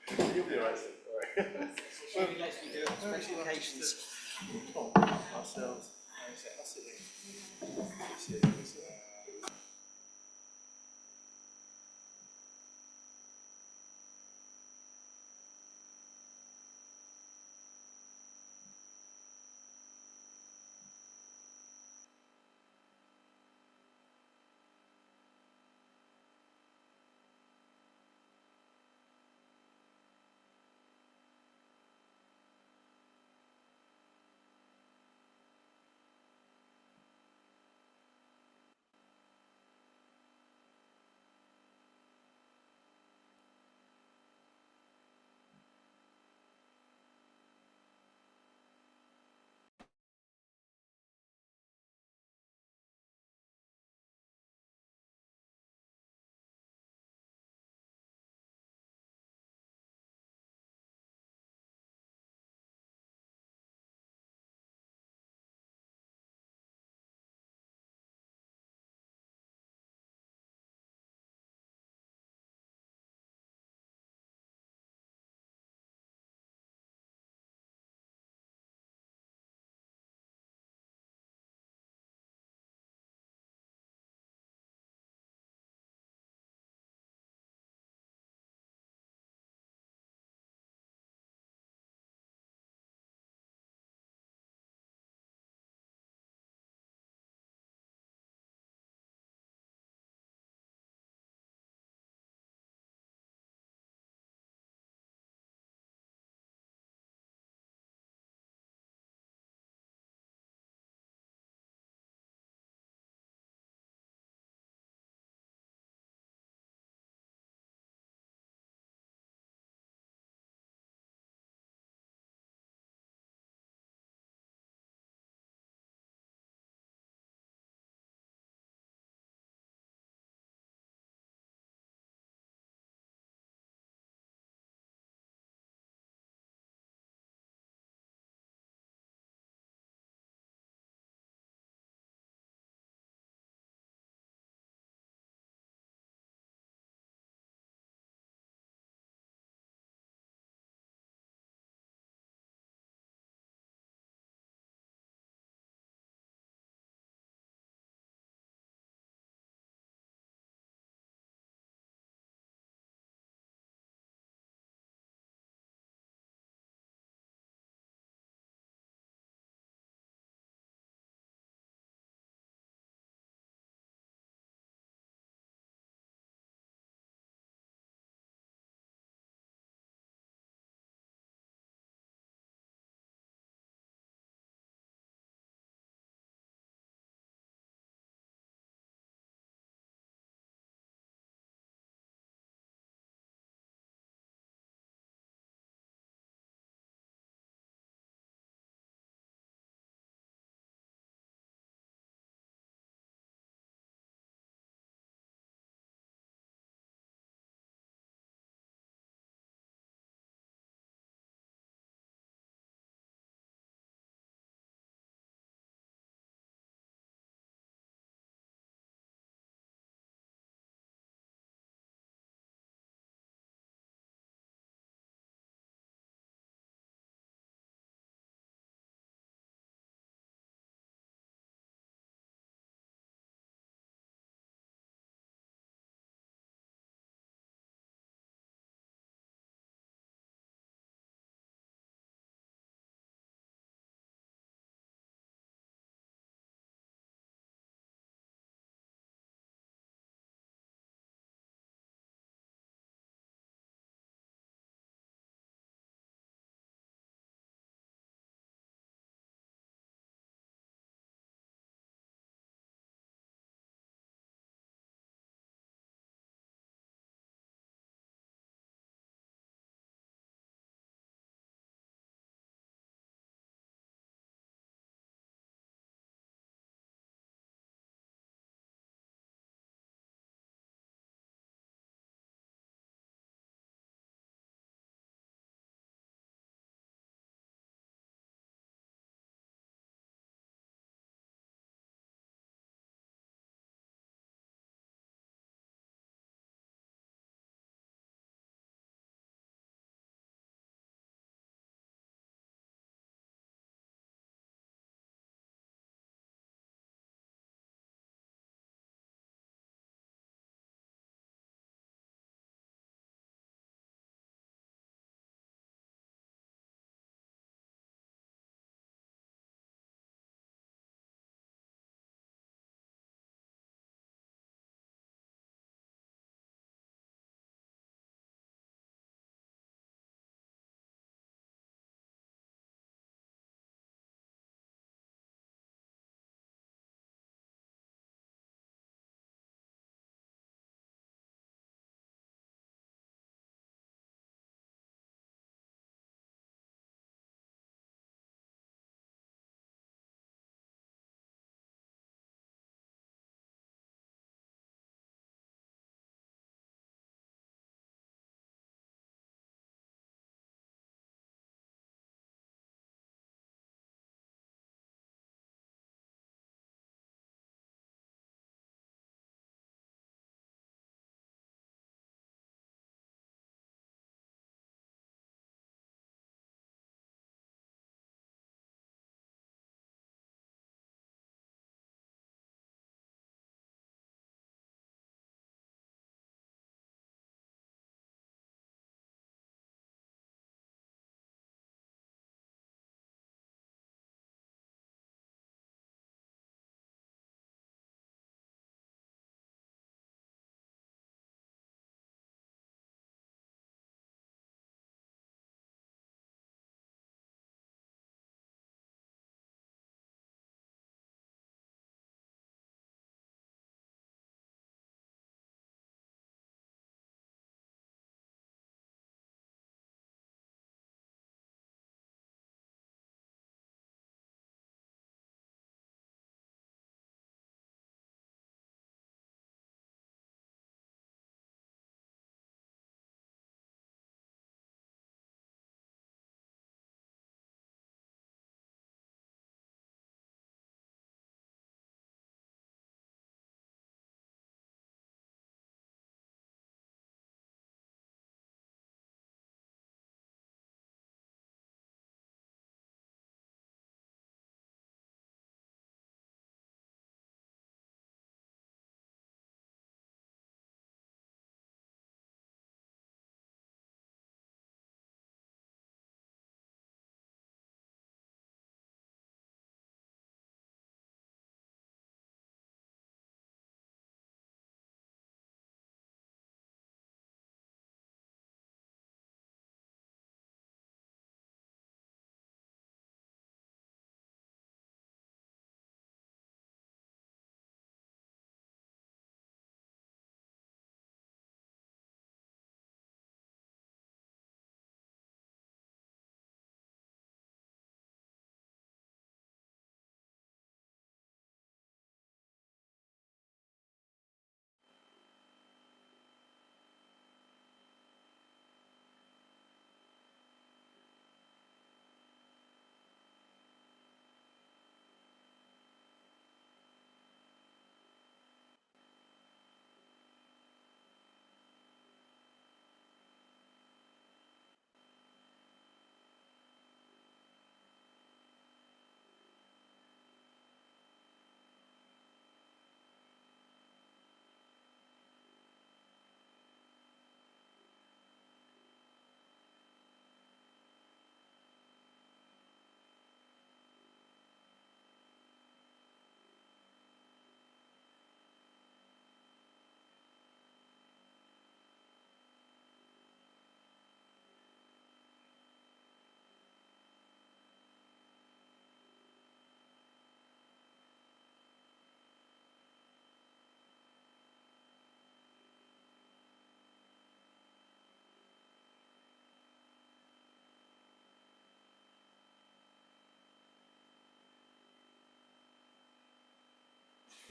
You'll be alright, soon. Alright. Should we actually do it on special occasions? Ourselves. I'll sit here.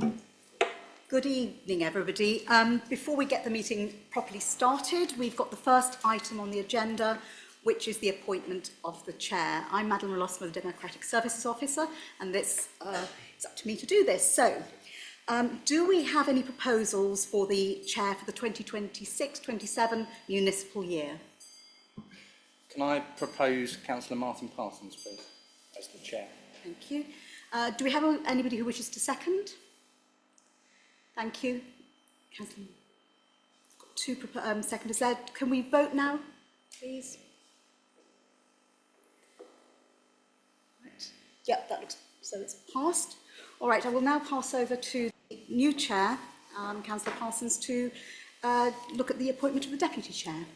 Good evening, everybody. Before we get the meeting properly started, we've got the first item on the agenda, which is the appointment of the chair. I'm Madeline Rossmer, the Democratic Services Officer, and it's up to me to do this. So, do we have any proposals for the chair for the 2026-27 municipal year? Can I propose Councillor Martin Parsons, please, as the chair? Thank you. Do we have anybody who wishes to second? Thank you. Councillor, I've got two seconders there. Can we vote now, please? Right. Yep, that looks so it's passed. All right, I will now pass over to the new chair, Councillor Parsons, to look at the appointment of the deputy chair.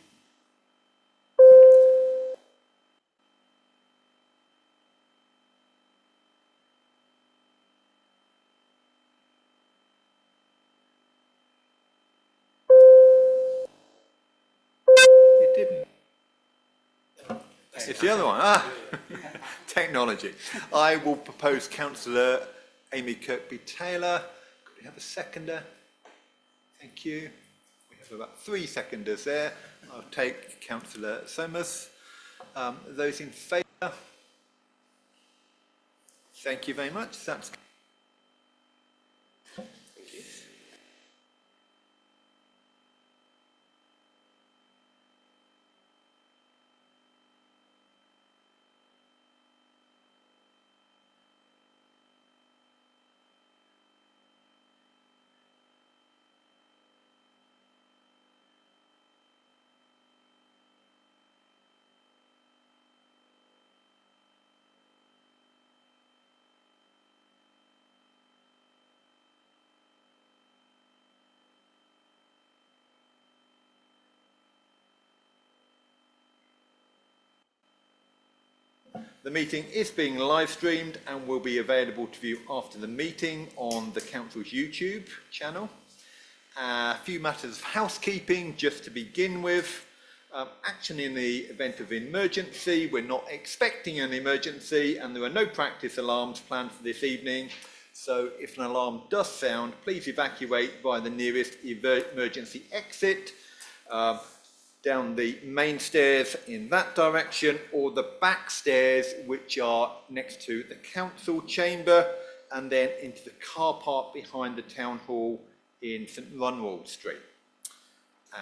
It's the other one. Technology. I will propose Councillor Amy Kirkby-Taylor. Could we have a seconder? Thank you. We have about 3 seconders there. I'll take Councillor Somers. Those in favour? Thank you very much. That's The meeting is being live streamed and will be available to view after the meeting on the Council's YouTube channel. A few matters of housekeeping just to begin with. Action in the event of emergency. We're not expecting an emergency and there are no practice alarms planned for this evening. So if an alarm does sound, please evacuate via the nearest emergency exit. Down the main stairs in that direction or the back stairs which are next to the council chamber and then into the car park behind the town hall in St Runwald Street.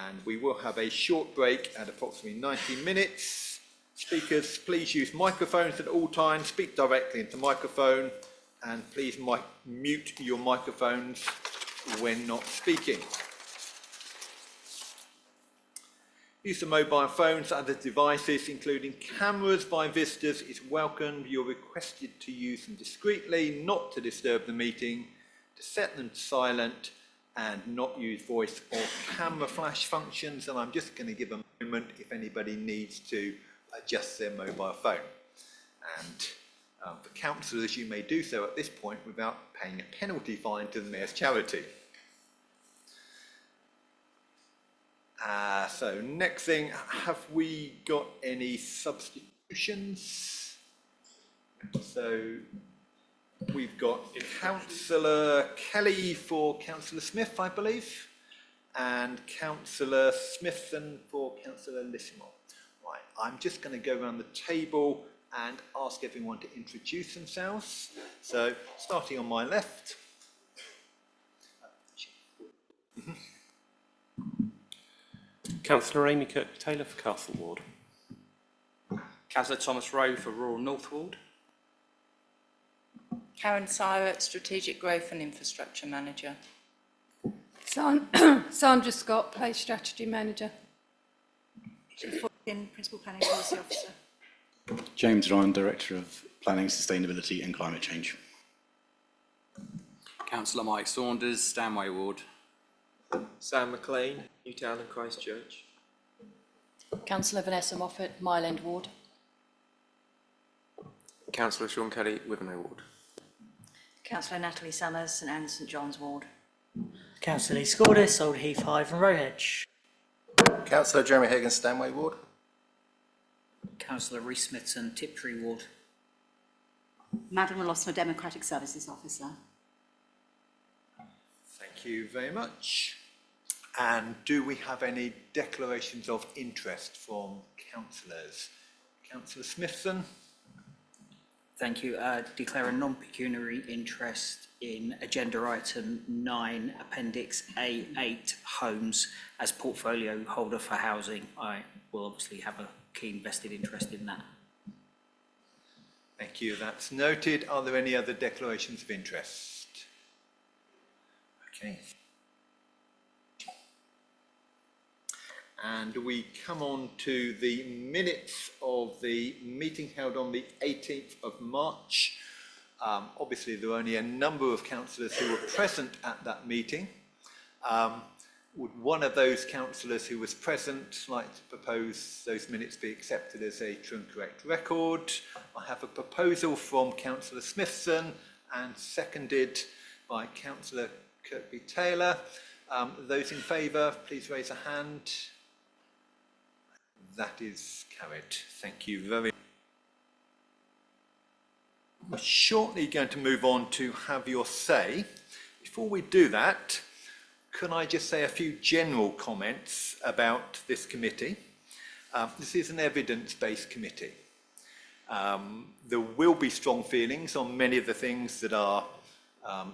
And we will have a short break at approximately 90 minutes. Speakers, please use microphones at all times, speak directly into microphone and please mute your microphones when not speaking. Use of mobile phones and other devices, including cameras by visitors, is welcomed. You're requested to use them discreetly, not to disturb the meeting, to set them to silent, and not use voice or camera flash functions. And I'm just going to give a moment if anybody needs to adjust their mobile phone. And for councillors, you may do so at this point without paying a penalty fine to the Mayor's charity. So next thing, have we got any substitutions? So we've got Councillor Kelly for Councillor Smith, I believe, and Councillor Smithson for Councillor Lissimore. Right, I'm just going to go around the table and ask everyone to introduce themselves. So starting on my left. Councillor Amy Kirkby-Taylor for Castle Ward. Councillor Thomas Rowe for Rural North Ward. Karen Sirett, Strategic Growth and Infrastructure Manager. Sandra Scott, Place Strategy Manager. Principal Planning Policy Officer. James Ryan, Director of Planning, Sustainability and Climate Change. Councillor Mike Saunders, Stanway Ward. Sam McLean, Newtown and Christchurch. Councillor Vanessa Moffat, Mile End Ward. Councillor Sean Kelly, Wivenhoe Ward. Councillor Natalie Summers, St Anne's St John's Ward. Councillor Lee Scaldis, Old Heath High and Rowhedge. Councillor Jeremy Higgins, Stanway Ward. Councillor Rhys Smithson, Tiptree Ward. Madeline Rossmer, Democratic Services Officer. Thank you very much. And do we have any declarations of interest from councillors? Councillor Smithson? Thank you. Declare a non-pecuniary interest in agenda item 9, Appendix A8, homes, as portfolio holder for housing. I will obviously have a keen vested interest in that. Thank you, that's noted. Are there any other declarations of interest? Okay. And we come on to the minutes of the meeting held on the 18th of March. Obviously, there were only a number of councillors who were present at that meeting. Would one of those councillors who was present like to propose those minutes be accepted as a true and correct record? I have a proposal from Councillor Smithson and seconded by Councillor Kirkby-Taylor. Those in favour, please raise a hand. That is carried. Thank you very much. We're shortly going to move on to have your say. Before we do that, can I just say a few general comments about this committee? This is an evidence-based committee. There will be strong feelings on many of the things that are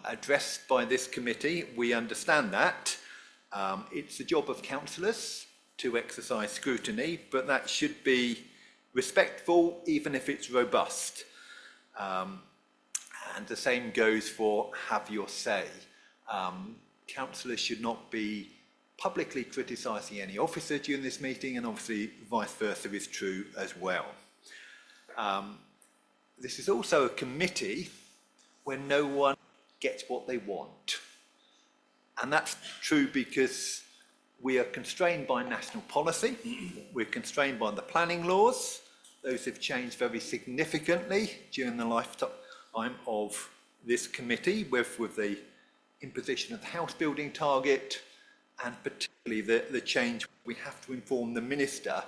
addressed by this committee. We understand that. It's the job of councillors to exercise scrutiny, but that should be respectful, even if it's robust. And the same goes for have your say. Councillors should not be publicly criticising any officer during this meeting, and obviously vice versa is true as well. This is also a committee where no one gets what they want. And that's true because we are constrained by national policy, we're constrained by the planning laws. Those have changed very significantly during the lifetime of this committee, with the imposition of the house building target, and particularly the change we have to inform the minister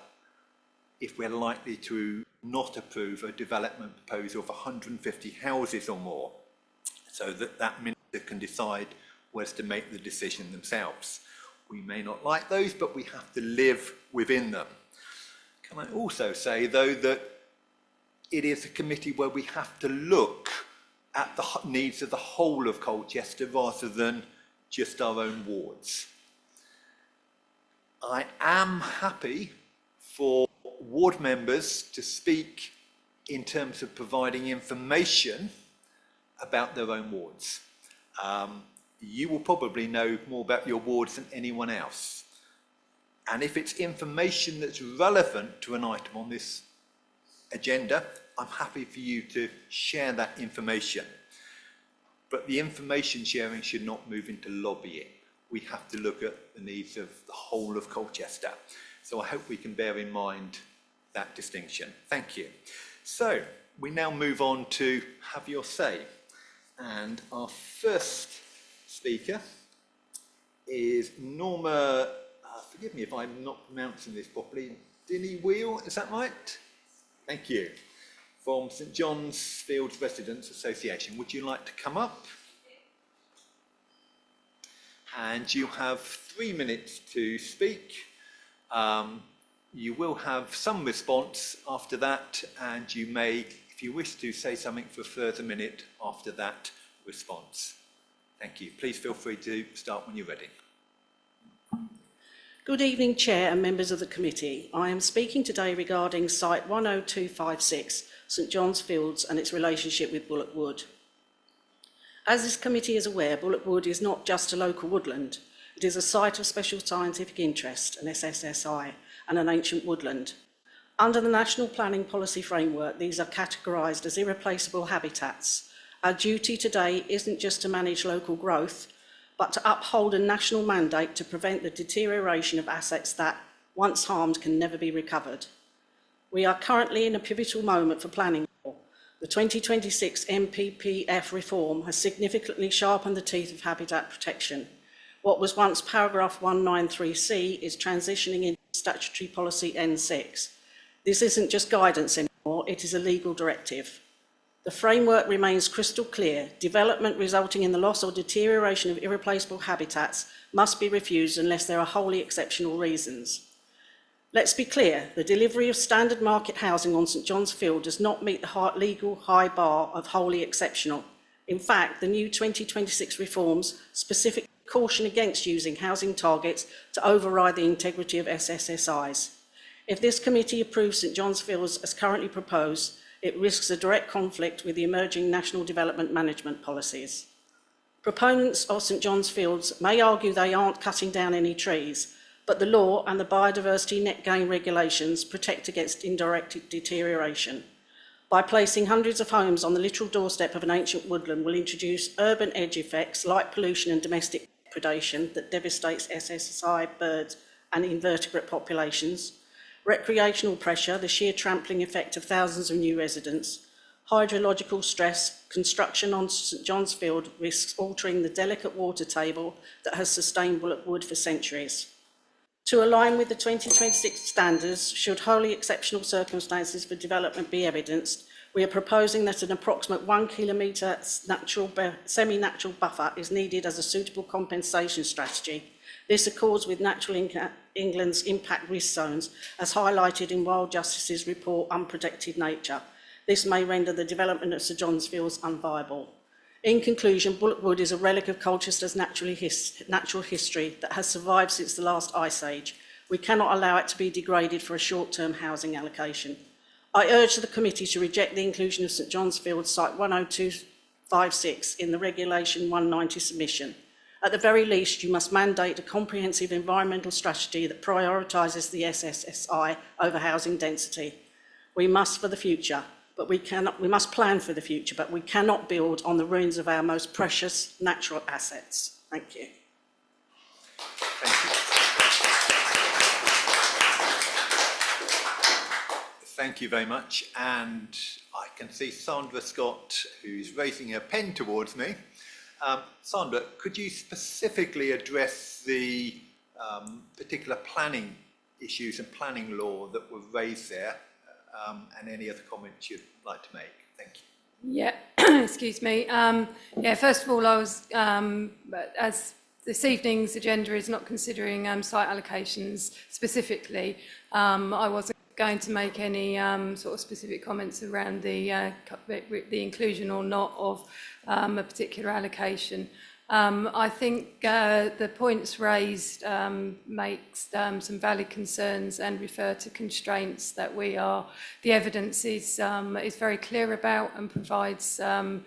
if we're likely to not approve a development proposal of 150 houses or more, so that that minister can decide whether to make the decision themselves. We may not like those, but we have to live within them. Can I also say, though, that it is a committee where we have to look at the needs of the whole of Colchester rather than just our own wards. I am happy for ward members to speak in terms of providing information about their own wards. You will probably know more about your wards than anyone else. And if it's information that's relevant to an item on this agenda, I'm happy for you to share that information. But the information sharing should not move into lobbying. We have to look at the needs of the whole of Colchester. So I hope we can bear in mind that distinction. Thank you. So we now move on to have your say. And our first speaker is Norma, forgive me if I'm not pronouncing this properly, Dinny Wheel, is that right? Thank you. From St John's Fields Residents Association. Would you like to come up? And you have 3 minutes to speak. You will have some response after that, and you may, if you wish to, say something for a further minute after that response. Thank you. Please feel free to start when you're ready. Good evening, Chair and members of the committee. I am speaking today regarding Site 10256, St John's Fields, and its relationship with Bullock Wood. As this committee is aware, Bullock Wood is not just a local woodland. It is a site of special scientific interest, an SSSI, and an ancient woodland. Under the National Planning Policy Framework, these are categorised as irreplaceable habitats. Our duty today isn't just to manage local growth, but to uphold a national mandate to prevent the deterioration of assets that, once harmed, can never be recovered. We are currently in a pivotal moment for planning law. The 2026 MPPF reform has significantly sharpened the teeth of habitat protection. What was once paragraph 193C is transitioning into statutory policy N6. This isn't just guidance anymore, it is a legal directive. The framework remains crystal clear. Development resulting in the loss or deterioration of irreplaceable habitats must be refused unless there are wholly exceptional reasons. Let's be clear, the delivery of standard market housing on St John's Field does not meet the legal high bar of wholly exceptional. In fact, the new 2026 reforms specifically caution against using housing targets to override the integrity of SSSIs. If this committee approves St John's Fields as currently proposed, it risks a direct conflict with the emerging national development management policies. Proponents of St John's Fields may argue they aren't cutting down any trees, but the law and the biodiversity net gain regulations protect against indirect deterioration. By placing hundreds of homes on the literal doorstep of an ancient woodland will introduce urban edge effects, light pollution and domestic predation that devastates SSSI birds and invertebrate populations, recreational pressure, the sheer trampling effect of thousands of new residents, hydrological stress, construction on St John's Field risks altering the delicate water table that has sustained Bullock Wood for centuries. To align with the 2026 standards, should wholly exceptional circumstances for development be evidenced, we are proposing that an approximate 1 kilometre semi-natural buffer is needed as a suitable compensation strategy. This accords with Natural England's impact risk zones, as highlighted in Wild Justice's report Unprotected Nature. This may render the development of St John's Fields unviable. In conclusion, Bullock Wood is a relic of Colchester's natural history that has survived since the last ice age. We cannot allow it to be degraded for a short-term housing allocation. I urge the committee to reject the inclusion of St John's Fields Site 10256 in the Regulation 190 submission. At the very least, you must mandate a comprehensive environmental strategy that prioritises the SSSI over housing density. We must for the future. But we must plan for the future, but we cannot build on the ruins of our most precious natural assets. Thank you. Thank you very much. And I can see Sandra Scott, who's raising her pen towards me. Sandra, could you specifically address the particular planning issues and planning law that were raised there? And any other comments you'd like to make? Thank you. Yeah, excuse me. Yeah, first of all, I was, as this evening's agenda is not considering site allocations specifically, I wasn't going to make any sort of specific comments around the inclusion or not of a particular allocation. I think the points raised makes some valid concerns and refer to constraints that the evidence is very clear about and provides the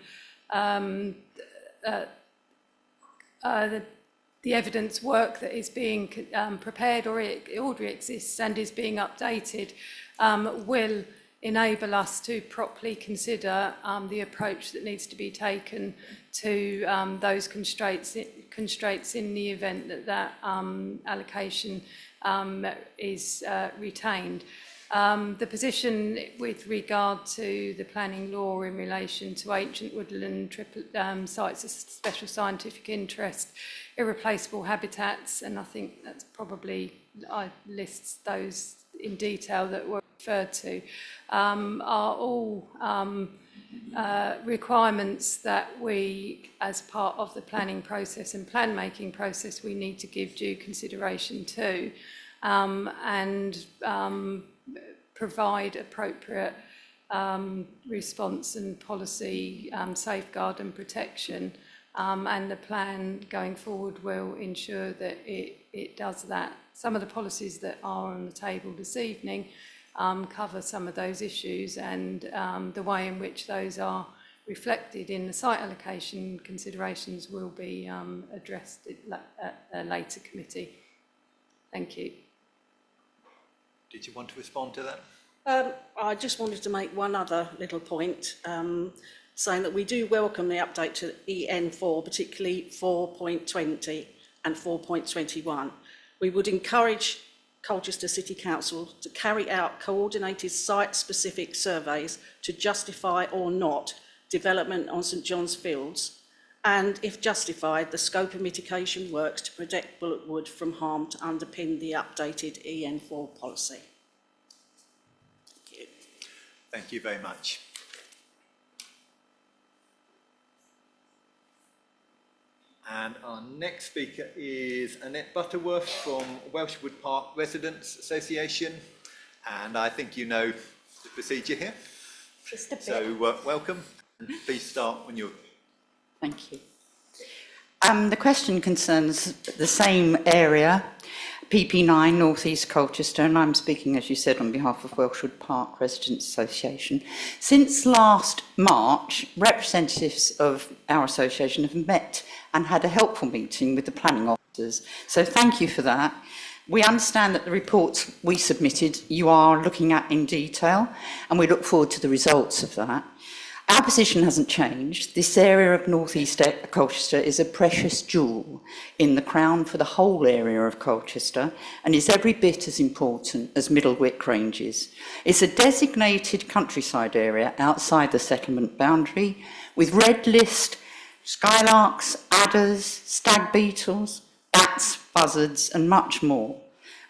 evidence work that is being prepared or it already exists and is being updated will enable us to properly consider the approach that needs to be taken to those constraints in the event that that allocation is retained. The position with regard to the planning law in relation to ancient woodland sites of special scientific interest, irreplaceable habitats, and I think that's probably, I lists those in detail that were referred to, are all requirements that we, as part of the planning process and plan making process, we need to give due consideration to and provide appropriate response and policy safeguard and protection, and the plan going forward will ensure that it does that. Some of the policies that are on the table this evening cover some of those issues, and the way in which those are reflected in the site allocation considerations will be addressed at a later committee. Thank you. Did you want to respond to that? I just wanted to make one other little point, saying that we do welcome the update to EN4, particularly 4.20 and 4.21. We would encourage Colchester City Council to carry out coordinated site-specific surveys to justify or not development on St John's Fields, and, if justified, the scope of mitigation works to protect Bullock Wood from harm to underpin the updated EN4 policy. Thank you. Thank you very much. And our next speaker is Annette Butterworth from Welshwood Park Residents Association. And I think you know the procedure here. Just a bit. So welcome. And please start when you're... Thank you. The question concerns the same area, PP9, North East Colchester, and I'm speaking, as you said, on behalf of Welshwood Park Residents Association. Since last March, representatives of our association have met and had a helpful meeting with the planning officers. So thank you for that. We understand that the reports we submitted you are looking at in detail, and we look forward to the results of that. Our position hasn't changed. This area of North East Colchester is a precious jewel in the crown for the whole area of Colchester and is every bit as important as Middlewick Ranges. It's a designated countryside area outside the settlement boundary with red list skylarks, adders, stag beetles, bats, buzzards and much more.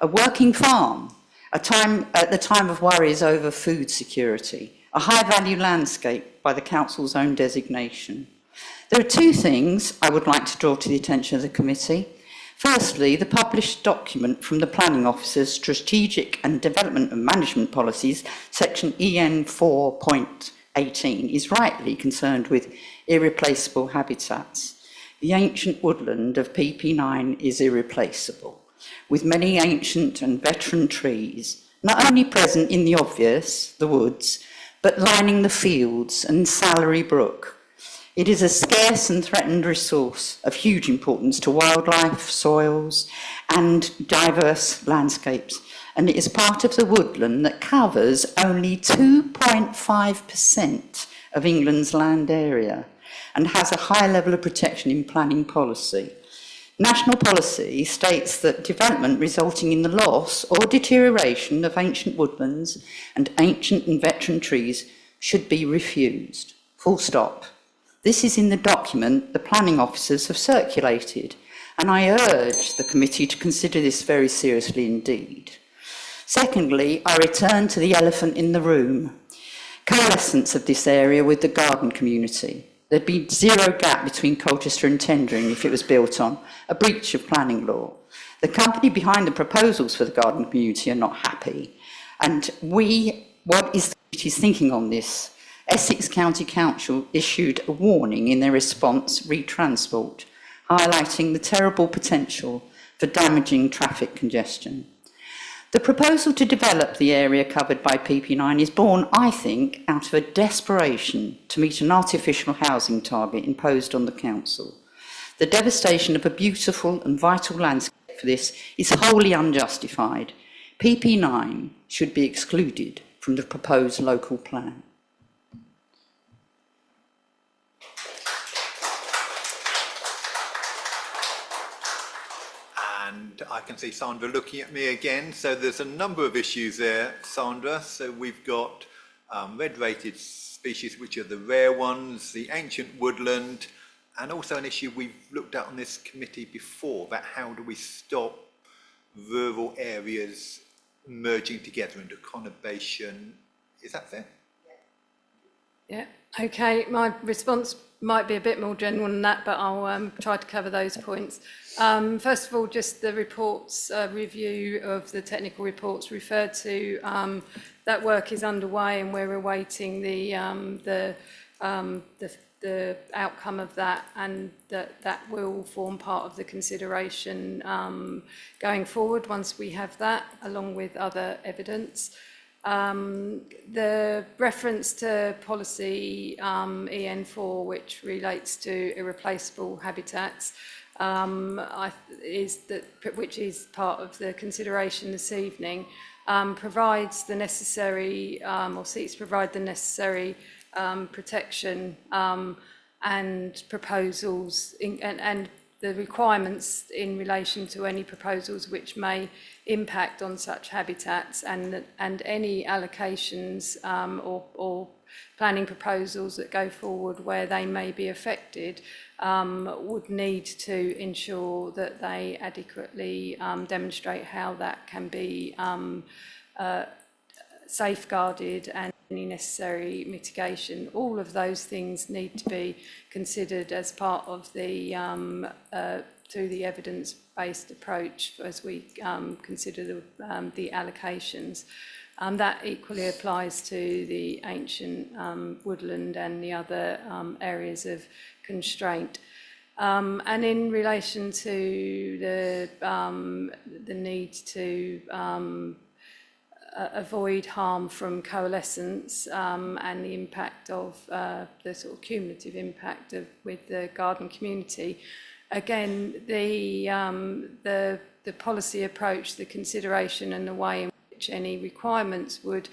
A working farm, at the time of worries over food security. A high-value landscape by the council's own designation. There are two things I would like to draw to the attention of the committee. Firstly, the published document from the planning officer's Strategic and Development and Management Policies, section EN 4.18, is rightly concerned with irreplaceable habitats. The ancient woodland of PP9 is irreplaceable, with many ancient and veteran trees, not only present in the obvious, the woods, but lining the fields and Salary Brook. It is a scarce and threatened resource of huge importance to wildlife, soils and diverse landscapes, and it is part of the woodland that covers only 2.5% of England's land area and has a high level of protection in planning policy. National policy states that development resulting in the loss or deterioration of ancient woodlands and ancient and veteran trees should be refused. Full stop. This is in the document the planning officers have circulated, and I urge the committee to consider this very seriously indeed. Secondly, I return to the elephant in the room. Coalescence of this area with the garden community. There'd be zero gap between Colchester and Tendring if it was built on, a breach of planning law. The company behind the proposals for the garden community are not happy. And what is the committee's thinking on this? Essex County Council issued a warning in their response, Retransport, highlighting the terrible potential for damaging traffic congestion. The proposal to develop the area covered by PP9 is born, I think, out of a desperation to meet an artificial housing target imposed on the council. The devastation of a beautiful and vital landscape for this is wholly unjustified. PP9 should be excluded from the proposed local plan. And I can see Sandra looking at me again. So there's a number of issues there, Sandra. So we've got red-rated species, which are the rare ones, the ancient woodland, and also an issue we've looked at on this committee before, about how do we stop rural areas merging together into conurbation. Is that fair? Yeah, okay. My response might be a bit more general than that, but I'll try to cover those points. First of all, just the reports, review of the technical reports referred to, that work is underway and we're awaiting the outcome of that, and that will form part of the consideration going forward once we have that, along with other evidence. The reference to policy EN4, which relates to irreplaceable habitats, which is part of the consideration this evening, provides the necessary, or seeks to provide the necessary protection and proposals and the requirements in relation to any proposals which may impact on such habitats, and any allocations or planning proposals that go forward where they may be affected would need to ensure that they adequately demonstrate how that can be safeguarded and any necessary mitigation. All of those things need to be considered as part of the through the evidence-based approach as we consider the allocations. That equally applies to the ancient woodland and the other areas of constraint. And in relation to the need to avoid harm from coalescence and the impact of the sort of cumulative impact with the garden community, again, the policy approach, the consideration and the way in which any requirements would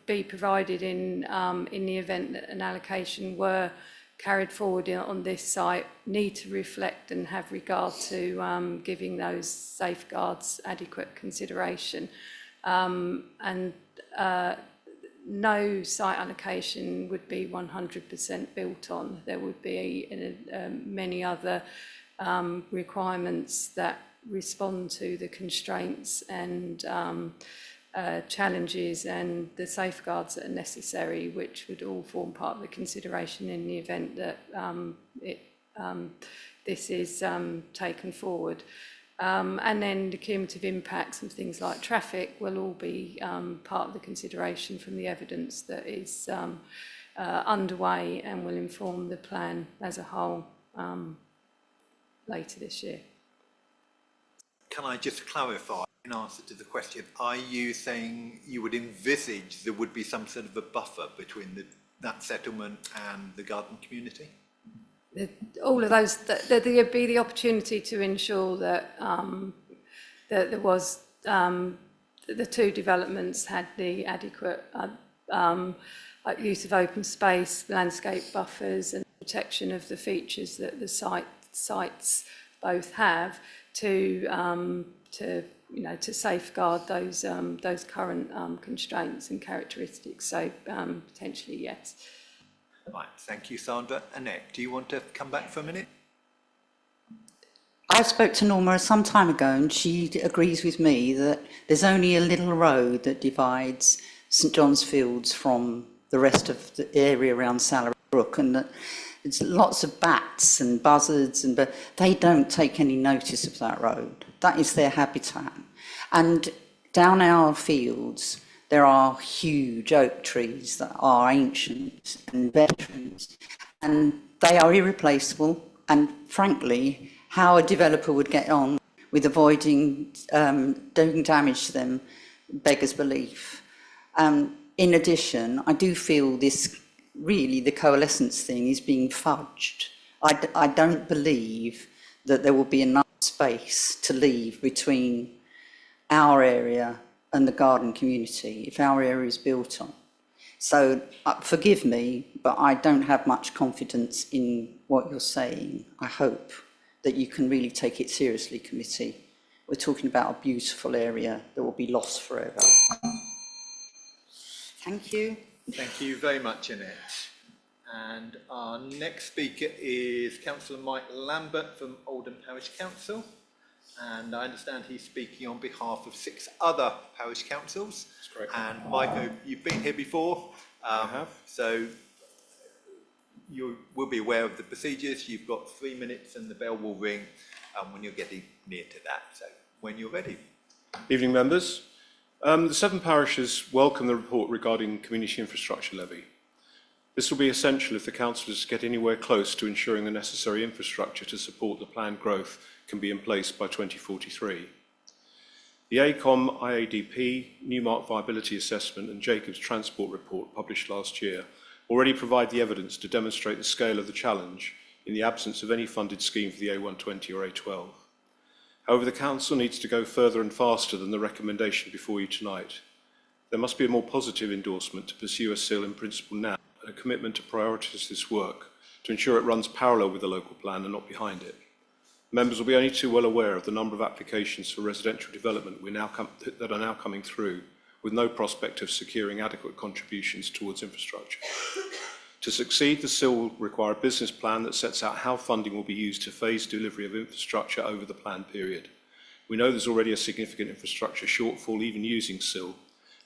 be provided in the event that an allocation were carried forward on this site need to reflect and have regard to giving those safeguards adequate consideration. No site allocation would be 100% built on. There would be many other requirements that respond to the constraints and challenges and the safeguards that are necessary, which would all form part of the consideration in the event that this is taken forward. And then the cumulative impacts of things like traffic will all be part of the consideration from the evidence that is underway and will inform the plan as a whole later this year. Can I just clarify in answer to the question, are you saying you would envisage there would be some sort of a buffer between that settlement and the garden community? All of those, that there would be the opportunity to ensure that that there was the two developments had the adequate use of open space, landscape buffers, and protection of the features that the sites both have to safeguard those current constraints and characteristics. So potentially yes. Right, thank you, Sandra. Annette, do you want to come back for a minute? I spoke to Norma some time ago and she agrees with me that there's only a little road that divides St John's Fields from the rest of the area around Salary Brook, and that there's lots of bats and buzzards, but they don't take any notice of that road. That is their habitat. And down our fields, there are huge oak trees that are ancient and veterans, and they are irreplaceable. And frankly, how a developer would get on with avoiding doing damage to them beggars belief. In addition, I do feel the coalescence thing is being fudged. I don't believe that there will be enough space to leave between our area and the garden community if our area is built on. So forgive me, but I don't have much confidence in what you're saying. I hope that you can really take it seriously, committee. We're talking about a beautiful area that will be lost forever. Thank you. Thank you very much, Annette. And our next speaker is Councillor Mike Lambert from Oldham Parish Council. And I understand he's speaking on behalf of 6 other parish councils. That's correct. And Mike, you've been here before. I have. So you will be aware of the procedures. You've got 3 minutes and the bell will ring when you're getting near to that. So when you're ready. Evening, members. The 7 parishes welcome the report regarding community infrastructure levy. This will be essential if the councillors get anywhere close to ensuring the necessary infrastructure to support the planned growth can be in place by 2043. The AECOM IADP, Newmark Viability Assessment and Jacobs Transport Report published last year already provide the evidence to demonstrate the scale of the challenge in the absence of any funded scheme for the A120 or A12. However, the Council needs to go further and faster than the recommendation before you tonight. There must be a more positive endorsement to pursue a SIL in principle now and a commitment to prioritise this work to ensure it runs parallel with the local plan and not behind it. Members will be only too well aware of the number of applications for residential development that are now coming through, with no prospect of securing adequate contributions towards infrastructure. To succeed, the SIL will require a business plan that sets out how funding will be used to phase delivery of infrastructure over the planned period. We know there's already a significant infrastructure shortfall even using SIL,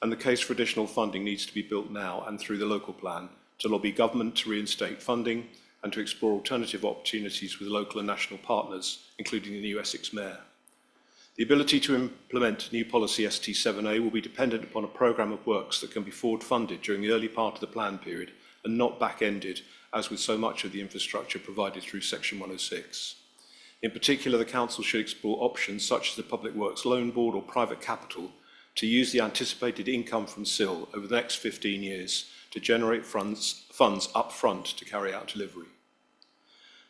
and the case for additional funding needs to be built now and through the local plan to lobby government to reinstate funding and to explore alternative opportunities with local and national partners, including the new Essex Mayor. The ability to implement new policy ST7A will be dependent upon a programme of works that can be forward funded during the early part of the plan period and not back-ended, as with so much of the infrastructure provided through Section 106. In particular, the Council should explore options such as the Public Works Loan Board or private capital to use the anticipated income from SIL over the next 15 years to generate funds up front to carry out delivery.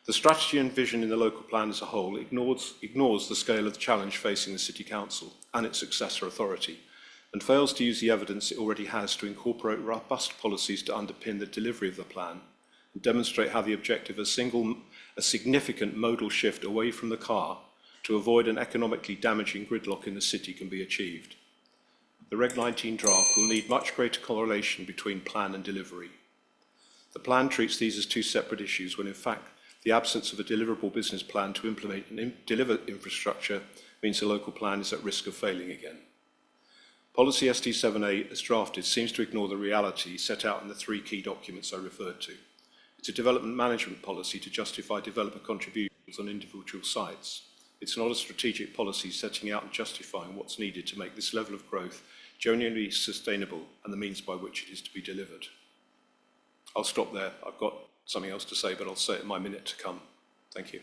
The strategy and vision in the local plan as a whole ignores the scale of the challenge facing the City Council and its successor authority, and fails to use the evidence it already has to incorporate robust policies to underpin the delivery of the plan and demonstrate how the objective of a significant modal shift away from the car to avoid an economically damaging gridlock in the city can be achieved. The Reg 19 draft will need much greater correlation between plan and delivery. The plan treats these as two separate issues when in fact the absence of a deliverable business plan to implement and deliver infrastructure means the local plan is at risk of failing again. Policy ST7A as drafted seems to ignore the reality set out in the three key documents I referred to. It's a development management policy to justify developer contributions on individual sites. It's not a strategic policy setting out and justifying what's needed to make this level of growth genuinely sustainable and the means by which it is to be delivered. I'll stop there. I've got something else to say, but I'll say it in my minute to come. Thank you.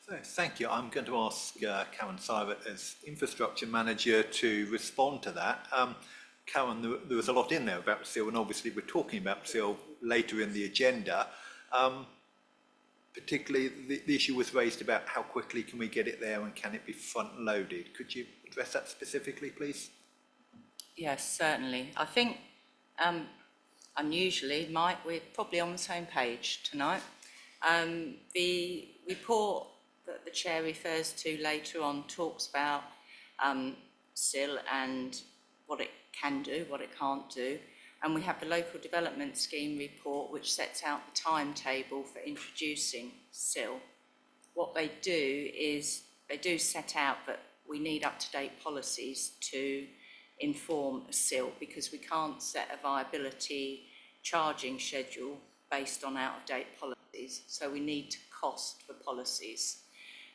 So, thank you. I'm going to ask Karen Sivert as Infrastructure Manager to respond to that. Karen, there was a lot in there about SIL, and obviously we're talking about SIL later in the agenda. Particularly the issue was raised about how quickly can we get it there and can it be front loaded? Could you address that specifically, please? Yes, certainly. I think unusually, Mike, we're probably on the same page tonight. The report that the Chair refers to later on talks about SIL and what it can do, what it can't do. And we have the Local Development Scheme report, which sets out the timetable for introducing SIL. What they do is they do set out that we need up-to-date policies to inform a SIL, because we can't set a viability charging schedule based on out-of-date policies. So we need to cost the policies.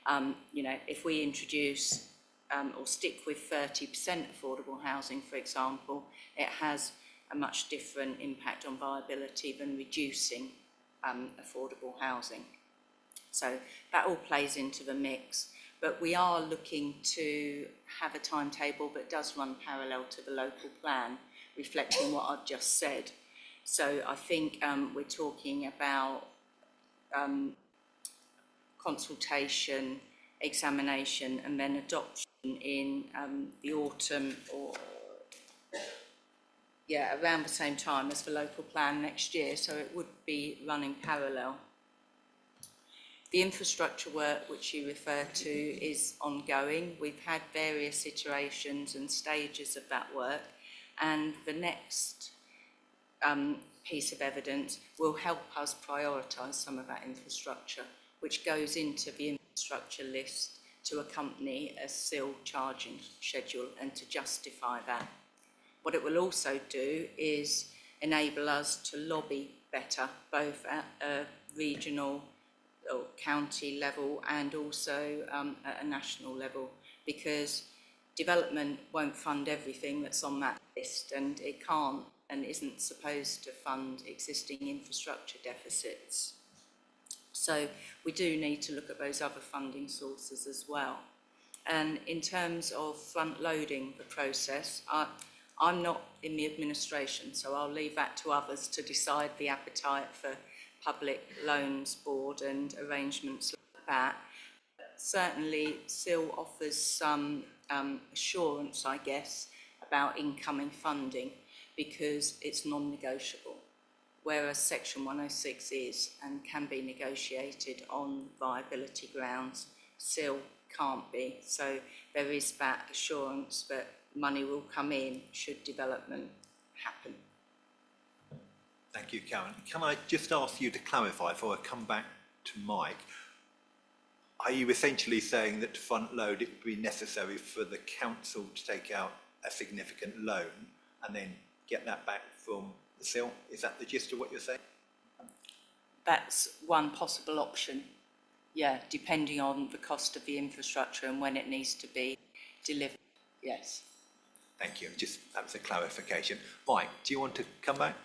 If we introduce or stick with 30% affordable housing, for example, it has a much different impact on viability than reducing affordable housing. So that all plays into the mix. But we are looking to have a timetable that does run parallel to the local plan, reflecting what I've just said. So I think we're talking about consultation, examination, and then adoption in the autumn, or around the same time as the local plan next year. So it would be running parallel. The infrastructure work which you refer to is ongoing. We've had various iterations and stages of that work, and the next piece of evidence will help us prioritise some of that infrastructure, which goes into the infrastructure list to accompany a SIL charging schedule and to justify that. What it will also do is enable us to lobby better, both at a regional or county level and also at a national level, because development won't fund everything that's on that list, and it can't and isn't supposed to fund existing infrastructure deficits. So we do need to look at those other funding sources as well. And in terms of front-loading the process, I'm not in the administration, so I'll leave that to others to decide the appetite for Public Loans Board and arrangements like that. Certainly, SIL offers some assurance, I guess, about incoming funding, because it's non-negotiable, whereas Section 106 is and can be negotiated on viability grounds. SIL can't be. So there is that assurance that money will come in should development happen. Thank you, Karen. Can I just ask you to clarify before I come back to Mike? Are you essentially saying that to front load it would be necessary for the council to take out a significant loan and then get that back from the SIL? Is that the gist of what you're saying? That's one possible option, yeah, depending on the cost of the infrastructure and when it needs to be delivered, yes. Thank you. Just that was a clarification. Mike, do you want to come back?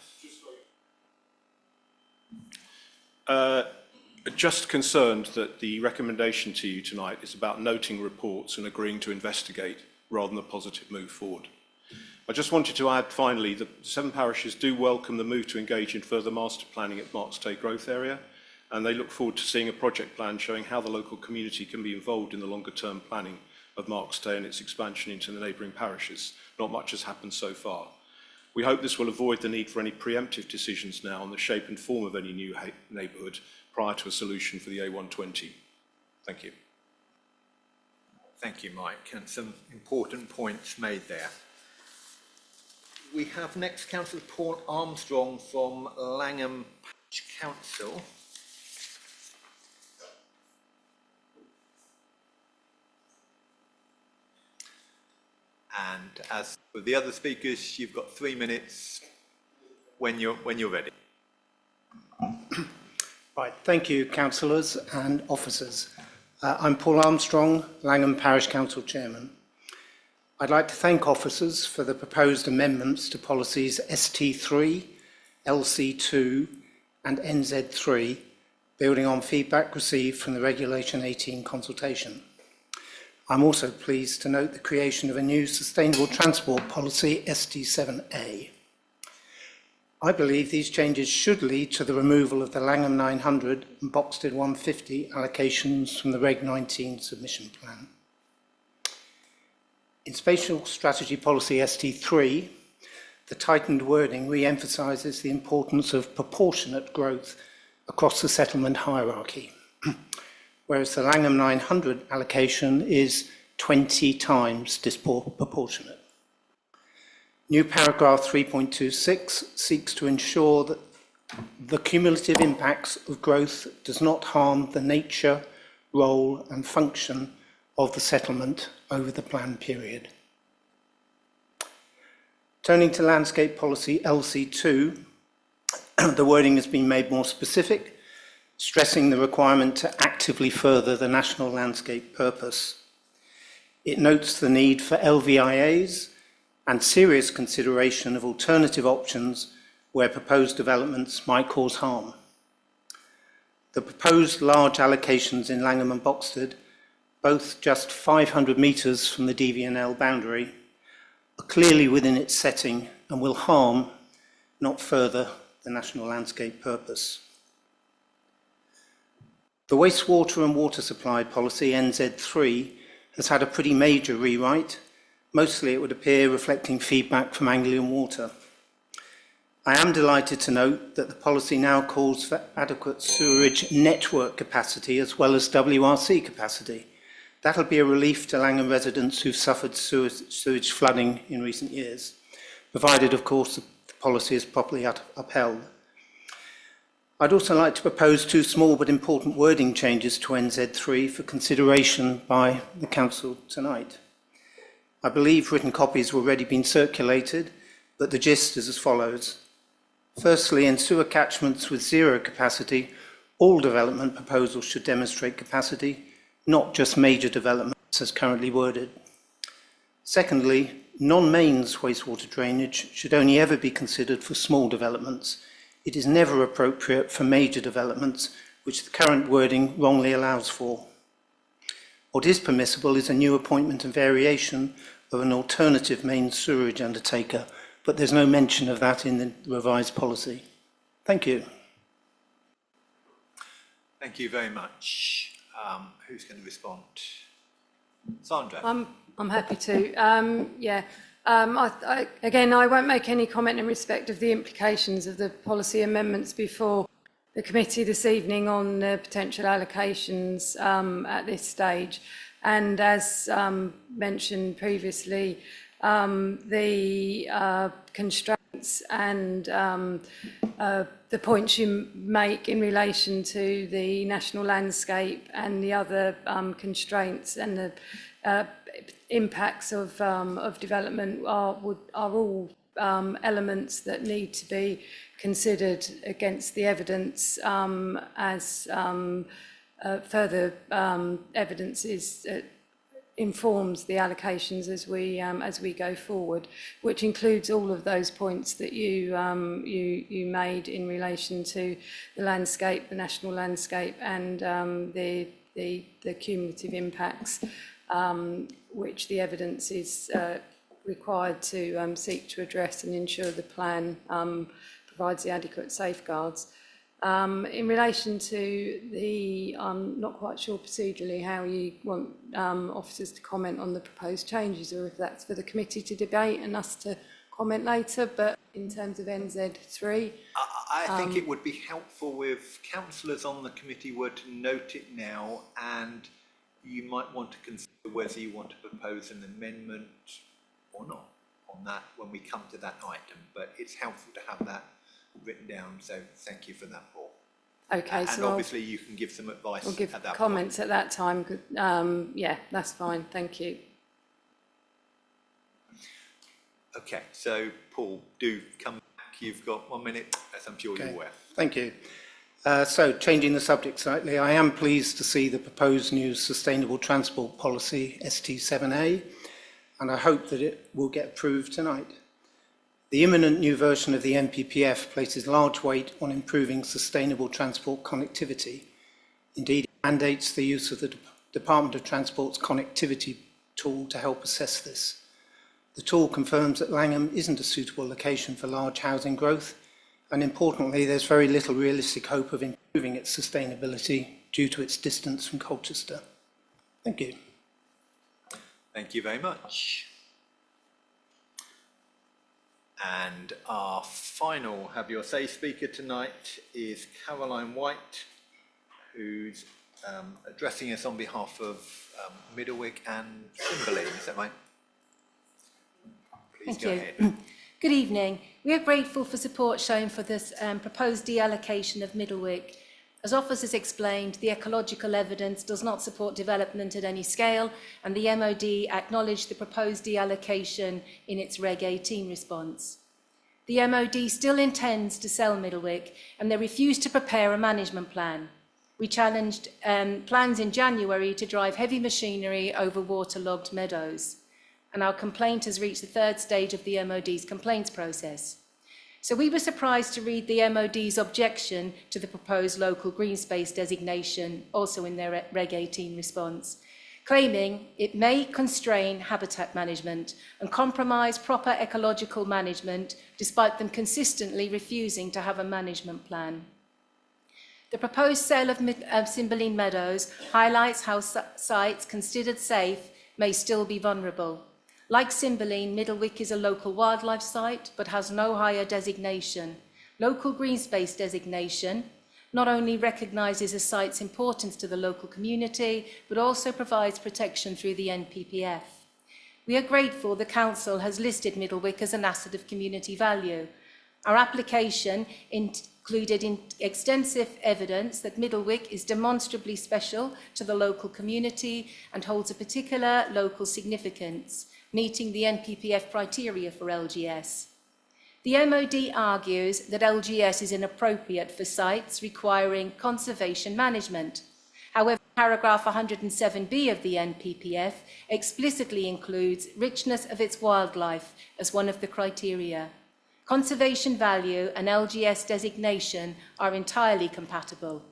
Just concerned that the recommendation to you tonight is about noting reports and agreeing to investigate rather than a positive move forward. I just wanted to add finally that 7 parishes do welcome the move to engage in further master planning at Marks Tay Growth Area, and they look forward to seeing a project plan showing how the local community can be involved in the longer term planning of Marks Tay and its expansion into the neighbouring parishes. Not much has happened so far. We hope this will avoid the need for any preemptive decisions now on the shape and form of any new neighbourhood prior to a solution for the A120. Thank you. Thank you, Mike, and some important points made there. We have next Councillor Paul Armstrong from Langham Parish Council. And as for the other speakers, you've got 3 minutes when you're ready. Right, thank you, councillors and officers. I'm Paul Armstrong, Langham Parish Council Chairman. I'd like to thank officers for the proposed amendments to policies ST3, LC2 and NZ3, building on feedback received from the Regulation 18 consultation. I'm also pleased to note the creation of a new sustainable transport policy, ST7A. I believe these changes should lead to the removal of the Langham 900 and Boxted 150 allocations from the Reg 19 submission plan. In Spatial Strategy Policy ST3, the tightened wording re-emphasises the importance of proportionate growth across the settlement hierarchy, whereas the Langham 900 allocation is 20 times disproportionate. New paragraph 3.26 seeks to ensure that the cumulative impacts of growth does not harm the nature, role and function of the settlement over the planned period. Turning to landscape policy LC2, the wording has been made more specific, stressing the requirement to actively further the national landscape purpose. It notes the need for LVIAs and serious consideration of alternative options where proposed developments might cause harm. The proposed large allocations in Langham and Boxted, both just 500 metres from the DVNL boundary, are clearly within its setting and will harm, not further, the national landscape purpose. The wastewater and water supply policy, NZ3, has had a pretty major rewrite, mostly it would appear reflecting feedback from Anglian Water. I am delighted to note that the policy now calls for adequate sewerage network capacity as well as WRC capacity. That'll be a relief to Langham residents who've suffered sewage flooding in recent years, provided, of course, the policy is properly upheld. I'd also like to propose 2 small but important wording changes to NZ3 for consideration by the Council tonight. I believe written copies have already been circulated, but the gist is as follows. Firstly, in sewer catchments with 0 capacity, all development proposals should demonstrate capacity, not just major developments as currently worded. Secondly, non-mains wastewater drainage should only ever be considered for small developments. It is never appropriate for major developments, which the current wording wrongly allows for. What is permissible is a new appointment and variation of an alternative main sewerage undertaker, but there's no mention of that in the revised policy. Thank you. Thank you very much. Who's going to respond? Sandra? I'm happy to. Again, I won't make any comment in respect of the implications of the policy amendments before the committee this evening on the potential allocations at this stage. And as mentioned previously, the constraint and the points you make in relation to the national landscape and the other constraints and the impacts of development are all elements that need to be considered against the evidence as further evidence informs the allocations as we go forward, which includes all of those points that you made in relation to the landscape, the national landscape, and the cumulative impacts, which the evidence is required to seek to address and ensure the plan provides the adequate safeguards. In relation to the, I'm not quite sure procedurally how you want officers to comment on the proposed changes, or if that's for the committee to debate and us to comment later, but in terms of NZ3... I think it would be helpful if councillors on the committee were to note it now, and you might want to consider whether you want to propose an amendment or not on that when we come to that item, but it's helpful to have that written down, so thank you for that, Paul. Okay, and so obviously you can give some advice I'll give at that comments point. at that time. Yeah, that's fine, thank you. Okay, so Paul, do come back. You've got 1 minute, as I'm sure you're aware. Thank you. So, changing the subject slightly, I am pleased to see the proposed new Sustainable Transport Policy, ST7A, and I hope that it will get approved tonight. The imminent new version of the NPPF places large weight on improving sustainable transport connectivity. Indeed, it mandates the use of the Department of Transport's connectivity tool to help assess this. The tool confirms that Langham isn't a suitable location for large housing growth, and importantly, there's very little realistic hope of improving its sustainability due to its distance from Colchester. Thank you. Thank you very much. And our final Have Your Say speaker tonight is Caroline White, who's addressing us on behalf of Middlewick and Cymbeline. Is that right? Please go ahead. Good evening. We are grateful for support shown for this proposed deallocation of Middlewick. As officers explained, the ecological evidence does not support development at any scale, and the MOD acknowledged the proposed deallocation in its Reg 18 response. The MOD still intends to sell Middlewick, and they refused to prepare a management plan. We challenged plans in January to drive heavy machinery over waterlogged meadows, and our complaint has reached the third stage of the MOD's complaints process. So we were surprised to read the MOD's objection to the proposed local green space designation, also in their Reg 18 response, claiming it may constrain habitat management and compromise proper ecological management, despite them consistently refusing to have a management plan. The proposed sale of Cymbeline Meadows highlights how sites considered safe may still be vulnerable. Like Cymbeline, Middlewick is a local wildlife site, but has no higher designation. Local green space designation not only recognises a site's importance to the local community, but also provides protection through the NPPF. We are grateful the Council has listed Middlewick as an asset of community value. Our application included extensive evidence that Middlewick is demonstrably special to the local community and holds a particular local significance, meeting the NPPF criteria for LGS. The MOD argues that LGS is inappropriate for sites requiring conservation management. However, paragraph 107B of the NPPF explicitly includes richness of its wildlife as one of the criteria. Conservation value and LGS designation are entirely compatible.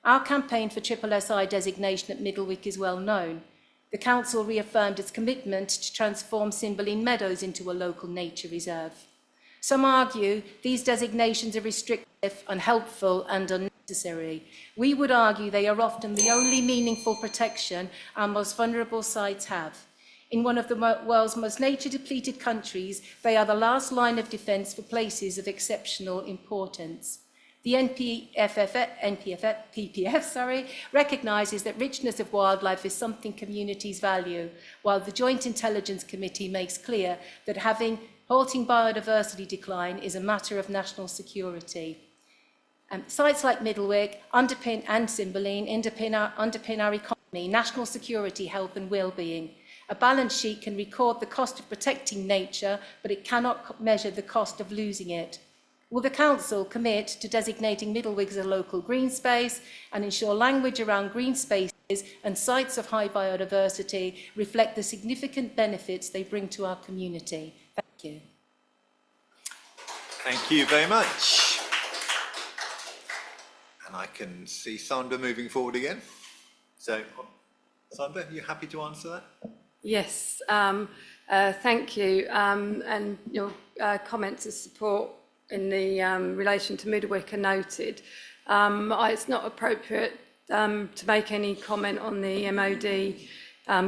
Our campaign for SSSI designation at Middlewick is well known. The Council reaffirmed its commitment to transform Cymbeline Meadows into a local nature reserve. Some argue these designations are restrictive, unhelpful and unnecessary. We would argue they are often the only meaningful protection our most vulnerable sites have. In one of the world's most nature-depleted countries, they are the last line of defence for places of exceptional importance. The PPF, recognises that richness of wildlife is something communities value, while the Joint Intelligence Committee makes clear that halting biodiversity decline is a matter of national security. Sites like Middlewick and Cymbeline underpin our economy, national security, health and well-being. A balance sheet can record the cost of protecting nature, but it cannot measure the cost of losing it. Will the Council commit to designating Middlewick as a local green space and ensure language around green spaces and sites of high biodiversity reflect the significant benefits they bring to our community? Thank you. Thank you very much. And I can see Sandra moving forward again. So, Sandra, are you happy to answer that? Yes, thank you. And your comments of support in the relation to Middlewick are noted. It's not appropriate to make any comment on the MOD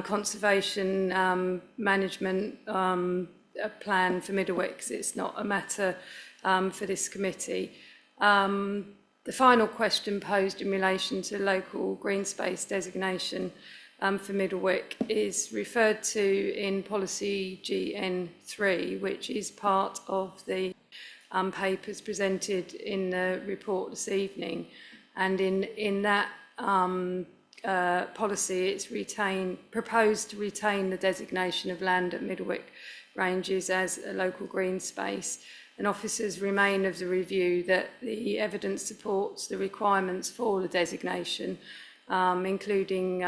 conservation management plan for Middlewick, 'cause it's not a matter for this committee. The final question posed in relation to local green space designation for Middlewick is referred to in policy GN3, which is part of the papers presented in the report this evening. And in that policy, it's proposed to retain the designation of land at Middlewick Ranges as a local green space. And officers remain of the review that the evidence supports the requirements for the designation, including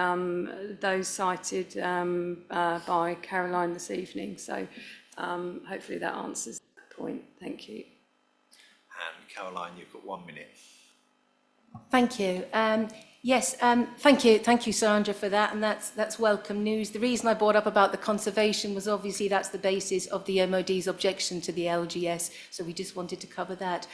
those cited by Caroline this evening. So hopefully that answers that point. Thank you. And Caroline, you've got 1 minute. Thank you. Thank you, Sandra, for that, and that's welcome news. The reason I brought up about the conservation was obviously that's the basis of the MOD's objection to the LGS, so we just wanted to cover that.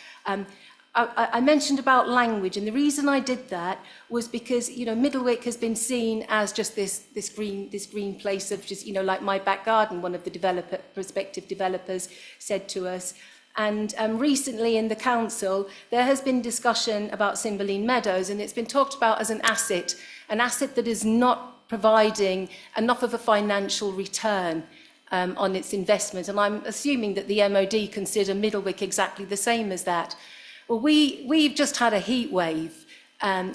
I mentioned about language, and the reason I did that was because, you know, Middlewick has been seen as just this green place of just, you know, like my back garden, one of the prospective developers said to us. And recently in the council, there has been discussion about Cymbeline Meadows, and it's been talked about as an asset that is not providing enough of a financial return on its investment. And I'm assuming that the MOD consider Middlewick exactly the same as that. Well, we've just had a heat wave,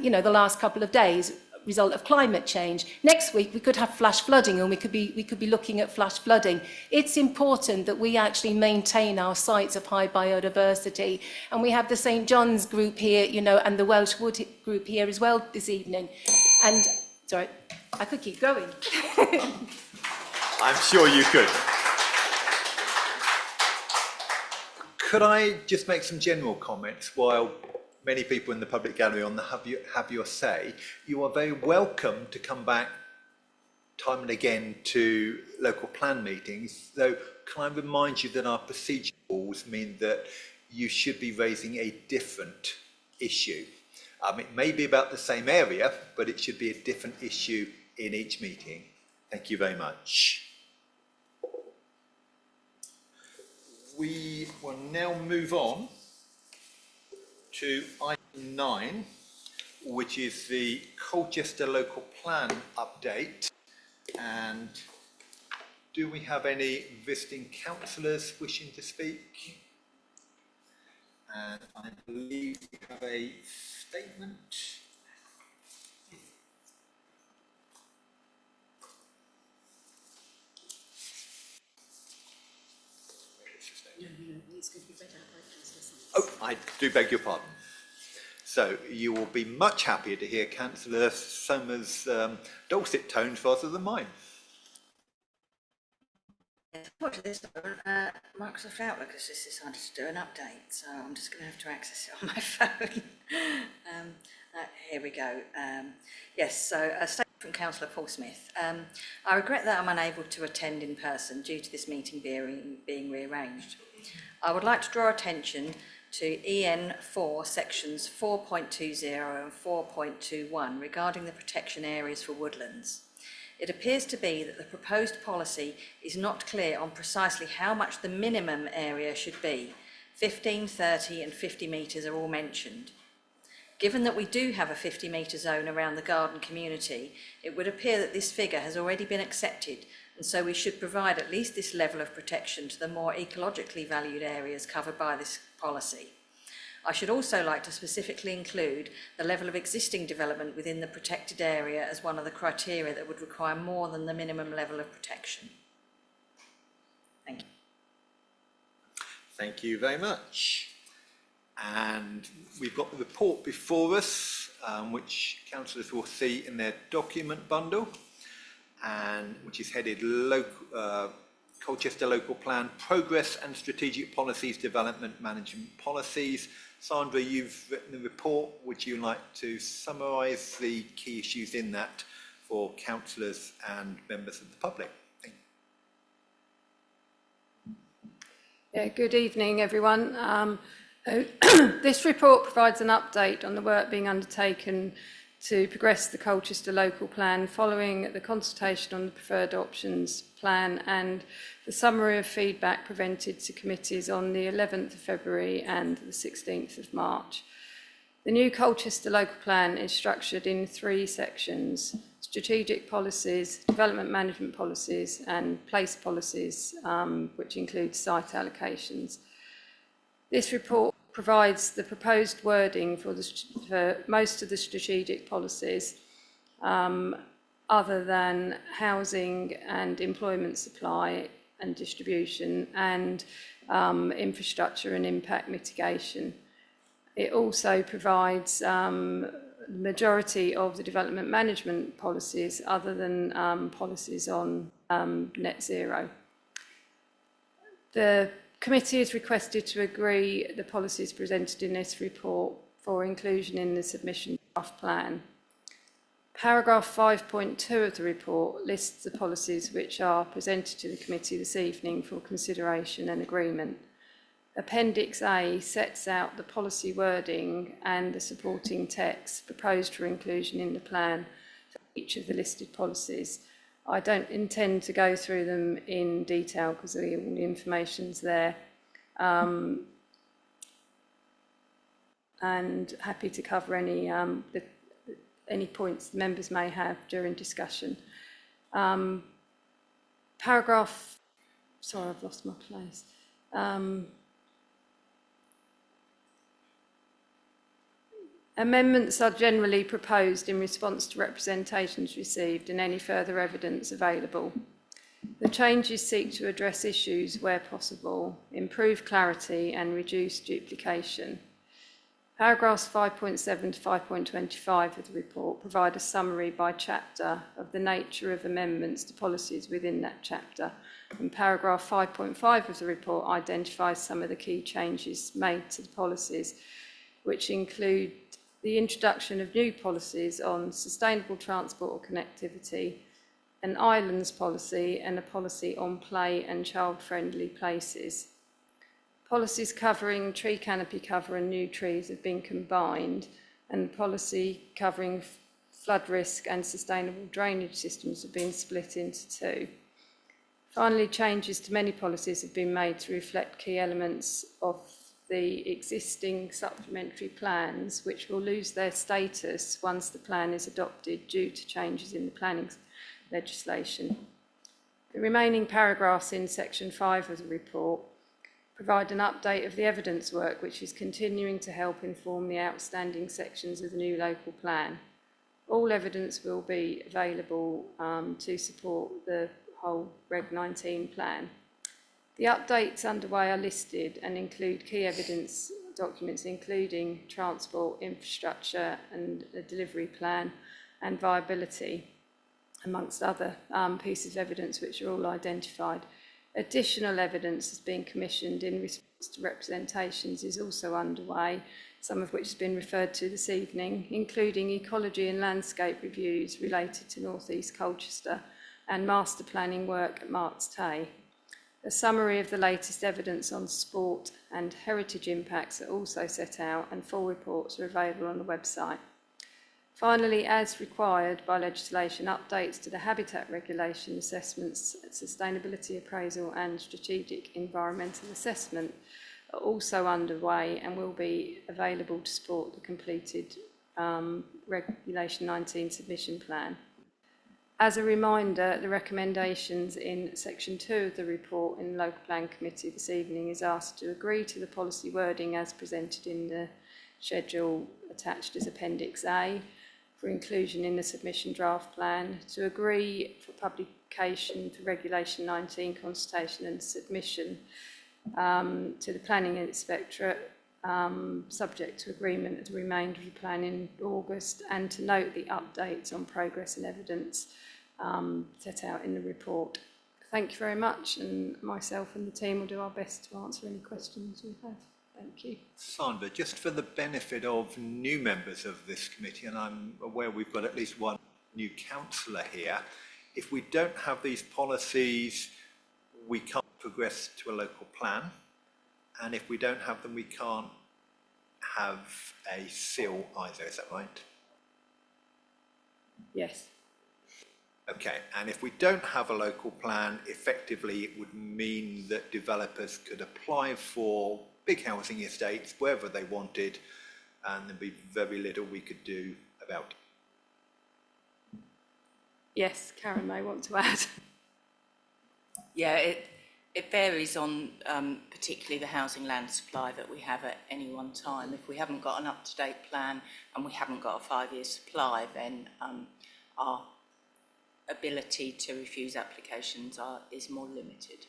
you know, the last couple of days, result of climate change. Next week we could have flash flooding, and we could be looking at flash flooding. It's important that we actually maintain our sites of high biodiversity, and we have the St John's group here, you know, and the Welsh Wood group here as well this evening. And sorry, I could keep going. I'm sure you could. Could I just make some general comments while many people in the public gallery on the have your say? You are very welcome to come back time and again to local plan meetings, though can I remind you that our procedure rules mean that you should be raising a different issue. It may be about the same area, but it should be a different issue in each meeting. Thank you very much. We will now move on to item 9, which is the Colchester local plan update. And do we have any visiting councillors wishing to speak? And I believe we have a statement. Oh, I do beg your pardon. So you will be much happier to hear Councillor Somers' dulcet tones rather than mine. Unfortunately, this Microsoft Outlook has just decided to do an update, so I'm just going to have to access it on my phone. Here we go. Yes, so a statement from Councillor Paul Smith. I regret that I'm unable to attend in person due to this meeting being rearranged. I would like to draw attention to EN4 sections 4.20 and 4.21 regarding the protection areas for woodlands. It appears to be that the proposed policy is not clear on precisely how much the minimum area should be. 15, 30 and 50 metres are all mentioned. Given that we do have a 50-metre zone around the garden community, it would appear that this figure has already been accepted, and so we should provide at least this level of protection to the more ecologically valued areas covered by this policy. I should also like to specifically include the level of existing development within the protected area as one of the criteria that would require more than the minimum level of protection. Thank you. Thank you very much. And we've got the report before us, which councillors will see in their document bundle, and which is headed Colchester Local Plan Progress and Strategic Policies Development Management Policies. Sandra, you've written the report. Would you like to summarise the key issues in that for councillors and members of the public? Thank you. Yeah, good evening, everyone. This report provides an update on the work being undertaken to progress the Colchester Local Plan following the consultation on the Preferred Options Plan and the summary of feedback presented to committees on the 11th of February and the 16th of March. The new Colchester Local Plan is structured in 3 sections: strategic policies, development management policies and place policies, which include site allocations. This report provides the proposed wording for most of the strategic policies, other than housing and employment supply and distribution, and infrastructure and impact mitigation. It also provides the majority of the development management policies, other than policies on net zero. The committee is requested to agree the policies presented in this report for inclusion in the submission draft plan. Paragraph 5.2 of the report lists the policies which are presented to the committee this evening for consideration and agreement. Appendix A sets out the policy wording and the supporting text proposed for inclusion in the plan for each of the listed policies. I don't intend to go through them in detail because all the information's there, and happy to cover any points the members may have during discussion. Paragraph, sorry, I've lost my place. Amendments are generally proposed in response to representations received and any further evidence available. The changes seek to address issues where possible, improve clarity and reduce duplication. Paragraphs 5.7 to 5.25 of the report provide a summary by chapter of the nature of amendments to policies within that chapter, and paragraph 5.5 of the report identifies some of the key changes made to the policies, which include the introduction of new policies on sustainable transport or connectivity, an islands policy and a policy on play and child-friendly places. Policies covering tree canopy cover and new trees have been combined, and the policy covering flood risk and sustainable drainage systems have been split into 2. Finally, changes to many policies have been made to reflect key elements of the existing supplementary plans, which will lose their status once the plan is adopted due to changes in the planning legislation. The remaining paragraphs in section 5 of the report provide an update of the evidence work which is continuing to help inform the outstanding sections of the new local plan. All evidence will be available to support the whole Reg 19 plan. The updates underway are listed and include key evidence documents including transport, infrastructure and a delivery plan and viability, amongst other pieces of evidence which are all identified. Additional evidence has been commissioned in response to representations is also underway, some of which has been referred to this evening, including ecology and landscape reviews related to North East Colchester and master planning work at Marks Tay. A summary of the latest evidence on sport and heritage impacts are also set out, and full reports are available on the website. Finally, as required by legislation, updates to the habitat regulation assessments, sustainability appraisal and strategic environmental assessment are also underway and will be available to support the completed Regulation 19 submission plan. As a reminder, the recommendations in section 2 of the report in the Local Plan Committee this evening is asked to agree to the policy wording as presented in the schedule attached as Appendix A for inclusion in the submission draft plan, to agree for publication for Regulation 19 consultation and submission to the Planning Inspectorate, subject to agreement of the remainder of the plan in August, and to note the updates on progress and evidence set out in the report. Thank you very much, and myself and the team will do our best to answer any questions you have. Thank you. Sandra, just for the benefit of new members of this committee, and I'm aware we've got at least one new councillor here, if we don't have these policies, we can't progress to a local plan, and if we don't have them, we can't have a seal either, is that right? Yes. Okay, and if we don't have a local plan, effectively it would mean that developers could apply for big housing estates wherever they wanted, and there'd be very little we could do about it. Yes, Karen may want to add. Yeah, it varies on particularly the housing land supply that we have at any one time. If we haven't got an up-to-date plan and we haven't got a 5-year supply, then our ability to refuse applications is more limited.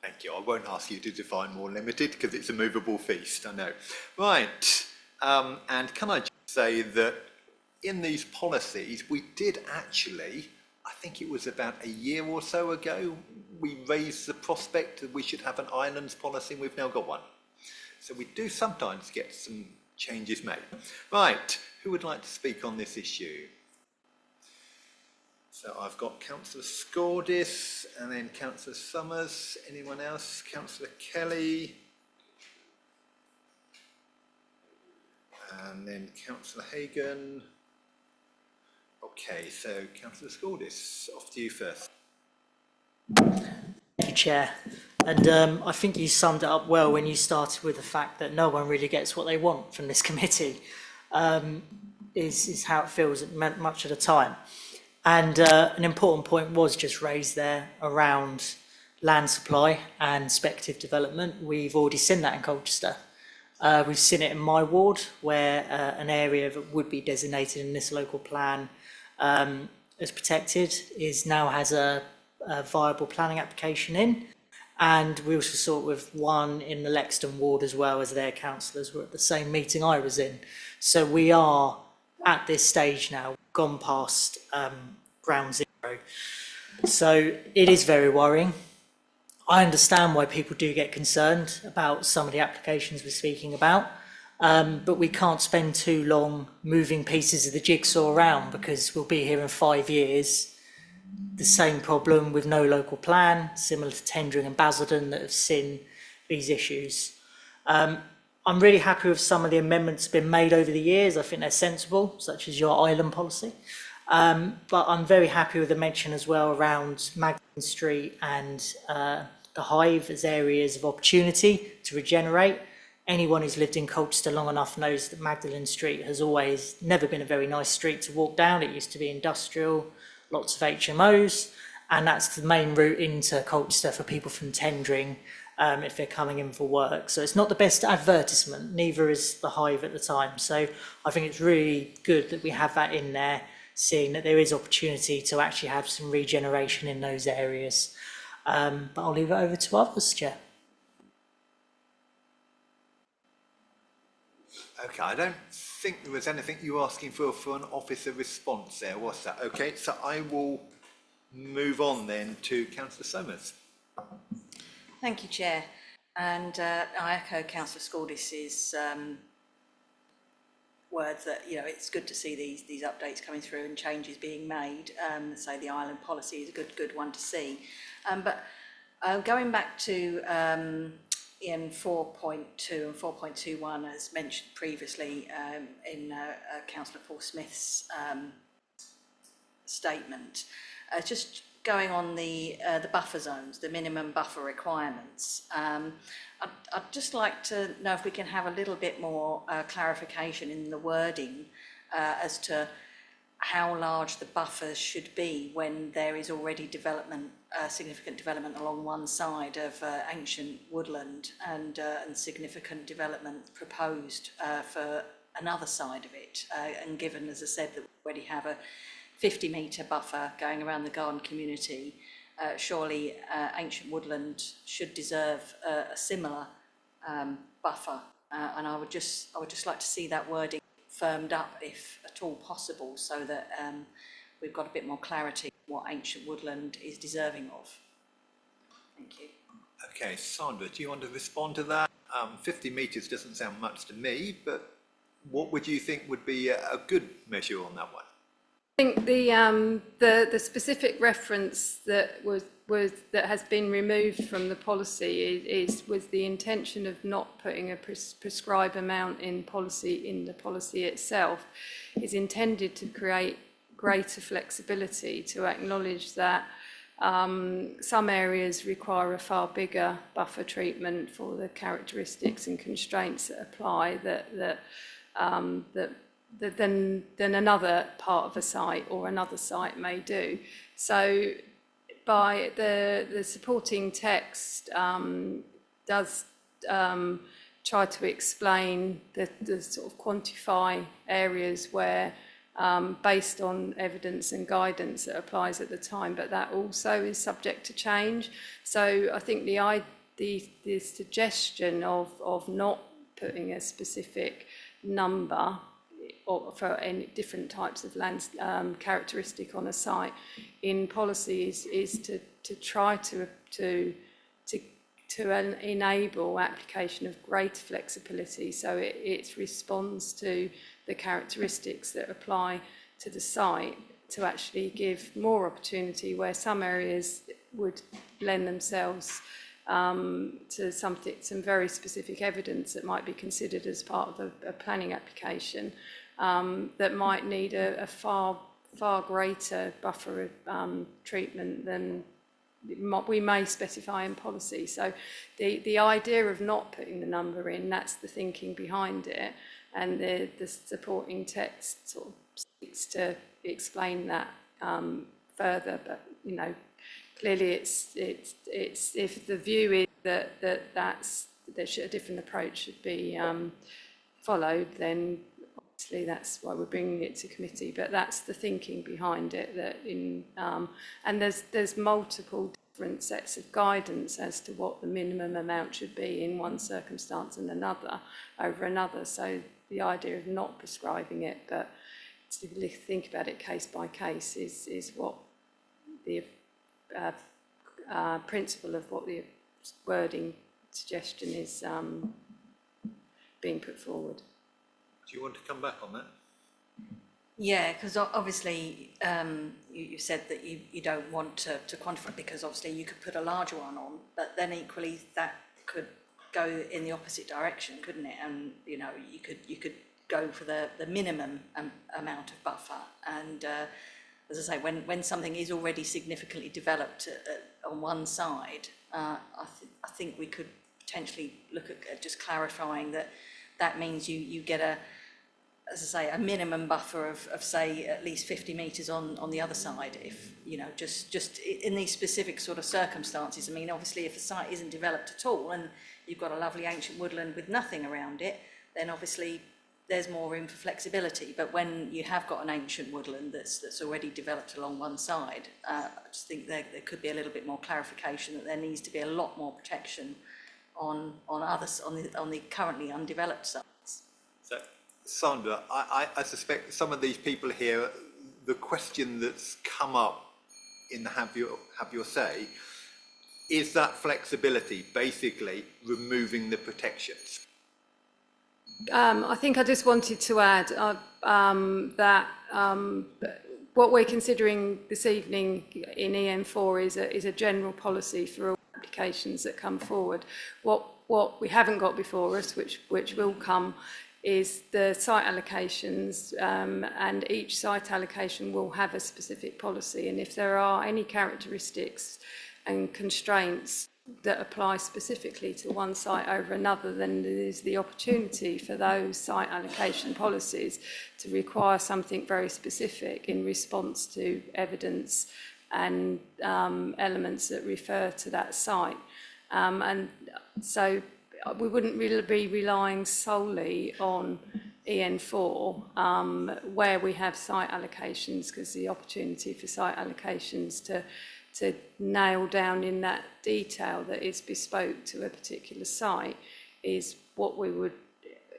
Thank you. I won't ask you to define more limited because it's a movable feast, I know. Right, and can I just say that in these policies, we did actually, I think it was about a year or so ago, we raised the prospect that we should have an islands policy, and we've now got one. So we do sometimes get some changes made. Right, who would like to speak on this issue? So I've got Councillor Scordis and then Councillor Summers. Anyone else? Councillor Kelly. And then Councillor Hagan. Okay, so Councillor Scordis, off to you first. Thank you, Chair. And I think you summed it up well when you started with the fact that no one really gets what they want from this committee, is how it feels much of the time. And an important point was just raised there around land supply and speculative development. We've already seen that in Colchester. We've seen it in my ward, where an area that would be designated in this local plan as protected now has a viable planning application in. And we also saw it with one in the Lexton ward as well, as their councillors were at the same meeting I was in. So we are at this stage now, gone past ground zero. So it is very worrying. I understand why people do get concerned about some of the applications we're speaking about, but we can't spend too long moving pieces of the jigsaw around, because we'll be here in 5 years, the same problem with no local plan, similar to Tendring and Basildon that have seen these issues. I'm really happy with some of the amendments that have been made over the years. I think they're sensible, such as your island policy. But I'm very happy with the mention as well around Magdalen Street and the Hive as areas of opportunity to regenerate. Anyone who's lived in Colchester long enough knows that Magdalen Street has always never been a very nice street to walk down. It used to be industrial, lots of HMOs, and that's the main route into Colchester for people from Tendring if they're coming in for work. So it's not the best advertisement, neither is the Hive at the time. So I think it's really good that we have that in there, seeing that there is opportunity to actually have some regeneration in those areas. But I'll leave it over to others, Chair. Okay, I don't think there was anything you were asking for an officer response there, was that? Okay, so I will move on then to Councillor Somers. Thank you, Chair. And I echo Councillor Scordis's words that, you know, it's good to see these updates coming through and changes being made. So the island policy is a good one to see. But going back to in 4.2 and 4.21, as mentioned previously in Councillor Paul Smith's statement, just going on the buffer zones, the minimum buffer requirements. I'd just like to know if we can have a little bit more clarification in the wording as to how large the buffers should be when there is already development, significant development along one side of ancient woodland and significant development proposed for another side of it. And given, as I said, that we already have a 50-metre buffer going around the garden community, surely ancient woodland should deserve a similar buffer. And I would just like to see that wording firmed up, if at all possible, so that we've got a bit more clarity what ancient woodland is deserving of. Thank you. Okay, Sandra, do you want to respond to that? 50 metres doesn't sound much to me, but what would you think would be a good measure on that one? I think the specific reference that that has been removed from the policy was the intention of not putting a prescribed amount in the policy itself. Is intended to create greater flexibility, to acknowledge that some areas require a far bigger buffer treatment for the characteristics and constraints that apply than another part of a site or another site may do. So by the supporting text does try to explain the sort of quantify areas where based on evidence and guidance that applies at the time, but that also is subject to change. So I think the suggestion of not putting a specific number or for any different types of land characteristic on a site in policies is to try to enable application of greater flexibility, so it responds to the characteristics that apply to the site, to actually give more opportunity where some areas would lend themselves to some very specific evidence that might be considered as part of a planning application, that might need a far greater buffer treatment than we may specify in policy. So the idea of not putting the number in, that's the thinking behind it, and the supporting text sort of seeks to explain that further. But you know, clearly it's if the view is that a different approach should be followed, then obviously that's why we're bringing it to committee. But that's the thinking behind it. And there's multiple different sets of guidance as to what the minimum amount should be in one circumstance and another over another. So the idea of not prescribing it, but to think about it case by case, is what the principle of what the wording suggestion is being put forward. Do you want to come back on that? Yeah, because obviously you said that you don't want to quantify, because obviously you could put a larger one on, but then equally that could go in the opposite direction, couldn't it? And you know, you could go for the minimum amount of buffer. And as I say, when something is already significantly developed on one side, I think we could potentially look at just clarifying that means you get as I say, a minimum buffer of say at least 50 metres on the other side, if you know, just in these specific sort of circumstances. I mean, obviously if a site isn't developed at all and you've got a lovely ancient woodland with nothing around it, then obviously there's more room for flexibility. But when you have got an ancient woodland that's already developed along one side, I just think there could be a little bit more clarification that there needs to be a lot more protection on the currently undeveloped sites. So, Sandra, I suspect some of these people here, the question that's come up in the have your say, is that flexibility basically removing the protections? I think I just wanted to add that what we're considering this evening in EM4 is a general policy for all applications that come forward. What we haven't got before us, which will come, is the site allocations, and each site allocation will have a specific policy, and if there are any characteristics and constraints that apply specifically to one site over another, then there's the opportunity for those site allocation policies to require something very specific in response to evidence and elements that refer to that site. And so we wouldn't really be relying solely on EN4 where we have site allocations, because the opportunity for site allocations to nail down in that detail that is bespoke to a particular site is what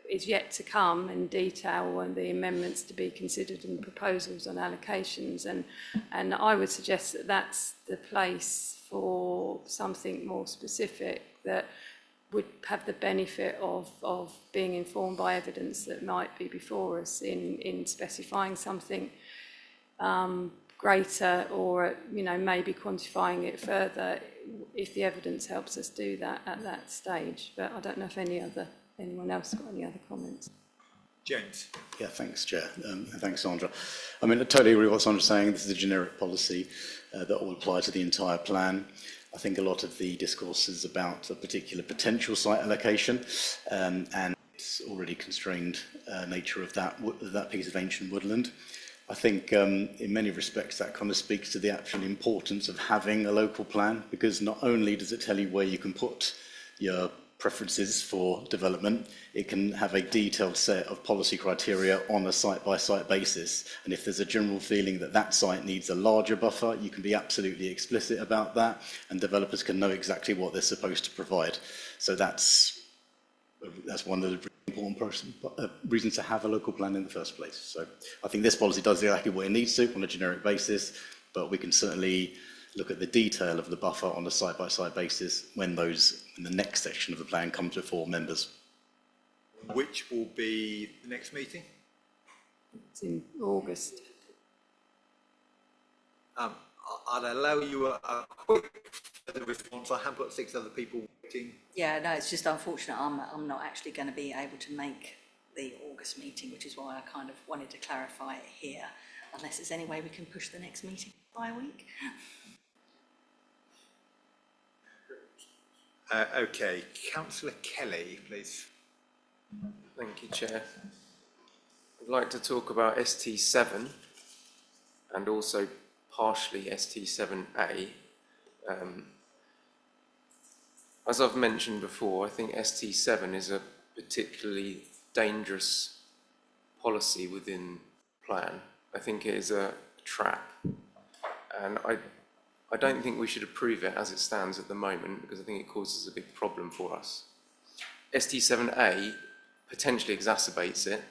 is yet to come in detail, and the amendments to be considered and proposals on allocations, and I would suggest that that's the place for something more specific that would have the benefit of being informed by evidence that might be before us in specifying something greater, or maybe quantifying it further if the evidence helps us do that at that stage. But I don't know if anyone else got any other comments. James. Yeah, thanks, Chair. And thanks, Sandra. I mean, I totally agree with what Sandra's saying. This is a generic policy that will apply to the entire plan. I think a lot of the discourse is about a particular potential site allocation, and it's already constrained nature of that piece of ancient woodland. I think in many respects that kind of speaks to the actual importance of having a local plan, because not only does it tell you where you can put your preferences for development, it can have a detailed set of policy criteria on a site-by-site basis. And if there's a general feeling that that site needs a larger buffer, you can be absolutely explicit about that, and developers can know exactly what they're supposed to provide. So that's one of the important reasons to have a local plan in the first place. So I think this policy does exactly what it needs to on a generic basis, but we can certainly look at the detail of the buffer on a site-by-site basis when in the next section of the plan comes before members. Which will be the next meeting? It's in August. I'll allow you a quick response. I have got 6 other people waiting. Yeah, no, it's just unfortunate I'm not actually going to be able to make the August meeting, which is why I kind of wanted to clarify it here, unless there's any way we can push the next meeting by a week. Okay, Councillor Kelly, please. Thank you, Chair. I'd like to talk about ST7 and also partially ST7A. As I've mentioned before, I think ST7 is a particularly dangerous policy within plan. I think it is a trap, and I don't think we should approve it as it stands at the moment, because I think it causes a big problem for us. ST7A potentially exacerbates it,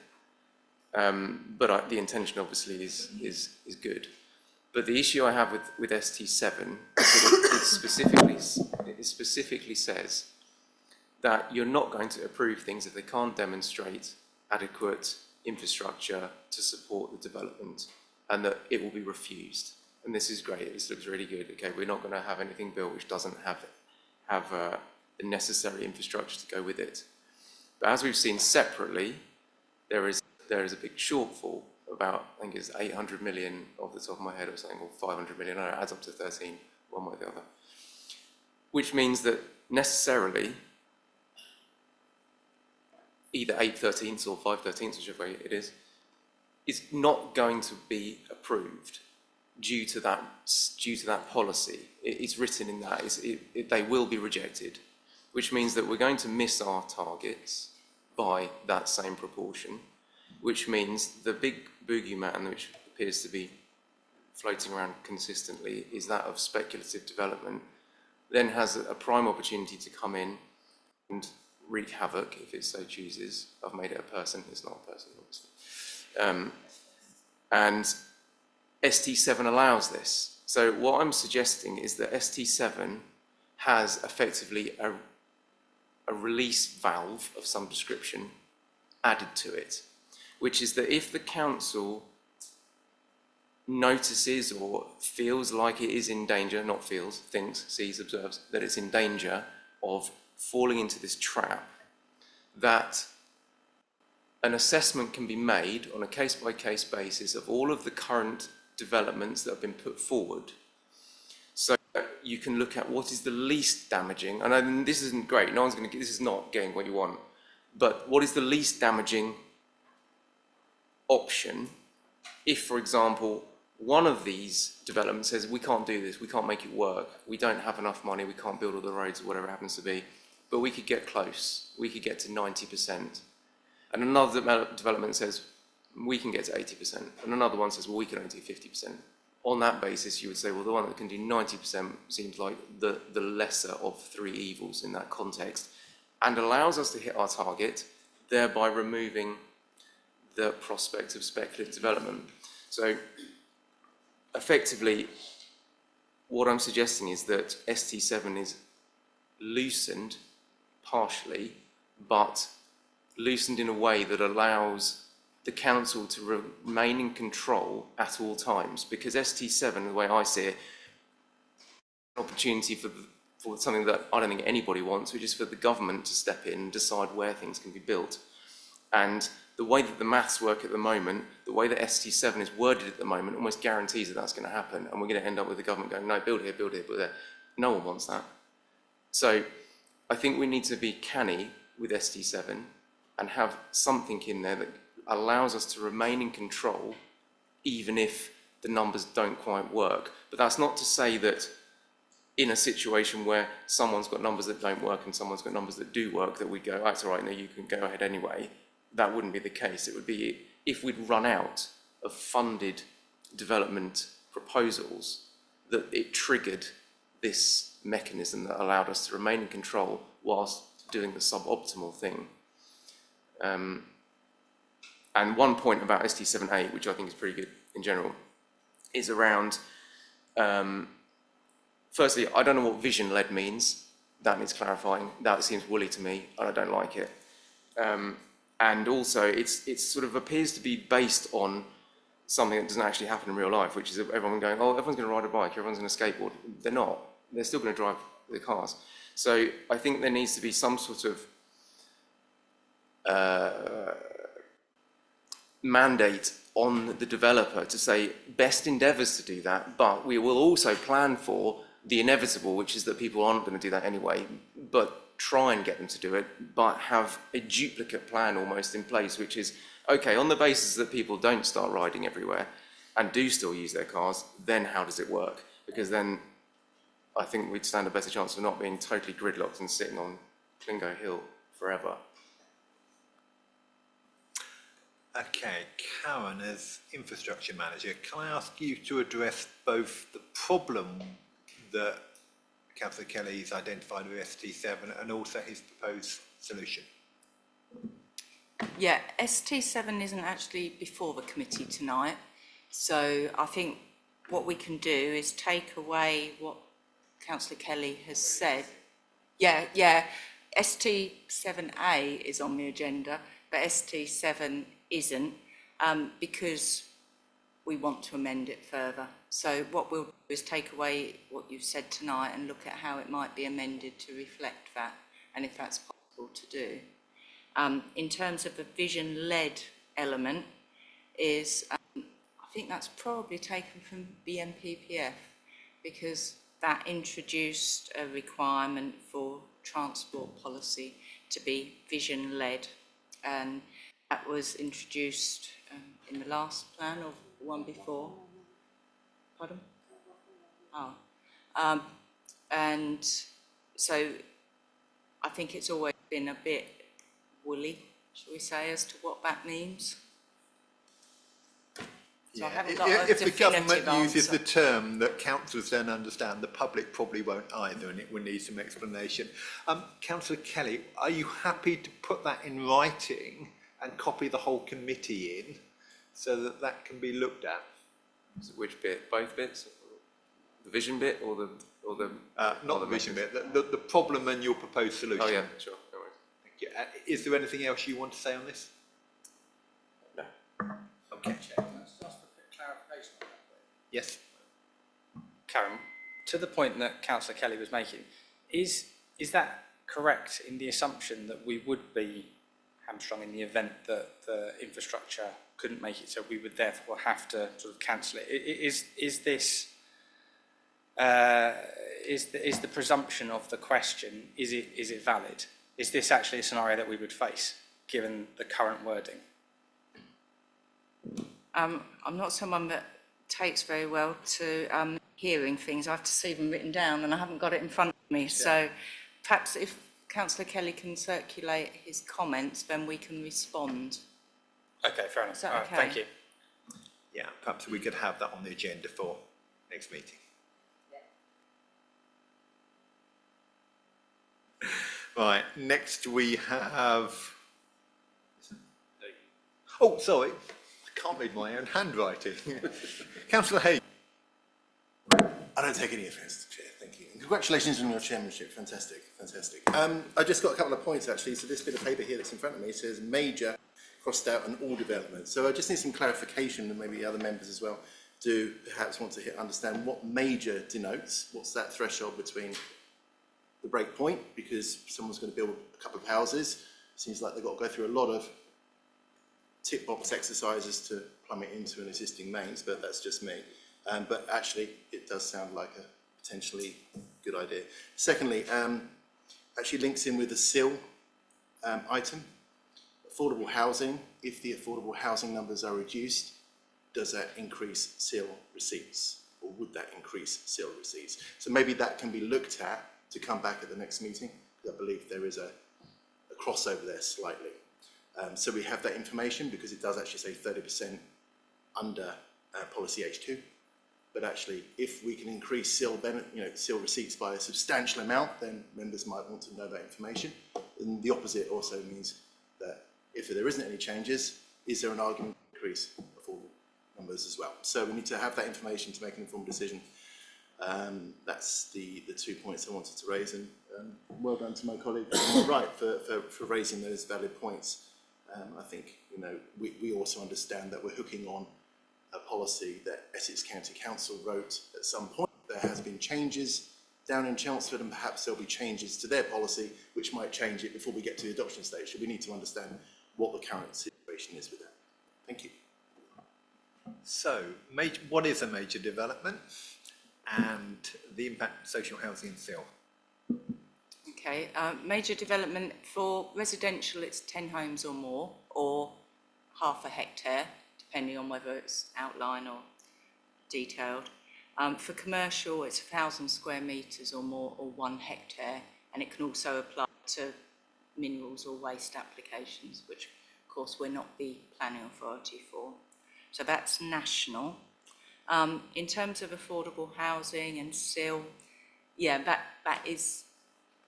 but the intention obviously is good. But the issue I have with ST7 is that it specifically says that you're not going to approve things if they can't demonstrate adequate infrastructure to support the development, and that it will be refused. And this is great, this looks really good. Okay, we're not going to have anything built which doesn't have the necessary infrastructure to go with it. But as we've seen separately, there is a big shortfall, about, I think it's 800 million off the top of my head or something, or 500 million, I don't know, it adds up to 13, one way or the other. Which means that necessarily, either 8/13 or 5/13, whichever way it is not going to be approved due to that policy. It's written in that, they will be rejected, which means that we're going to miss our targets by that same proportion, which means the big boogeyman, which appears to be floating around consistently, is that of speculative development, then has a prime opportunity to come in and wreak havoc if it so chooses. I've made it a person, it's not a person, obviously. And ST7 allows this. So what I'm suggesting is that ST7 has effectively a release valve of some description added to it, which is that if the council notices or feels like it is in danger, not feels, thinks, sees, observes, that it's in danger of falling into this trap, that an assessment can be made on a case-by-case basis of all of the current developments that have been put forward. So you can look at what is the least damaging, and this isn't great, no one's going to, this is not getting what you want, but what is the least damaging option if, for example, one of these developments says, we can't do this, we can't make it work, we don't have enough money, we can't build all the roads or whatever it happens to be, but we could get close, we could get to 90%. And another development says, we can get to 80%. And another one says, well, we can only do 50%. On that basis, you would say, well, the one that can do 90% seems like the lesser of three evils in that context, and allows us to hit our target, thereby removing the prospect of speculative development. So effectively, what I'm suggesting is that ST7 is loosened partially, but loosened in a way that allows the council to remain in control at all times, because ST7, the way I see it, an opportunity for something that I don't think anybody wants, which is for the government to step in and decide where things can be built. And the way that the maths work at the moment, the way that ST7 is worded at the moment, almost guarantees that that's going to happen, and we're going to end up with the government going, no, build here, build here, build there. No one wants that. So I think we need to be canny with ST7 and have something in there that allows us to remain in control even if the numbers don't quite work. But that's not to say that in a situation where someone's got numbers that don't work and someone's got numbers that do work, that we go, that's all right, no, you can go ahead anyway. That wouldn't be the case. It would be if we'd run out of funded development proposals, that it triggered this mechanism that allowed us to remain in control whilst doing the suboptimal thing. And one point about ST7A, which I think is pretty good in general, is around, firstly, I don't know what vision-led means. That needs clarifying. That seems woolly to me, and I don't like it. And also, it sort of appears to be based on something that doesn't actually happen in real life, which is everyone going, oh, everyone's going to ride a bike, everyone's going to skateboard. They're not. They're still going to drive the cars. So I think there needs to be some sort of mandate on the developer to say best endeavours to do that, but we will also plan for the inevitable, which is that people aren't going to do that anyway, but try and get them to do it, but have a duplicate plan almost in place, which is, okay, on the basis that people don't start riding everywhere and do still use their cars, then how does it work? Because then I think we'd stand a better chance of not being totally gridlocked and sitting on Clingo Hill forever. Okay, Karen, as infrastructure manager, can I ask you to address both the problem that Councillor Kelly's identified with ST7 and also his proposed solution? Yeah, ST7 isn't actually before the committee tonight, so I think what we can do is take away what Councillor Kelly has said. Yeah, ST7A is on the agenda, but ST7 isn't, because we want to amend it further. So what we'll do is take away what you've said tonight and look at how it might be amended to reflect that, and if that's possible to do. In terms of the vision-led element, is I think that's probably taken from the MPPF, because that introduced a requirement for transport policy to be vision-led, and that was introduced in the last plan or one before. Pardon? Oh. And so I think it's always been a bit woolly, shall we say, as to what that means. So I haven't got a if the government definitive uses answer. the term that councillors don't understand, the public probably won't either, and it will need some explanation. Councillor Kelly, are you happy to put that in writing and copy the whole committee in so that that can be looked at? So which bit? Both bits? The vision bit or the not the vision bit, the problem and your proposed solution. Oh yeah, sure. No worries. Thank you. Is there anything else you want to say on this? No. Okay. Yes. Karen, to the point that Councillor Kelly was making, is that correct in the assumption that we would be hamstrung in the event that the infrastructure couldn't make it, so we would therefore have to sort of cancel it. Is this is the presumption of the question, is it valid? Is this actually a scenario that we would face given the current wording? I'm not someone that takes very well to hearing things. I have to see them written down and I haven't got it in front of me. So perhaps if Councillor Kelly can circulate his comments, then we can respond. Okay, fair enough. Is that All right, okay? thank you. Yeah, perhaps we could have that on the agenda for next meeting. Right, next we have... Oh, sorry, I can't read my own handwriting. Councillor Hay. I don't take any offence, Chair, thank you. And congratulations on your chairmanship, fantastic, fantastic. I just got a couple of points actually. So this bit of paper here that's in front of me says major crossed out on all developments. So I just need some clarification, and maybe other members as well do perhaps want to understand what major denotes. What's that threshold between the break point, because someone's going to build a couple of houses. Seems like they've got to go through a lot of tick box exercises to plumb it into an existing mains, but that's just me. But actually, it does sound like a potentially good idea. Secondly, actually links in with the SIL item. Affordable housing, if the affordable housing numbers are reduced, does that increase SIL receipts? Or would that increase SIL receipts? So maybe that can be looked at to come back at the next meeting, because I believe there is a crossover there slightly. So we have that information because it does actually say 30% under policy H2. But actually, if we can increase SIL receipts by a substantial amount, then members might want to know that information. And the opposite also means that if there isn't any changes, is there an argument to increase affordable numbers as well? So we need to have that information to make an informed decision. That's the 2 points I wanted to raise, and well done to my colleague on the right for raising those valid points. I think we also understand that we're hooking on a policy that Essex County Council wrote at some point. There has been changes down in Chelmsford, and perhaps there'll be changes to their policy which might change it before we get to the adoption stage. So we need to understand what the current situation is with that. Thank you. So, what is a major development and the impact on social housing and SIL? Okay, major development for residential, it's 10 homes or more, or half a hectare, depending on whether it's outline or detailed. For commercial, it's 1,000 square metres or more, or 1 hectare, and it can also apply to minerals or waste applications, which of course we're not the planning authority for. So that's national. In terms of affordable housing and SIL, yeah, that is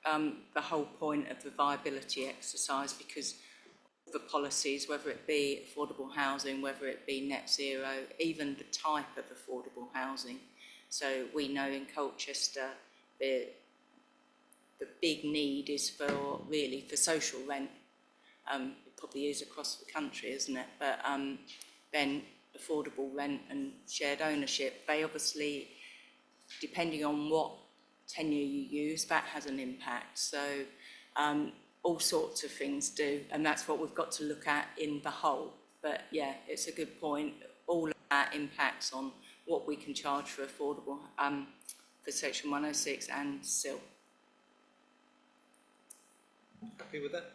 the whole point of the viability exercise, because the policies, whether it be affordable housing, whether it be net zero, even the type of affordable housing. So we know in Colchester the big need is for social rent. It probably is across the country, isn't it? But then affordable rent and shared ownership, they obviously, depending on what tenure you use, that has an impact. So all sorts of things do, and that's what we've got to look at in the whole. But yeah, it's a good point. All of that impacts on what we can charge for affordable, for section 106 and SIL. Happy with that?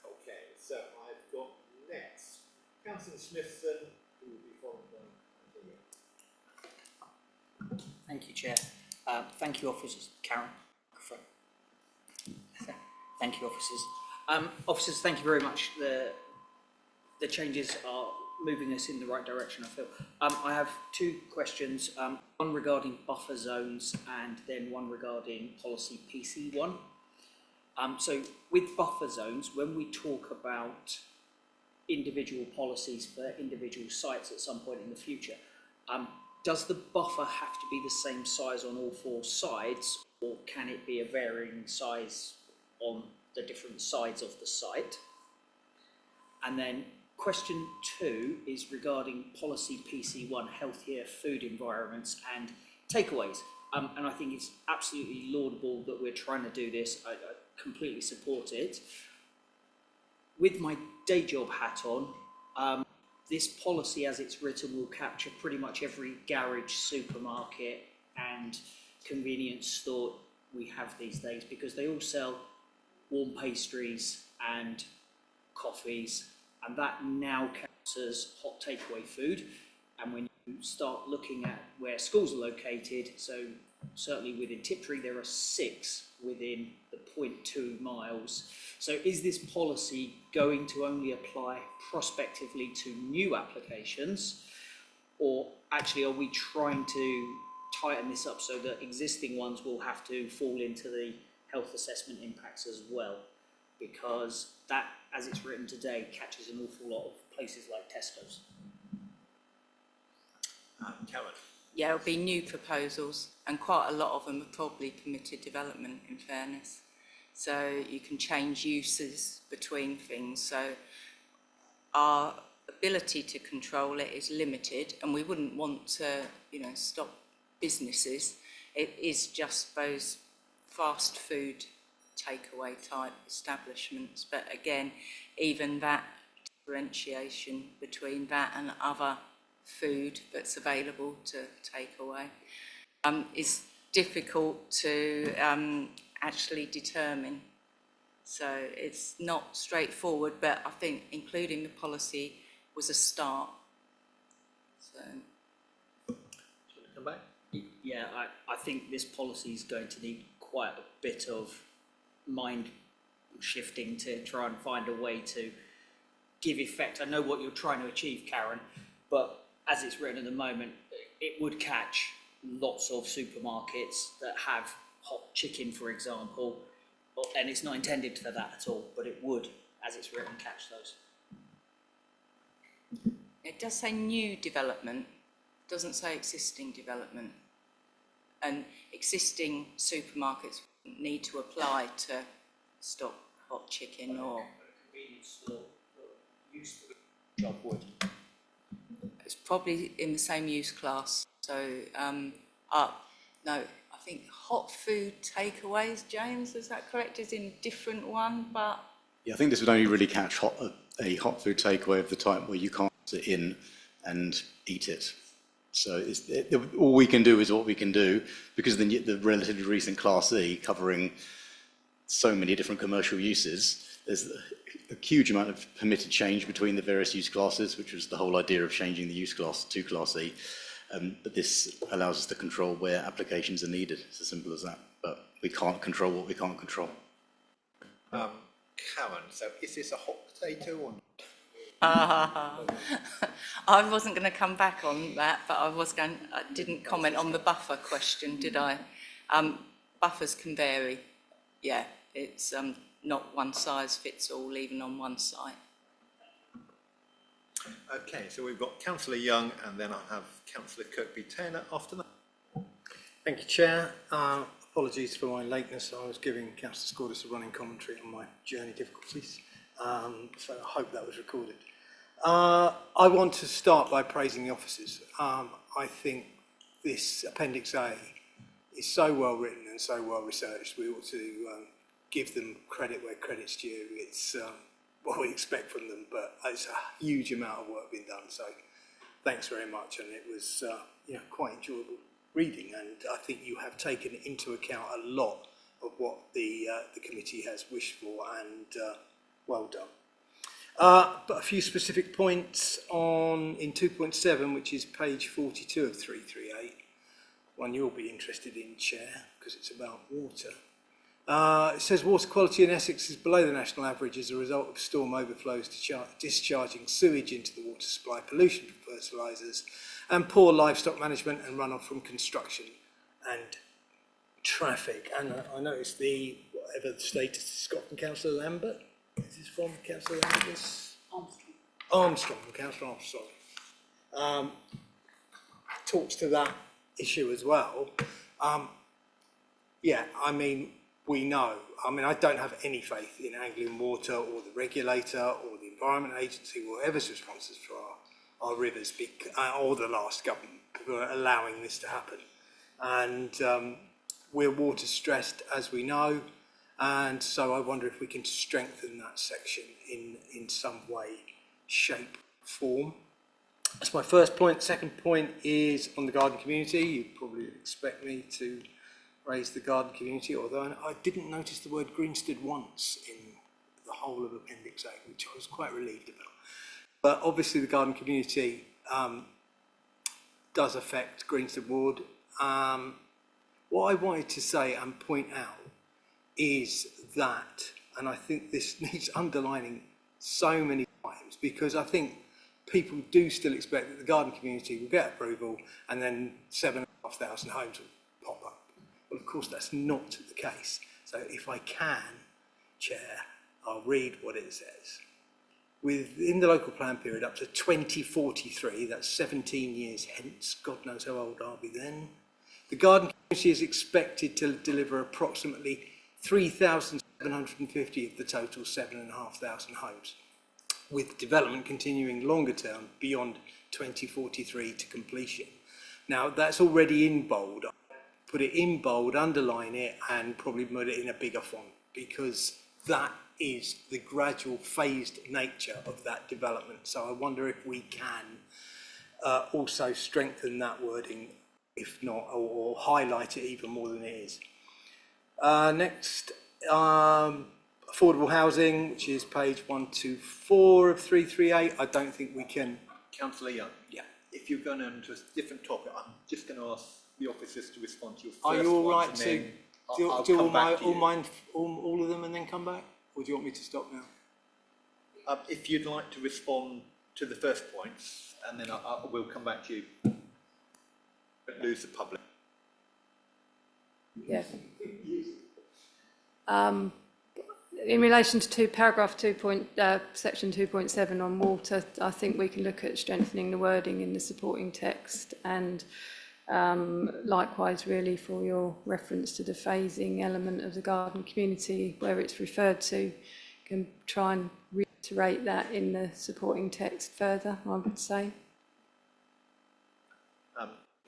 Okay, so I've got next Councillor Smithson, who will be followed by Anthony. Thank you, Chair. Thank you, officers. Karen. Thank you, officers. Officers, thank you very much. The changes are moving us in the right direction, I feel. I have 2 questions, one regarding buffer zones and then one regarding policy PC1. So with buffer zones, when we talk about individual policies for individual sites at some point in the future, does the buffer have to be the same size on all 4 sides, or can it be a varying size on the different sides of the site? And then question 2 is regarding policy PC1, healthier food environments and takeaways. And I think it's absolutely laudable that we're trying to do this. I completely support it. with my day job hat on, this policy as it's written will capture pretty much every garage, supermarket and convenience store we have these days, because they all sell warm pastries and coffees, and that now counts as hot takeaway food. And when you start looking at where schools are located, so certainly within Tiptree there are 6 within the 0.2 miles. So is this policy going to only apply prospectively to new applications, or actually are we trying to tighten this up so that existing ones will have to fall into the health assessment impacts as well? Because that, as it's written today, catches an awful lot of places like Tesco's. Karen. Yeah, it'll be new proposals, and quite a lot of them are probably permitted development, in fairness. So you can change uses between things. So our ability to control it is limited, and we wouldn't want to, stop businesses. It is just those fast food takeaway type establishments. But again, even that differentiation between that and other food that's available to take away is difficult to actually determine. So it's not straightforward, but I think including the policy was a start. So. Do you want to come back? Yeah, I think this policy is going to need quite a bit of mind shifting to try and find a way to give effect. I know what you're trying to achieve, Karen, but as it's written at the moment, it would catch lots of supermarkets that have hot chicken, for example, and it's not intended for that at all, but it would, as it's written, catch those. It does say new development, doesn't say existing development. And existing supermarkets need to apply to stock hot chicken or... Convenience store that used to be job would. It's probably in the same use class. So, no, I think hot food takeaways, James, is that correct? Is in a different one, but... Yeah, I think this would only really catch a hot food takeaway of the type where you can't sit in and eat it. So all we can do is what we can do, because the relatively recent Class E covering so many different commercial uses, there's a huge amount of permitted change between the various use classes, which was the whole idea of changing the use class to Class E. But this allows us to control where applications are needed. It's as simple as that. But we can't control what we can't control. Karen, so is this a hot potato or not? I wasn't going to come back on that, but I didn't comment on the buffer question, did I? Buffers can vary. Yeah, it's not one size fits all, even on one site. Okay, so we've got Councillor Young, and then I'll have Councillor Kirkby-Taylor after that. Thank you, Chair. Apologies for my lateness. I was giving Councillor Scordis a running commentary on my journey difficulties, so I hope that was recorded. I want to start by praising the officers. I think this Appendix A is so well written and so well researched. We ought to give them credit where credit's due. It's what we expect from them, but it's a huge amount of work being done. So thanks very much, and it was quite enjoyable reading. And I think you have taken into account a lot of what the committee has wished for, and well done. But a few specific points in 2.7, which is page 42 of 338, one you'll be interested in, Chair, because it's about water. It says water quality in Essex is below the national average as a result of storm overflows discharging sewage into the water supply, pollution from fertilisers, and poor livestock management and runoff from construction and traffic. And I noticed whatever the status has got from Councillor Lambert. Is this from Councillor Lambert? Armstrong, from Councillor Armstrong. Talks to that issue as well. Yeah, I mean, we know. I mean, I don't have any faith in Anglian Water or the regulator or the Environment Agency, whoever's responsible for our rivers, or the last government, for allowing this to happen. And we're water stressed, as we know. And so I wonder if we can strengthen that section in some way, shape, form. That's my first point. Second point is on the garden community. You'd probably expect me to raise the garden community, although I didn't notice the word Greenstead once in the whole of Appendix A, which I was quite relieved about. But obviously the garden community does affect Greenstead Ward. What I wanted to say and point out is that, and I think this needs underlining so many times, because I think people do still expect that the garden community will get approval and then 7,500 homes will pop up. Well, of course, that's not the case. So if I can, Chair, I'll read what it says. Within the local plan period up to 2043, that's 17 years hence, God knows how old I'll be then, the garden community is expected to deliver approximately 3,750 of the total 7,500 homes, with development continuing longer term beyond 2043 to completion. Now, that's already in bold. Put it in bold, underline it, and probably put it in a bigger font, because that is the gradual phased nature of that development. So I wonder if we can also strengthen that wording, if not, or highlight it even more than it is. Next, affordable housing, which is page 124 of 338. I don't think we can. Councillor Young, yeah. If you're going on to a different topic, I'm just going to ask the officers to respond to your first Are you all one, right and to then do I'll all, come back to you. all of them and then come back? Or do you want me to stop now? If you'd like to respond to the first points, and then I will come back to you. Don't lose the public. Yeah. In relation to paragraph 2 section 2.7 on water, I think we can look at strengthening the wording in the supporting text, and likewise really for your reference to the phasing element of the garden community where it's referred to, can try and reiterate that in the supporting text further, I would say.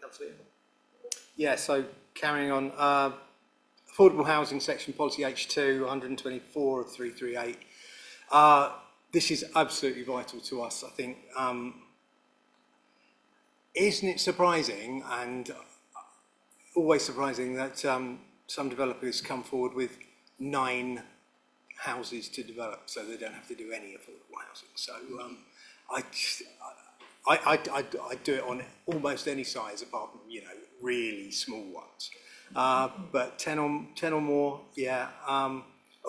Councillor Young. Yeah, so carrying on, affordable housing section policy H2 124 of 338. This is absolutely vital to us, I think. Isn't it surprising, and always surprising, that some developers come forward with 9 houses to develop, so they don't have to do any affordable housing. So I do it on almost any size, apart from, you know, really small ones. But 10 or more, yeah.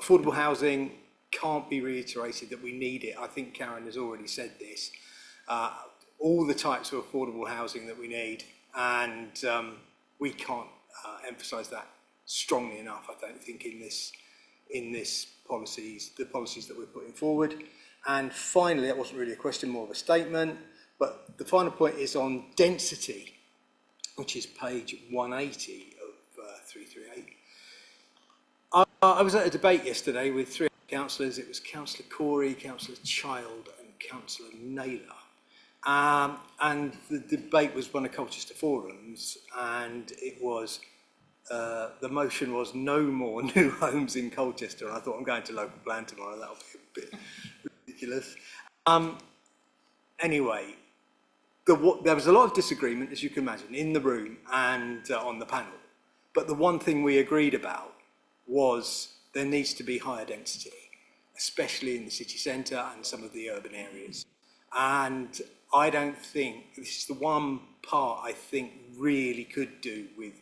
Affordable housing can't be reiterated that we need it. I think Karen has already said this. All the types of affordable housing that we need, and we can't emphasise that strongly enough, I don't think, in this policies, the policies that we're putting forward. And finally, that wasn't really a question, more of a statement, but the final point is on density, which is page 180 of 338. I was at a debate yesterday with 3 councillors. It was Councillor Corey, Councillor Child and Councillor Naylor. And the debate was one of Colchester Forums, and it was, the motion was no more new homes in Colchester. And I thought, I'm going to local plan tomorrow, that'll be a bit ridiculous. Anyway, there was a lot of disagreement, as you can imagine, in the room and on the panel. But the one thing we agreed about was there needs to be higher density, especially in the city centre and some of the urban areas. And I don't think, this is the one part I think really could do with,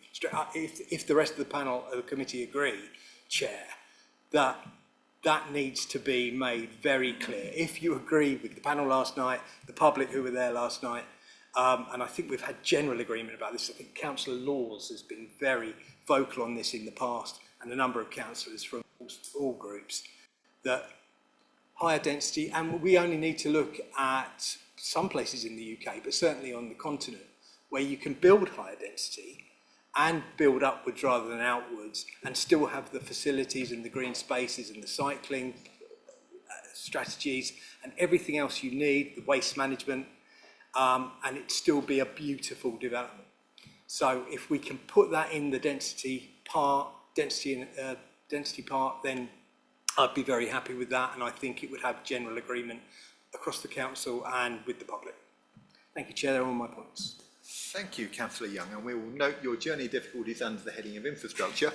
if the rest of the panel of the committee agree, Chair, that needs to be made very clear. If you agree with the panel last night, the public who were there last night, and I think we've had general agreement about this. I think Councillor Laws has been very vocal on this in the past, and a number of councillors from all groups, that higher density, and we only need to look at some places in the UK, but certainly on the continent, where you can build higher density and build upwards rather than outwards, and still have the facilities and the green spaces and the cycling strategies and everything else you need, the waste management, and it still be a beautiful development. So if we can put that in the density part, density and density part, then I'd be very happy with that, and I think it would have general agreement across the council and with the public. Thank you, Chair. They're all my points. Thank you, Councillor Young, and we will note your journey difficulties under the heading of infrastructure.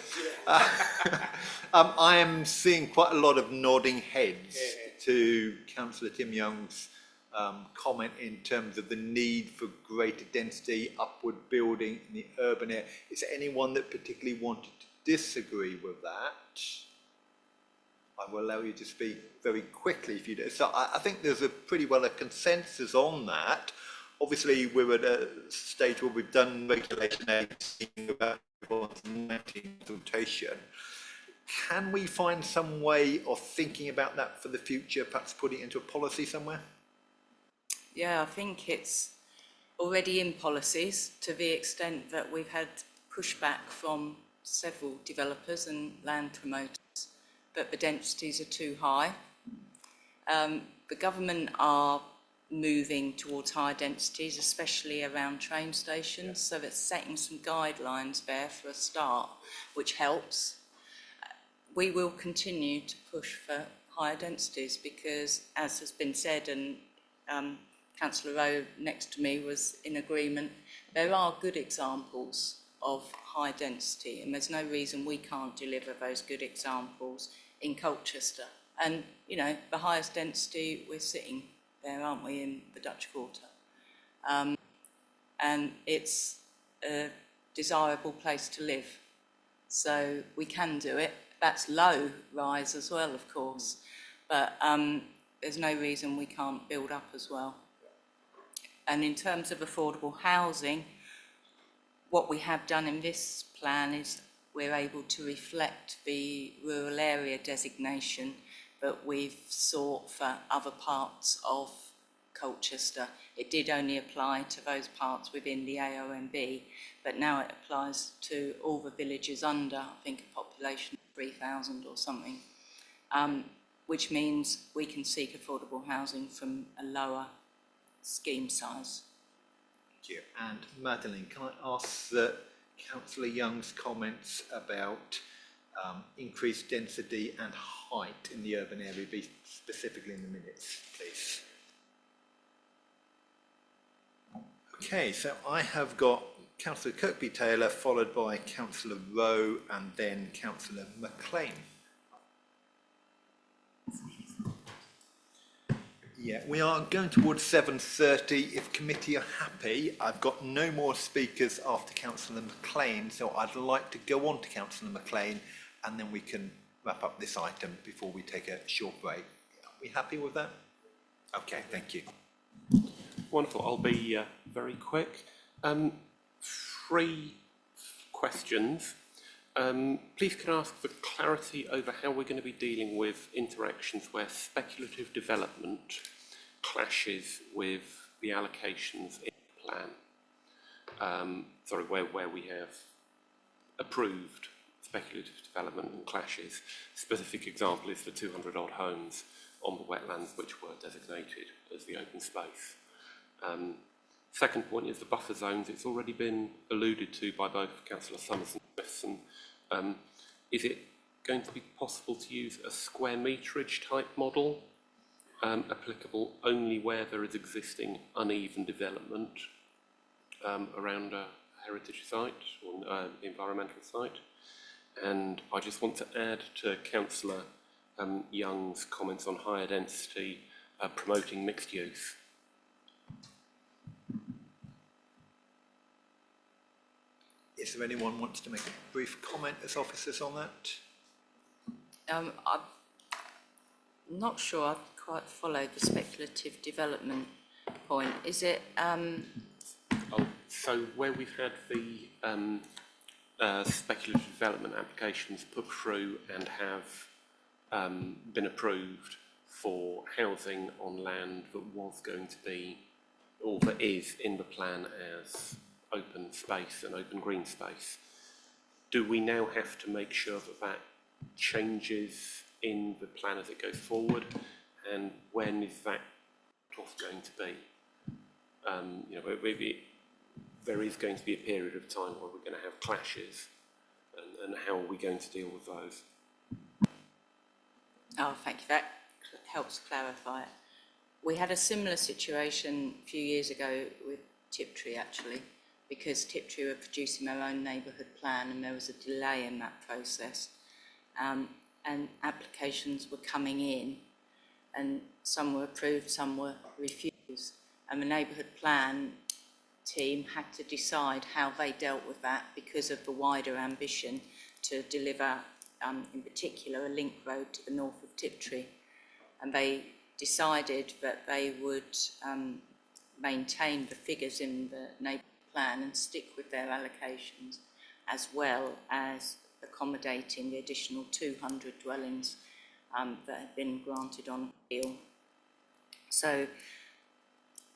I am seeing quite a lot of nodding heads to Councillor Tim Young's comment in terms of the need for greater density, upward building in the urban area. Is there anyone that particularly wanted to disagree with that? I will allow you to speak very quickly if you do. So I think there's a pretty well a consensus on that. Obviously, we're at a stage where we've done regulation 18 about consultation. Can we find some way of thinking about that for the future, perhaps putting it into a policy somewhere? Yeah, I think it's already in policies to the extent that we've had pushback from several developers and land promoters that the densities are too high. The government are moving towards high densities, especially around train stations, so it's setting some guidelines there for a start, which helps. We will continue to push for higher densities because, as has been said, and Councillor Rowe next to me was in agreement, there are good examples of high density, and there's no reason we can't deliver those good examples in Colchester. And, you know, the highest density, we're sitting there, aren't we, in the Dutch Quarter. And it's a desirable place to live. So we can do it. That's low rise as well, of course. But there's no reason we can't build up as well. And in terms of affordable housing, what we have done in this plan is we're able to reflect the rural area designation that we've sought for other parts of Colchester. It did only apply to those parts within the AONB, but now it applies to all the villages under, I think, a population of 3,000 or something, which means we can seek affordable housing from a lower scheme size. Thank you. And Madeline, can I ask that Councillor Young's comments about increased density and height in the urban area be specifically in the minutes, please? Okay, so I have got Councillor Kirkby-Taylor, followed by Councillor Rowe, and then Councillor McLean. Yeah, we are going towards 7:30. If committee are happy, I've got no more speakers after Councillor McLean, so I'd like to go on to Councillor McLean, and then we can wrap up this item before we take a short break. Are we happy with that? Okay, thank you. Wonderful. I'll be very quick. 3 questions. Please can I ask for clarity over how we're going to be dealing with interactions where speculative development clashes with the allocations in the plan? Where we have approved speculative development and clashes. Specific example is the 200 odd homes on the wetlands which were designated as the open space. Second point is the buffer zones. It's already been alluded to by both Councillor Summers and Smithson. Is it going to be possible to use a square meterage type model, applicable only where there is existing uneven development around a heritage site or environmental site? And I just want to add to Councillor Young's comments on higher density, promoting mixed use. Is there anyone who wants to make a brief comment as officers on that? I'm not sure I've quite followed the speculative development point. Is it... So where we've had the speculative development applications put through and have been approved for housing on land that was going to be, or that is in the plan as open space and open green space, do we now have to make sure that that changes in the plan as it goes forward? And when is that going to be? There is going to be a period of time where we're going to have clashes, and how are we going to deal with those? Oh, thank you. That helps clarify it. We had a similar situation a few years ago with Tiptree, actually, because Tiptree were producing their own neighbourhood plan and there was a delay in that process. And applications were coming in and some were approved, some were refused. And the neighbourhood plan team had to decide how they dealt with that because of the wider ambition to deliver, in particular, a link road to the north of Tiptree. And they decided that they would maintain the figures in the neighbourhood plan and stick with their allocations, as well as accommodating the additional 200 dwellings that had been granted on appeal. So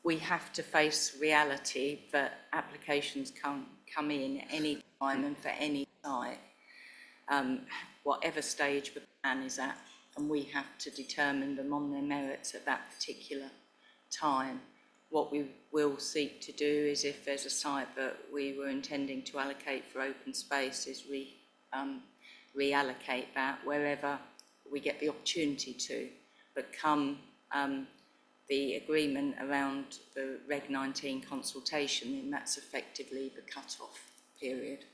we have to face reality that applications come in any time and for any site, whatever stage the plan is at, and we have to determine them on their merits at that particular time. What we will seek to do is, if there's a site that we were intending to allocate for open space, is reallocate that wherever we get the opportunity to. But come the agreement around the Reg 19 consultation, and that's effectively the cut-off period.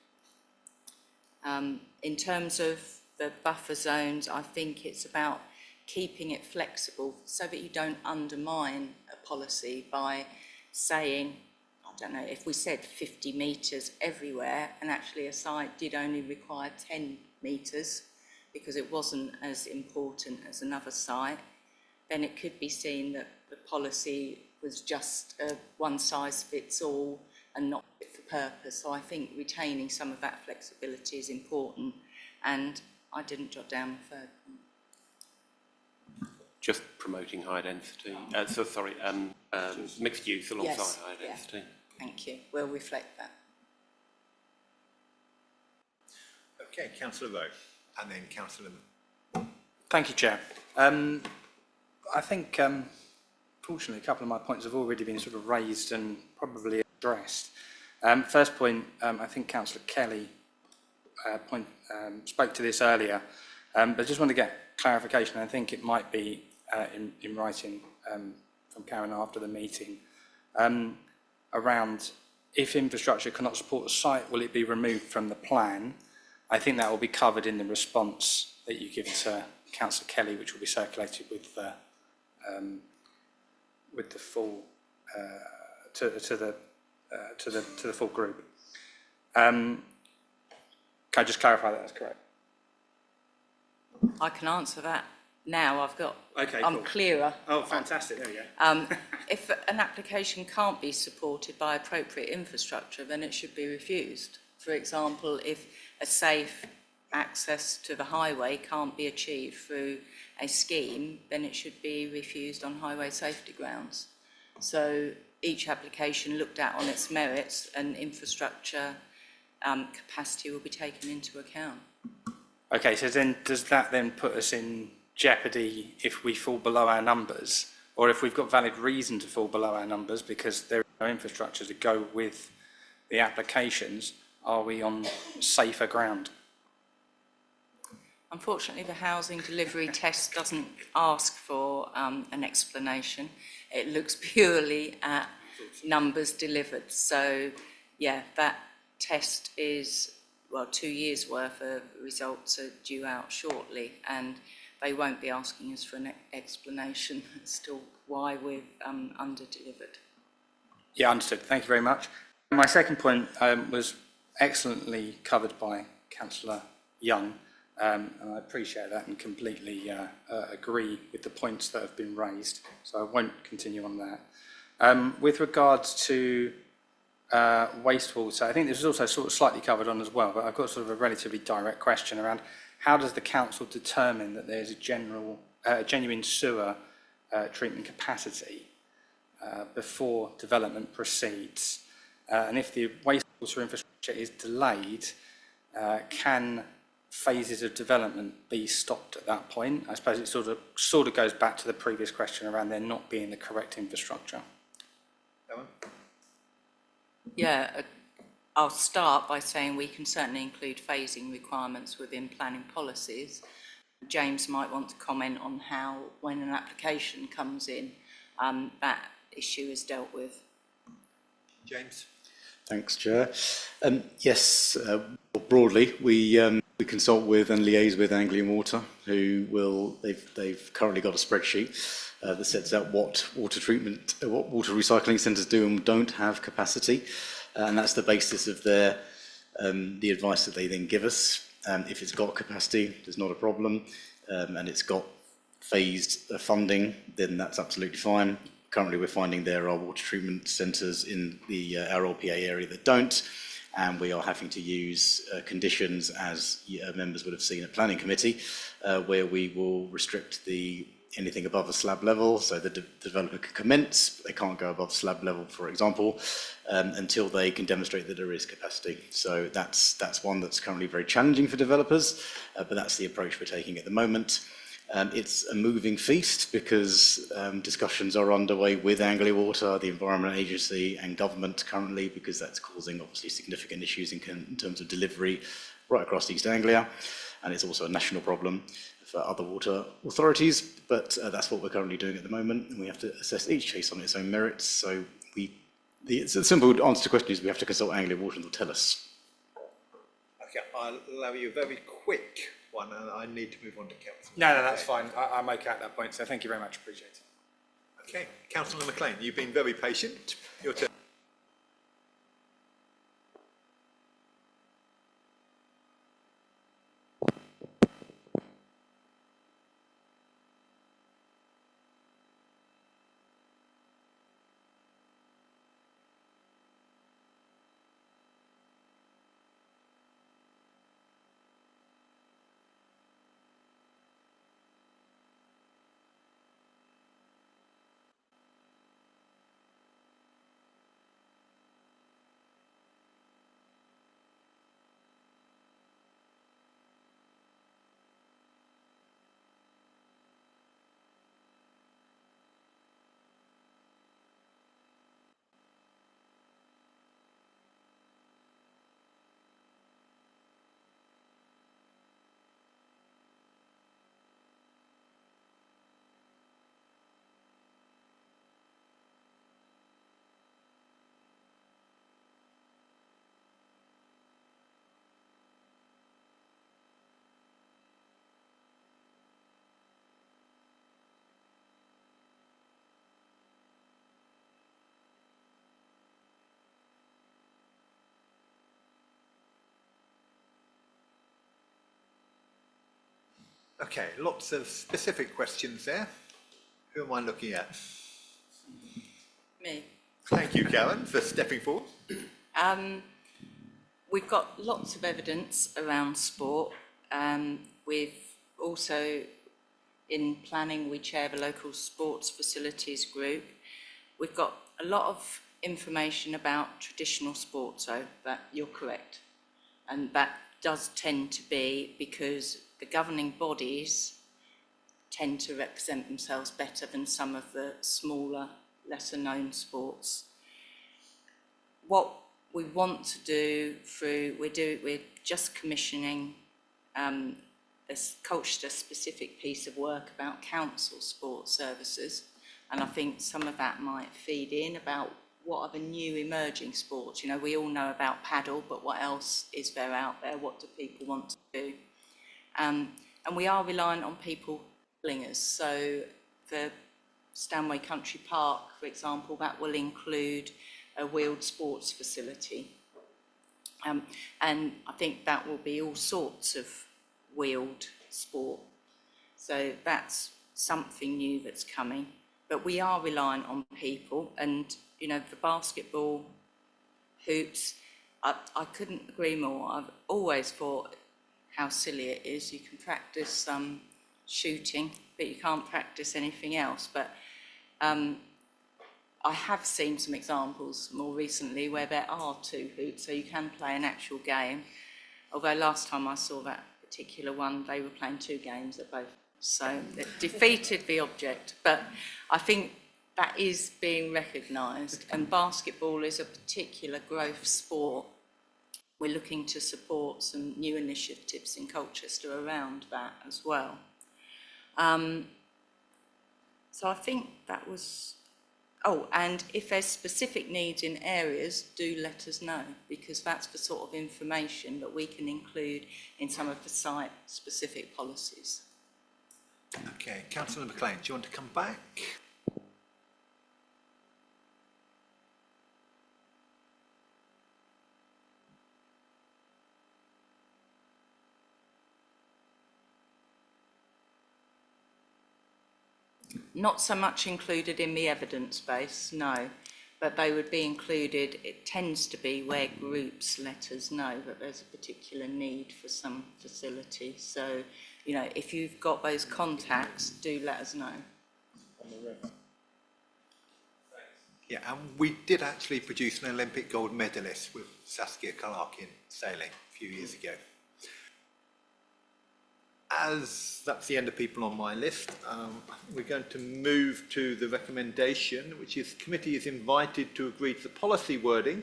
In terms of the buffer zones, I think it's about keeping it flexible so that you don't undermine a policy by saying, I don't know, if we said 50 metres everywhere and actually a site did only require 10 metres because it wasn't as important as another site, then it could be seen that the policy was just a one-size-fits-all and not fit for purpose. So I think retaining some of that flexibility is important, and I didn't jot down the third point. Just promoting high density, mixed use alongside high density. Yeah. Thank you. We'll reflect that. Okay, Councillor Rowe, and then Councillor. Thank you, Chair. I think, fortunately, a couple of my points have already been sort of raised and probably addressed. First point, I think Councillor Kelly spoke to this earlier, but I just want to get clarification. I think it might be in writing from Karen after the meeting, around if infrastructure cannot support the site, will it be removed from the plan? I think that will be covered in the response that you give to Councillor Kelly, which will be circulated with the full to the full group. Can I just clarify that that's correct? I can answer that now. Okay, I'm cool. clearer. Oh, fantastic! There we go. If an application can't be supported by appropriate infrastructure, then it should be refused. For example, if a safe access to the highway can't be achieved through a scheme, then it should be refused on highway safety grounds. So each application looked at on its merits, and infrastructure capacity will be taken into account. Okay, so then does that then put us in jeopardy if we fall below our numbers, or if we've got valid reason to fall below our numbers because there is no infrastructure to go with the applications? Are we on safer ground? Unfortunately, the housing delivery test doesn't ask for an explanation. It looks purely at numbers delivered. So, yeah, that test is, well, 2 years' worth of results are due out shortly, and they won't be asking us for an explanation as to why we've under-delivered. Yeah, understood. Thank you very much. My second point was excellently covered by Councillor Young. And I appreciate that and completely agree with the points that have been raised, so I won't continue on that. With regards to wastewater, I think this is also sort of slightly covered on as well, but I've got sort of a relatively direct question around how does the council determine that there's a genuine sewer treatment capacity before development proceeds? And if the wastewater infrastructure is delayed, can phases of development be stopped at that point? I suppose it sort of goes back to the previous question around there not being the correct infrastructure. Yeah, I'll start by saying we can certainly include phasing requirements within planning policies, James might want to comment on how, when an application comes in, that issue is dealt with. James? Thanks, Chair. Yes, broadly, we consult with and liaise with Anglian Water, who will, they've currently got a spreadsheet that sets out what water recycling centres do and don't have capacity, and that's the basis of their the advice that they then give us. If it's got capacity, there's not a problem, and it's got phased funding, then that's absolutely fine. Currently, we're finding there are water treatment centres in the RLPA area that don't, and we are having to use conditions, as members would have seen at Planning Committee, where we will restrict anything above a slab level, so the developer can commence, but they can't go above slab level, for example, until they can demonstrate that there is capacity. So that's one that's currently very challenging for developers, but that's the approach we're taking at the moment. It's a moving feast because discussions are underway with Anglia Water, the Environment Agency and government currently, because that's causing obviously significant issues in terms of delivery right across East Anglia, and it's also a national problem for other water authorities, but that's what we're currently doing at the moment, and we have to assess each case on its own merits. So the simple answer to the question is we have to consult Anglia Water and they'll tell us. Okay, I'll allow you a very quick one, and I need to move on to Councillor. No, that's fine. I'm okay at that point, so thank you very much. Appreciate it. Okay, Councillor McLean, you've been very patient. Your turn. Okay, lots of specific questions there. Who am I looking at? Me. Thank you, Karen, for stepping forward. We've got lots of evidence around sport. We've also, in planning, we chair the local sports facilities group. We've got a lot of information about traditional sports, so that you're correct. And that does tend to be because the governing bodies tend to represent themselves better than some of the smaller, lesser known sports. What we want to do we're just commissioning a Colchester specific piece of work about council sports services, and I think some of that might feed in about what are the new emerging sports. You know, we all know about paddle, but what else is there out there? What do people want to do? And we are reliant on people telling us. So the Stanway Country Park, for example, that will include a wheeled sports facility. And I think that will be all sorts of wheeled sport. So that's something new that's coming. But we are reliant on people, and you know, the basketball, hoops, I couldn't agree more. I've always thought how silly it is. You can practice shooting, but you can't practice anything else. But I have seen some examples more recently where there are two hoops, so you can play an actual game. Although last time I saw that particular one, they were playing two games at both. So it defeated the object. But I think that is being recognised, and basketball is a particular growth sport. We're looking to support some new initiatives in Colchester around that as well. So I think that was, oh, and if there's specific needs in areas, do let us know, because that's the sort of information that we can include in some of the site-specific policies. Okay, Councillor McLean, do you want to come back? Not so much included in the evidence base, no, but they would be included, it tends to be where groups let us know that there's a particular need for some facility. So, you know, if you've got those contacts, do let us know. Yeah, and we did actually produce an Olympic gold medalist with Saskia Clark in sailing a few years ago. As that's the end of people on my list, we're going to move to the recommendation, which is the committee is invited to agree to the policy wording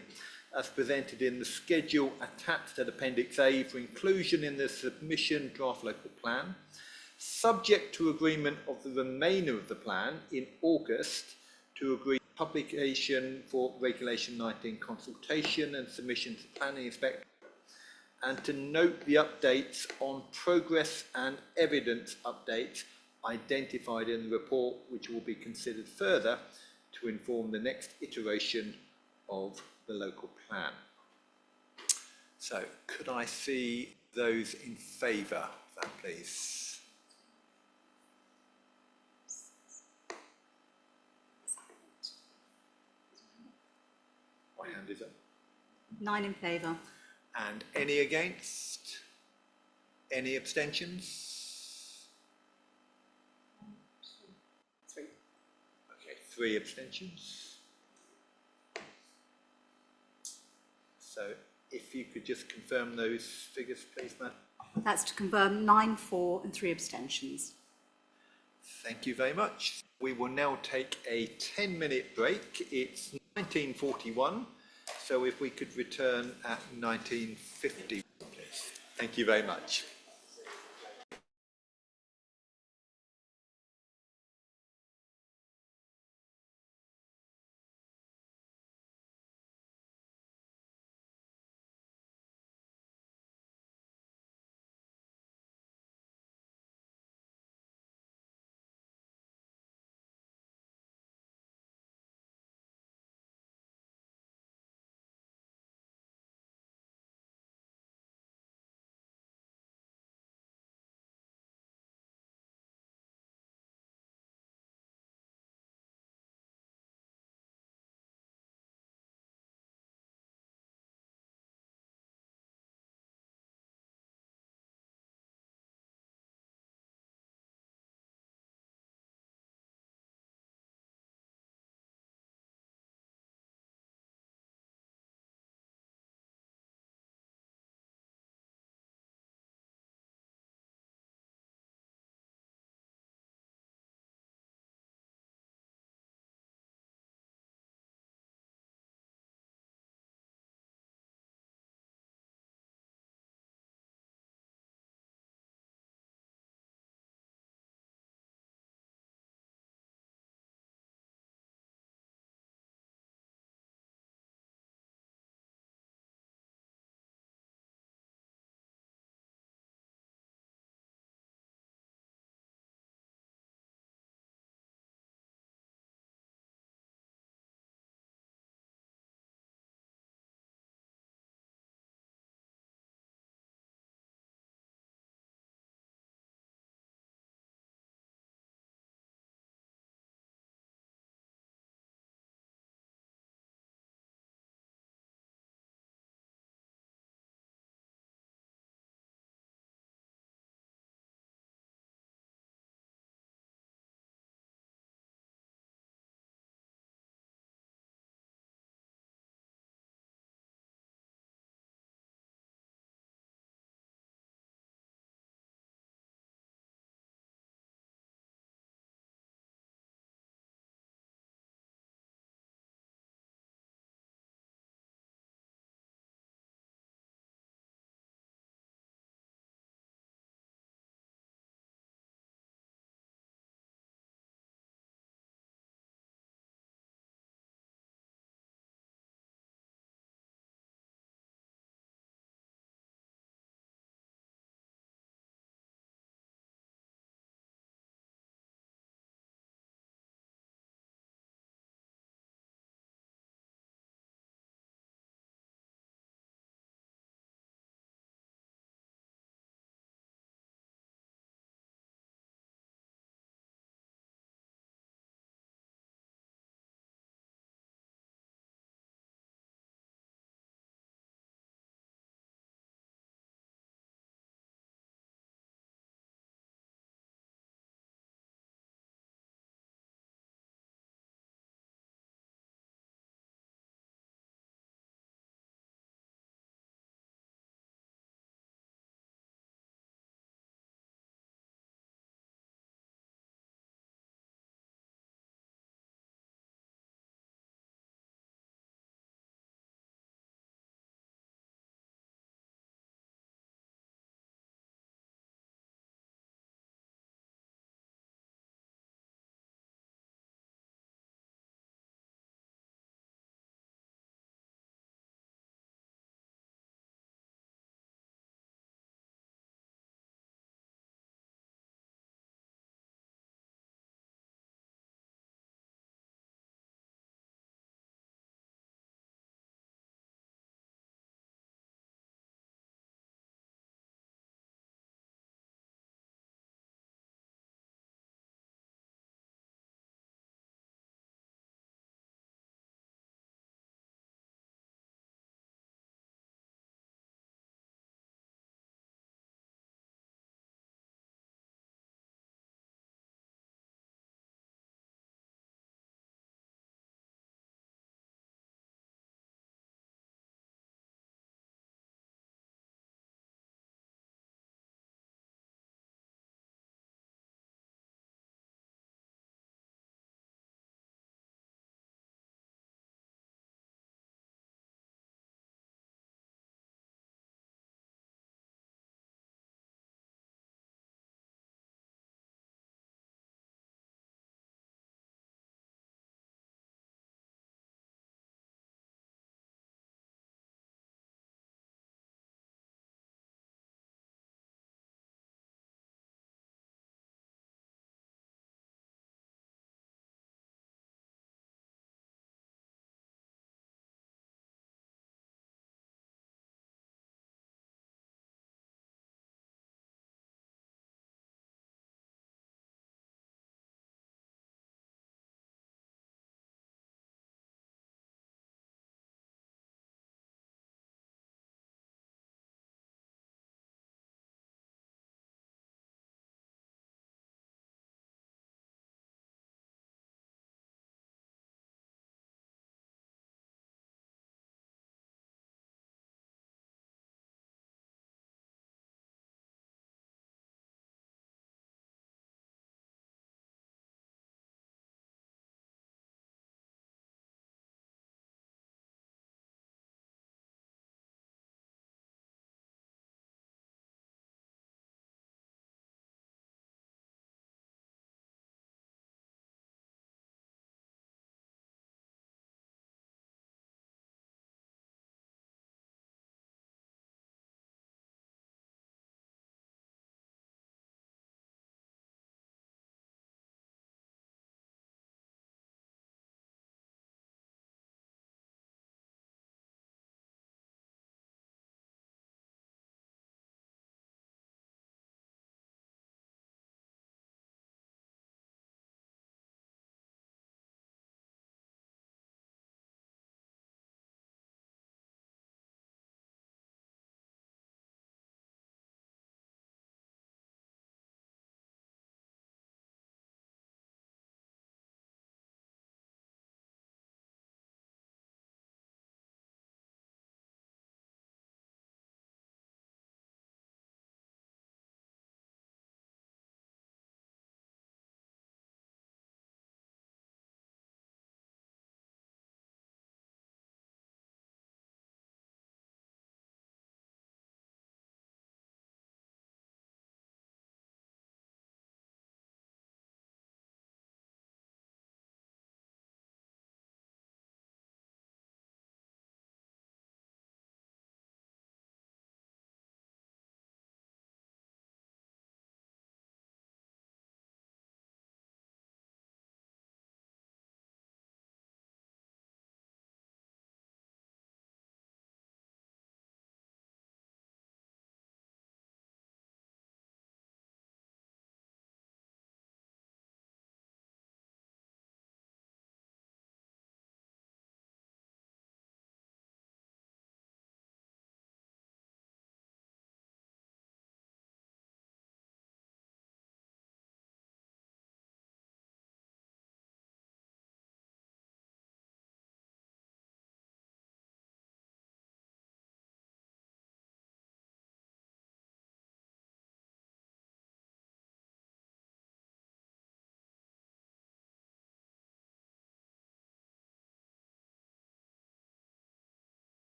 as presented in the schedule attached at Appendix A for inclusion in the submission draft local plan, subject to agreement of the remainder of the plan in August to agree publication for Regulation 19 consultation and submission to planning inspector, and to note the updates on progress and evidence updates identified in the report, which will be considered further to inform the next iteration of the local plan. So, could I see those in favour of that, please? My hand is up. 9 in favour. And any against? Any abstentions? 3. Okay, 3 abstentions. So if you could just confirm those figures, please, Matt. That's to confirm 9 for and 3 abstentions. Thank you very much. We will now take a 10-minute break. It's 19:41. So if we could return at 19:50, please. Thank you very much.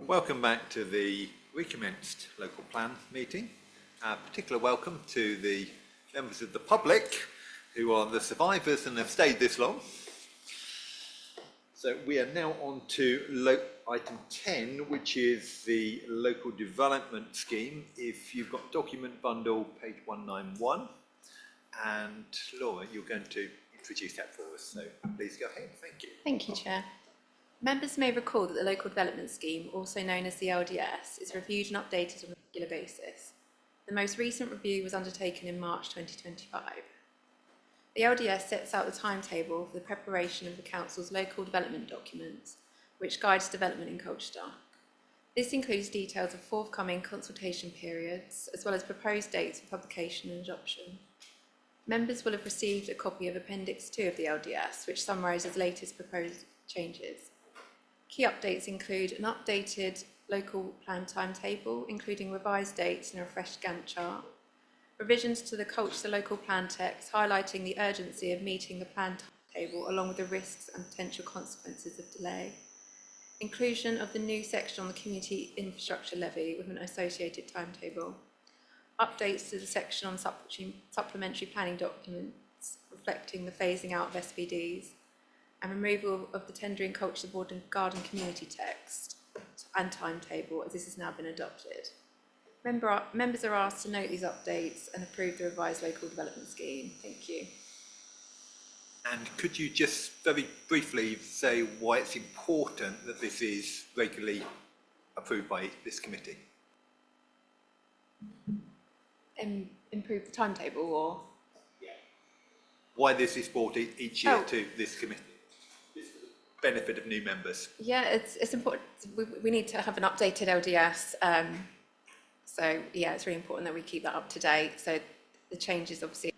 Welcome back to the recommenced local plan meeting. Particular welcome to the members of the public who are the survivors and have stayed this long. So we are now on to item 10, which is the local development scheme. If you've got document bundle, page 191, and Laura, you're going to introduce that for us. So please go ahead. Thank you. Thank you, Chair. Members may recall that the Local Development Scheme, also known as the LDS, is reviewed and updated on a regular basis. The most recent review was undertaken in March 2025. The LDS sets out the timetable for the preparation of the Council's local development documents, which guides development in Colchester. This includes details of forthcoming consultation periods, as well as proposed dates for publication and adoption. Members will have received a copy of Appendix 2 of the LDS, which summarises latest proposed changes. Key updates include an updated local plan timetable, including revised dates and a refreshed Gantt chart, revisions to the Colchester local plan text, highlighting the urgency of meeting the plan timetable along with the risks and potential consequences of delay, inclusion of the new section on the community infrastructure levy with an associated timetable, updates to the section on supplementary planning documents reflecting the phasing out of SPDs, and removal of the tendering Colchester Board and Garden community text and timetable, as this has now been adopted. Members are asked to note these updates and approve the revised local development scheme. Thank you. And could you just very briefly say why it's important that this is regularly approved by this committee? Improve the timetable, or? Why this is brought each year to this committee? Benefit of new members. Yeah, it's important. We need to have an updated LDS. So yeah, it's really important that we keep that up to date. So the changes obviously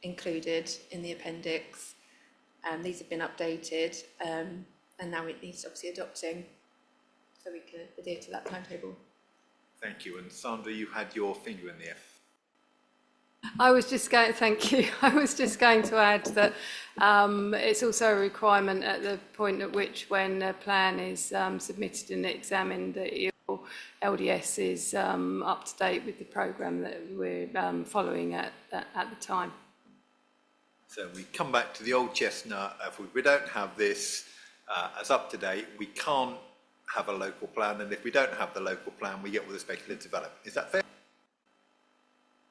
included in the appendix. These have been updated, and now it needs obviously adopting, so we can adhere to that timetable. Thank you. And Sandra, you had your finger in the air. I was just going, thank you. I was just going to add that it's also a requirement at the point at which, when a plan is submitted and examined, that your LDS is up to date with the programme that we're following at the time. So we come back to the old chestnut. If we don't have this as up to date, we can't have a local plan, and if we don't have the local plan, we get all the speculative development. Is that fair?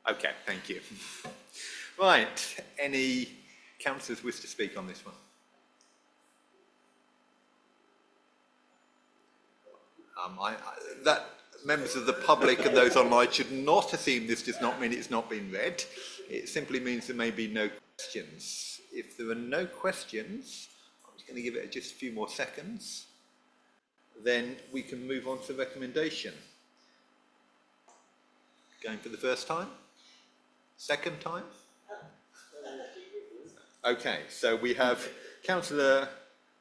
Okay, thank you. Right, any councillors wish to speak on this one? That members of the public and those online should not assume this does not mean it's not been read. It simply means there may be no questions. If there are no questions, I'm just going to give it just a few more seconds. Then we can move on to the recommendation. Going for the first time? Second time? Okay, so we have Councillor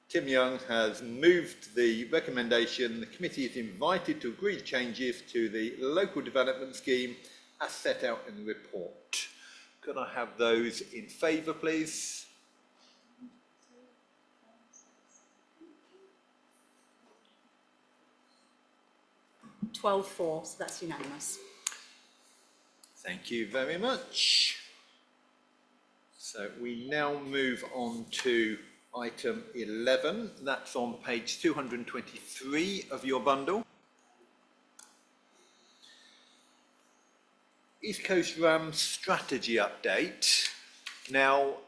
Tim Young has moved the recommendation. The committee is invited to agree changes to the local development scheme as set out in the report. Could I have those in favour, please? Twelve 4, so that's unanimous. Thank you very much. So we now move on to item 11. That's on page 223 of your bundle. East Coast RAM strategy update. Now,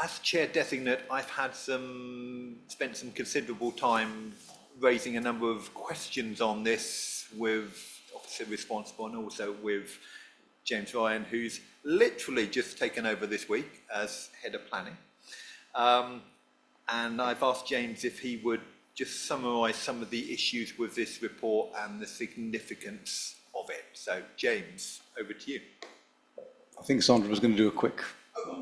as chair designate, I've had spent some considerable time raising a number of questions on this with Officer Responsible and also with James Ryan, who's literally just taken over this week as head of planning. And I've asked James if he would just summarise some of the issues with this report and the significance of it. So, James, over to you. I think Sandra was going to do a quick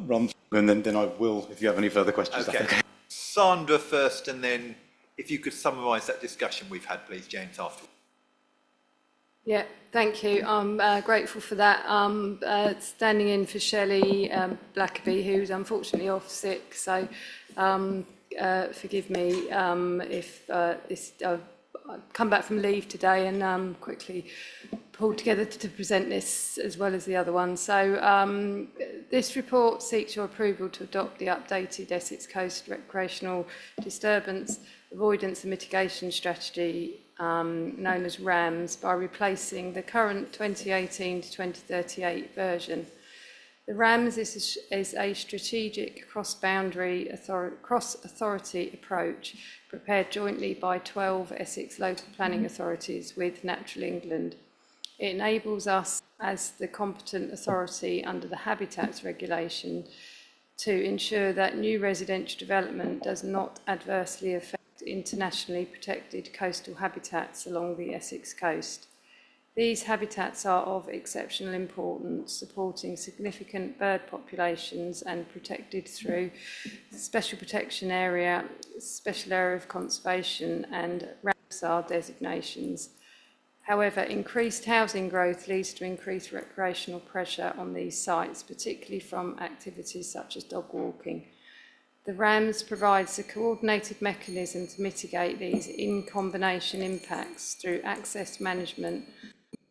run through, and then I will, if you have any further questions. Okay. Okay. Sandra first, and then if you could summarise that discussion we've had, please, James, afterwards. Yeah, thank you. I'm grateful for that. Standing in for Shelley Blackaby, who's unfortunately off sick, so forgive me if this come back from leave today and quickly pulled together to present this as well as the other one. So this report seeks your approval to adopt the updated Essex Coast Recreational Disturbance Avoidance and Mitigation Strategy, known as RAMS, by replacing the current 2018 to 2038 version. The RAMS is a strategic cross-boundary cross-authority approach prepared jointly by 12 Essex local planning authorities with Natural England. It enables us, as the competent authority under the Habitats Regulation, to ensure that new residential development does not adversely affect internationally protected coastal habitats along the Essex coast. These habitats are of exceptional importance, supporting significant bird populations and protected through Special Protection Area, Special Area of Conservation and Ramsar designations. However, increased housing growth leads to increased recreational pressure on these sites, particularly from activities such as dog walking. The RAMS provides a coordinated mechanism to mitigate these in-combination impacts through access management,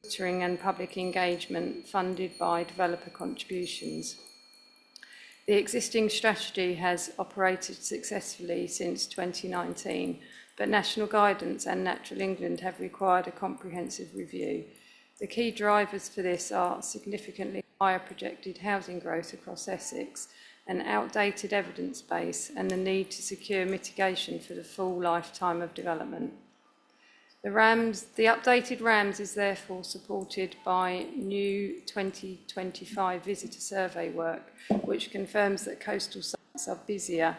monitoring and public engagement funded by developer contributions. The existing strategy has operated successfully since 2019, but national guidance and Natural England have required a comprehensive review. The key drivers for this are significantly higher projected housing growth across Essex, an outdated evidence base, and the need to secure mitigation for the full lifetime of development. The updated RAMS is therefore supported by new 2025 visitor survey work, which confirms that coastal sites are busier.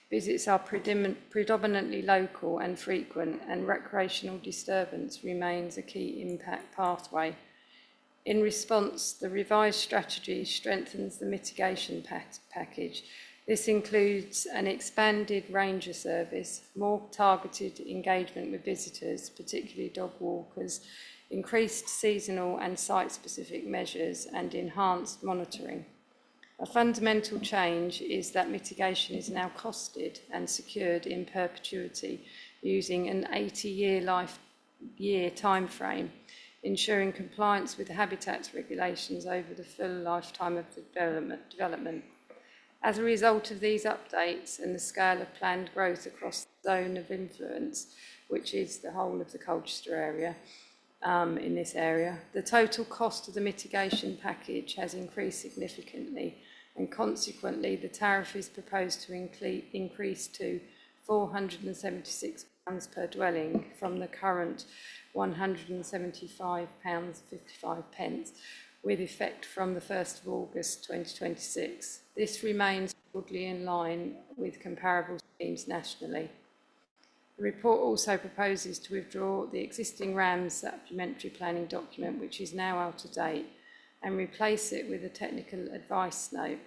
Visits are predominantly local and frequent, and recreational disturbance remains a key impact pathway. In response, the revised strategy strengthens the mitigation package. This includes an expanded ranger service, more targeted engagement with visitors, particularly dog walkers, increased seasonal and site-specific measures, and enhanced monitoring. A fundamental change is that mitigation is now costed and secured in perpetuity using an 80-year timeframe, ensuring compliance with the habitats regulations over the full lifetime of the development. As a result of these updates and the scale of planned growth across the zone of influence, which is the whole of the Colchester area, in this area, the total cost of the mitigation package has increased significantly, and consequently the tariff is proposed to increase to £476 per dwelling from the current £175.55, with effect from the 1st of August 2026. This remains broadly in line with comparable schemes nationally. The report also proposes to withdraw the existing RAMS supplementary planning document, which is now out of date, and replace it with a technical advice note.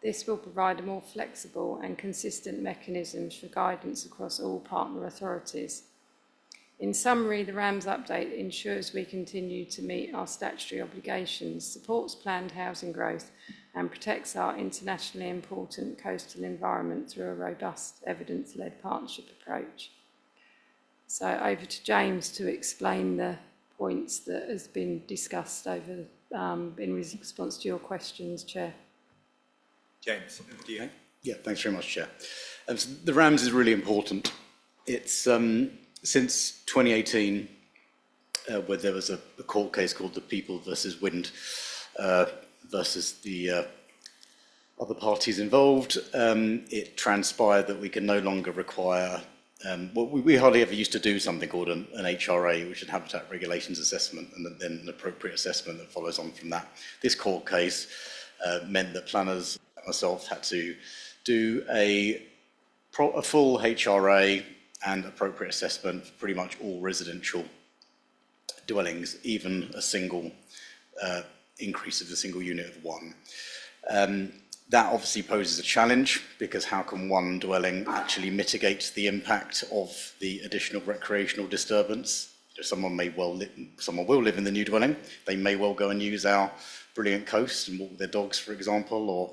This will provide a more flexible and consistent mechanism for guidance across all partner authorities. In summary, the RAMS update ensures we continue to meet our statutory obligations, supports planned housing growth, and protects our internationally important coastal environment through a robust evidence-led partnership approach. So over to James to explain the points that has been discussed over in response to your questions, Chair. James, over to you. Yeah, thanks very much, Chair. So the RAMS is really important. It's since 2018, where there was a court case called the People versus Wind versus the other parties involved, it transpired that we can no longer require, we hardly ever used to do something called an HRA, which is Habitat Regulations Assessment, and then an appropriate assessment that follows on from that. This court case meant that planners, myself, had to do a full HRA and appropriate assessment for pretty much all residential dwellings, even a single increase of the single unit of one. That obviously poses a challenge, because how can one dwelling actually mitigate the impact of the additional recreational disturbance? Someone will live in the new dwelling. They may well go and use our brilliant coast and walk their dogs, for example, or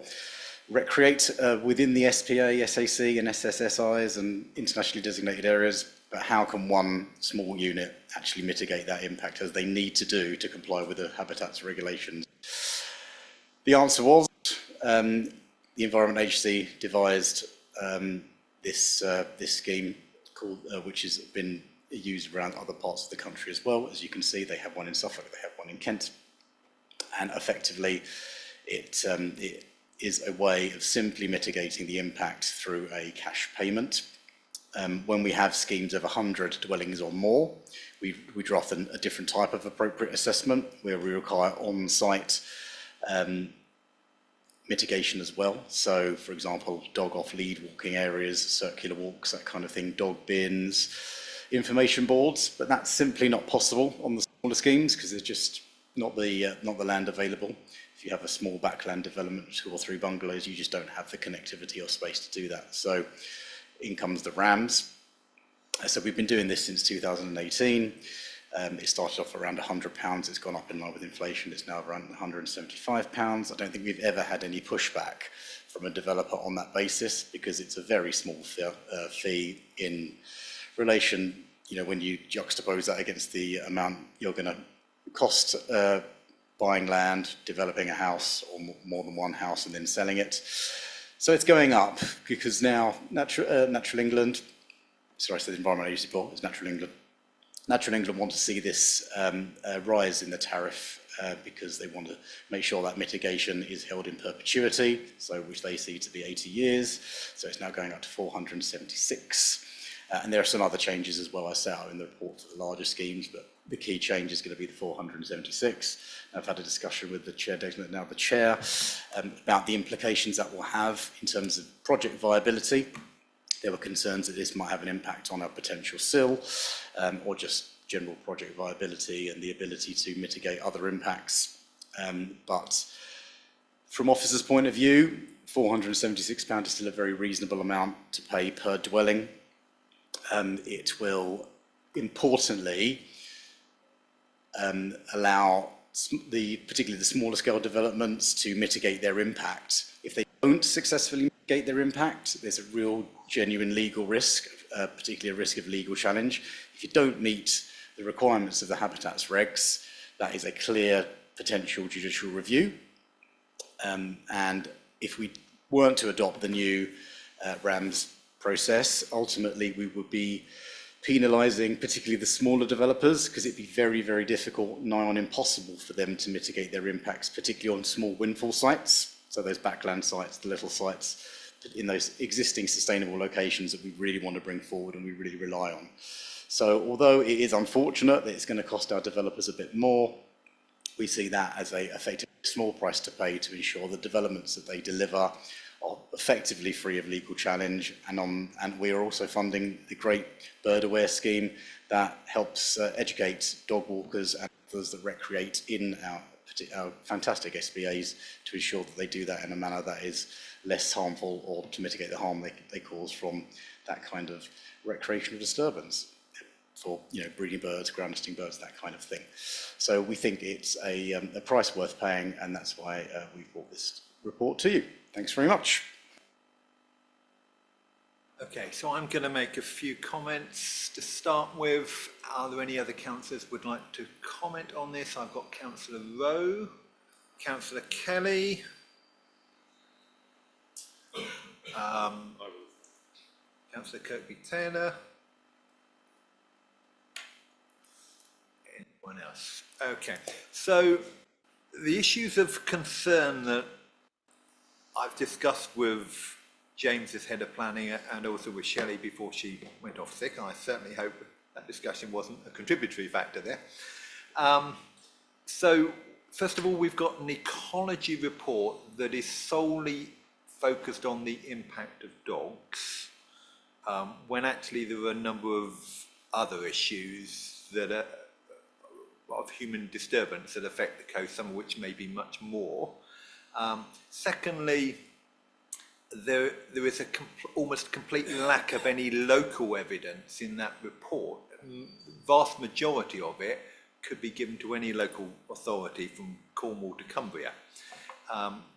recreate within the SPA, SAC and SSSIs and internationally designated areas. but how can one small unit actually mitigate that impact as they need to do to comply with the habitats regulations? The answer was the Environment Agency devised this scheme called, which has been used around other parts of the country as well. As you can see, they have one in Suffolk, they have one in Kent, and effectively it is a way of simply mitigating the impact through a cash payment. When we have schemes of 100 dwellings or more, we draft a different type of appropriate assessment where we require on-site mitigation as well. So, for example, dog off lead walking areas, circular walks, that kind of thing, dog bins, information boards, but that's simply not possible on the smaller schemes because there's just not the land available. If you have a small backland development, 2 or 3 bungalows, you just don't have the connectivity or space to do that. So in comes the RAMs. So we've been doing this since 2018. It started off around £100. It's gone up in line with inflation. It's now around £175. I don't think we've ever had any pushback from a developer on that basis because it's a very small fee in relation, when you juxtapose that against the amount you're going to cost buying land, developing a house or more than one house and then selling it. So it's going up because now Natural England, sorry, I said Environment Agency before, it's Natural England. Natural England want to see this rise in the tariff because they want to make sure that mitigation is held in perpetuity, so which they see to be 80 years. So it's now going up to 476. And there are some other changes as well I set out in the report for the larger schemes, but the key change is going to be the 476. I've had a discussion with the chair, now the chair, about the implications that will have in terms of project viability. There were concerns that this might have an impact on our potential SIL or just general project viability and the ability to mitigate other impacts. But from officers' point of view, £476 is still a very reasonable amount to pay per dwelling. It will, importantly, allow particularly the smaller scale developments to mitigate their impact. If they don't successfully mitigate their impact, there's a real genuine legal risk, particularly a risk of legal challenge. If you don't meet the requirements of the habitats regs, that is a clear potential judicial review. And if we weren't to adopt the new RAMS process, ultimately we would be penalising particularly the smaller developers because it'd be very, very difficult, nigh on impossible for them to mitigate their impacts, particularly on small windfall sites. So those backland sites, the little sites in those existing sustainable locations that we really want to bring forward and we really rely on. So although it is unfortunate that it's going to cost our developers a bit more, we see that as a effectively small price to pay to ensure the developments that they deliver are effectively free of legal challenge, and we are also funding the great Bird Aware scheme that helps educate dog walkers and others that recreate in our fantastic SBAs to ensure that they do that in a manner that is less harmful or to mitigate the harm they cause from that kind of recreational disturbance for breeding birds, ground nesting birds, that kind of thing. So we think it's a price worth paying, and that's why we brought this report to you. Thanks very much. Okay, so I'm going to make a few comments to start with. Are there any other councillors who would like to comment on this? I've got Councillor Rowe, Councillor Kelly, Councillor Kirkby-Taylor. Anyone else? Okay, so the issues of concern that I've discussed with James as head of planning and also with Shelley before she went off sick, and I certainly hope that discussion wasn't a contributory factor there. So first of all, we've got an ecology report that is solely focused on the impact of dogs, when actually there are a number of other issues that are of human disturbance that affect the coast, some of which may be much more. Secondly, there is a almost complete lack of any local evidence in that report. The vast majority of it could be given to any local authority from Cornwall to Cumbria.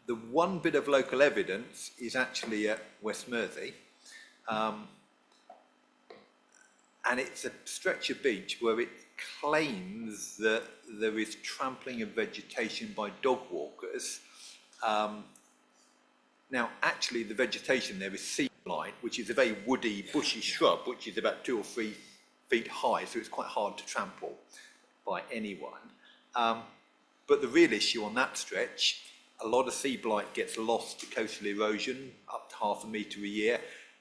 The one bit of local evidence is actually at West Mersey. and it's a stretch of beach where it claims that there is trampling of vegetation by dog walkers. Now, actually, the vegetation there is sea blight, which is a very woody, bushy shrub, which is about 2 or 3 feet high, so it's quite hard to trample by anyone. But the real issue on that stretch, a lot of sea blight gets lost to coastal erosion, up to 0.5 metre a year,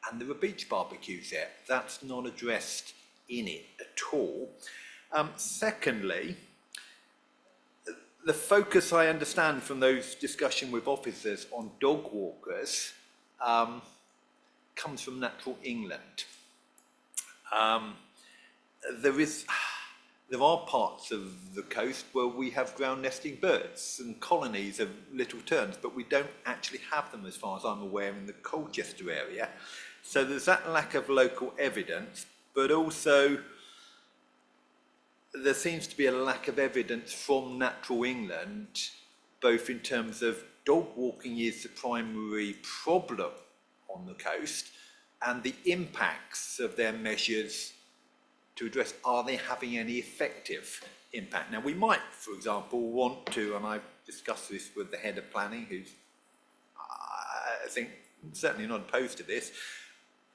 and there are beach barbecues there. That's not addressed in it at all. Secondly, the focus I understand from those discussions with officers on dog walkers comes from Natural England. There are parts of the coast where we have ground nesting birds and colonies of little terns, but we don't actually have them, as far as I'm aware, in the Colchester area. So there's that lack of local evidence, but also there seems to be a lack of evidence from Natural England, both in terms of dog walking is the primary problem on the coast, and the impacts of their measures to address, are they having any effective impact? Now, we might, for example, want to, and I've discussed this with the head of planning, who's, I think, certainly not opposed to this,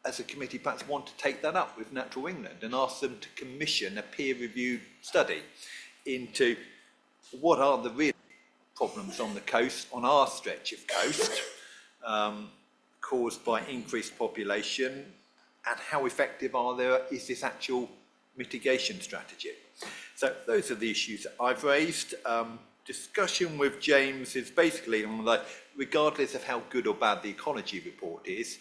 as a committee perhaps want to take that up with Natural England and ask them to commission a peer-reviewed study into what are the real problems on the coast, on our stretch of coast, caused by increased population, and how effective is this actual mitigation strategy. So those are the issues that I've raised. Discussion with James is basically, regardless of how good or bad the ecology report is,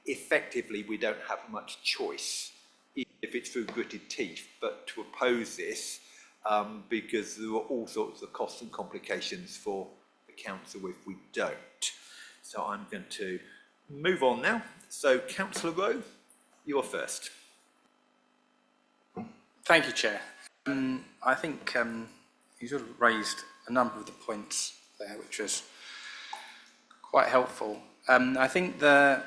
effectively we don't have much choice, even if it's through gritted teeth, but to oppose this because there are all sorts of costs and complications for the council if we don't. So I'm going to move on now. So Councillor Rowe, you're first. Thank you, Chair. I think you sort of raised a number of the points there, which was quite helpful. I think the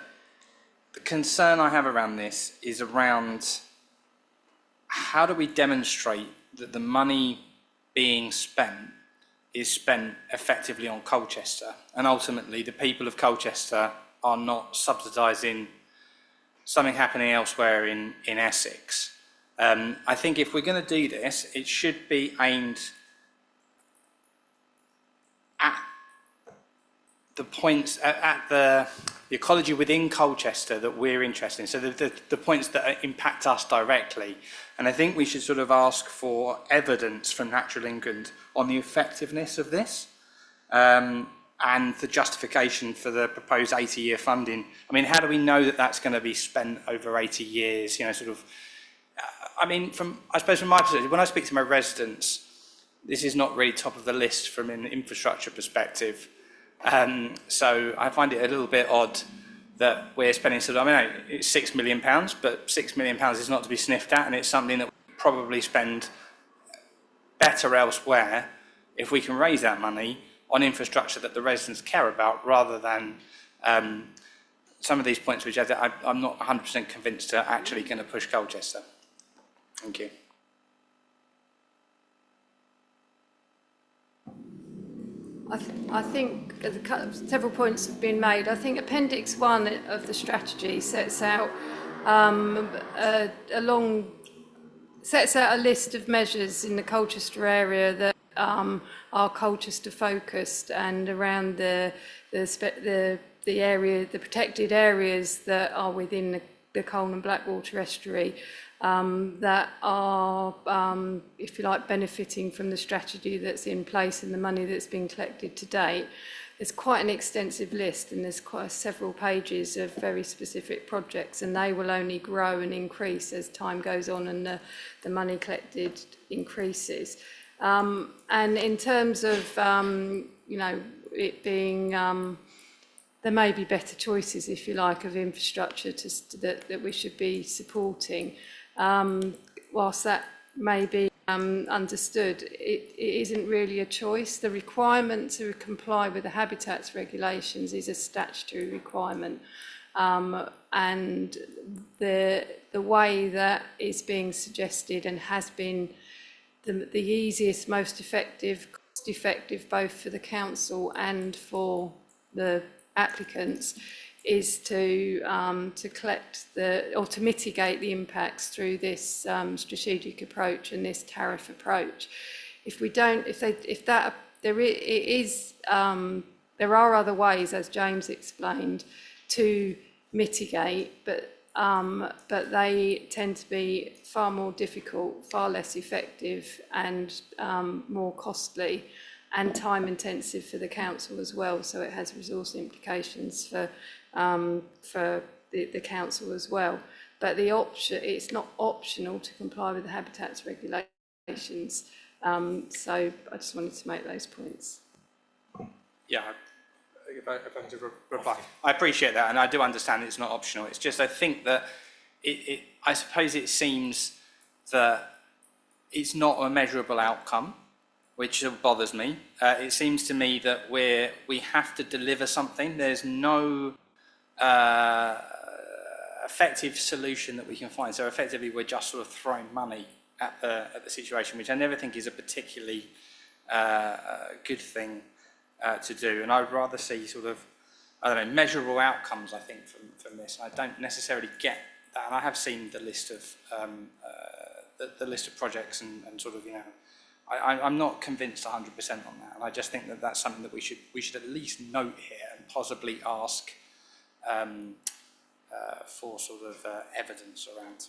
concern I have around this is around how do we demonstrate that the money being spent is spent effectively on Colchester, and ultimately the people of Colchester are not subsidising something happening elsewhere in Essex. I think if we're going to do this, it should be aimed at the points, at the ecology within Colchester that we're interested in, so the points that impact us directly. And I think we should sort of ask for evidence from Natural England on the effectiveness of this and the justification for the proposed 80-year funding. I mean, how do we know that that's going to be spent over 80 years, you know, sort of, I mean, I suppose from my perspective, when I speak to my residents, this is not really top of the list from an infrastructure perspective. So I find it a little bit odd that we're spending sort of, I mean, it's £6 million, but £6 million is not to be sniffed at, and it's something that we probably spend better elsewhere if we can raise that money on infrastructure that the residents care about, rather than some of these points which I'm not 100% convinced are actually going to push Colchester. Thank you. I think several points have been made. I think Appendix 1 of the strategy sets out a list of measures in the Colchester area that are Colchester focused, and around the area, the protected areas that are within the Colne and Blackwater estuary, that are, if you like, benefiting from the strategy that's in place and the money that's been collected to date. There's quite an extensive list, and there's quite several pages of very specific projects, and they will only grow and increase as time goes on and the money collected increases. And in terms of, you know, it being, there may be better choices, if you like, of infrastructure that we should be supporting. Whilst that may be understood, it isn't really a choice. The requirement to comply with the habitats regulations is a statutory requirement, And the way that is being suggested and has been the easiest, most effective, cost effective both for the council and for the applicants is to collect or to mitigate the impacts through this strategic approach and this tariff approach. There are other ways, as James explained, to mitigate, but they tend to be far more difficult, far less effective, and more costly and time intensive for the council as well. So it has resource implications for the council as well. But it's not optional to comply with the habitats regulations. So I just wanted to make those points. Yeah, if I can just reply. I appreciate that, and I do understand it's not optional. It's just I think that I suppose it seems that it's not a measurable outcome, which bothers me. It seems to me that we have to deliver something. There's no effective solution that we can find. So effectively, we're just sort of throwing money at the situation, which I never think is a particularly good thing to do. And I would rather see sort of, I don't know, measurable outcomes, I think, from this. I don't necessarily get that. And I have seen the list of the list of projects and sort of, you know, I'm not convinced 100% on that. And I just think that that's something that we should at least note here and possibly ask for sort of evidence around.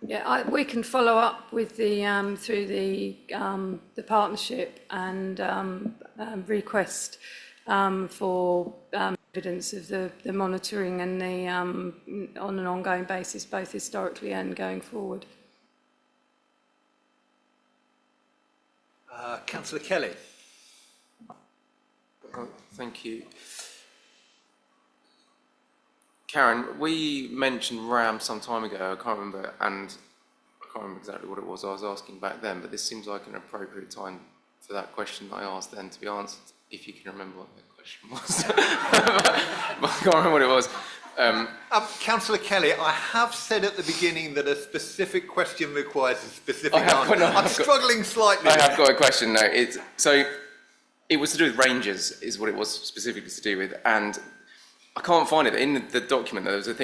Yeah, we can follow up with the through the partnership and request for evidence of the monitoring and the on an ongoing basis, both historically and going forward. Councillor Kelly. Thank you. Karen, we mentioned RAM some time ago, I can't remember, and I can't remember exactly what it was I was asking back then, but this seems like an appropriate time for that question I asked then to be answered, if you can remember what that question was. I can't remember what it was. Councillor Kelly, I have said at the beginning that a specific question requires a specific answer. I'm struggling slightly. I have got a question now. So it was to do with ranges, is what it was specifically to do with, and I can't find it in the document. There's a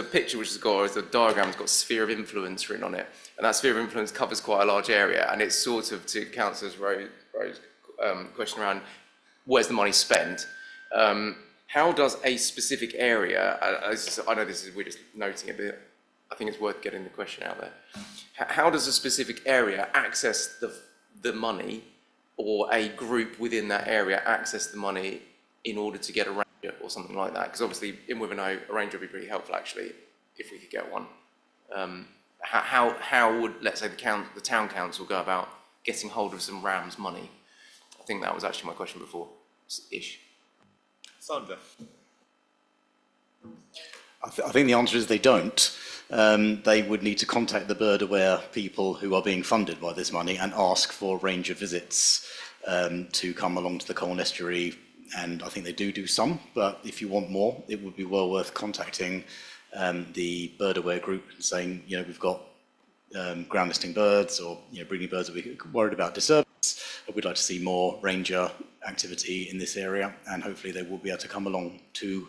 picture which has got a diagram that's got sphere of influence written on it, and that sphere of influence covers quite a large area, and it's sort of to Councillor Rowe's question around where's the money spent. How does a specific area, I know we're just noting it, but I think it's worth getting the question out there. How does a specific area access the money, or a group within that area access the money in order to get a ranger or something like that? Because obviously in Withenow, a ranger would be pretty helpful actually, if we could get one. How would, let's say, the town council go about getting hold of some RAMS money? I think that was actually my question before-ish. Sandra. I think the answer is they don't. They would need to contact the bird-aware people who are being funded by this money and ask for ranger visits to come along to the Colne Estuary, and I think they do some, but if you want more, it would be well worth contacting the bird-aware group and saying, you know, we've got ground nesting birds, or, you know, breeding birds that we're worried about disturbance. We'd like to see more ranger activity in this area, and hopefully they will be able to come along to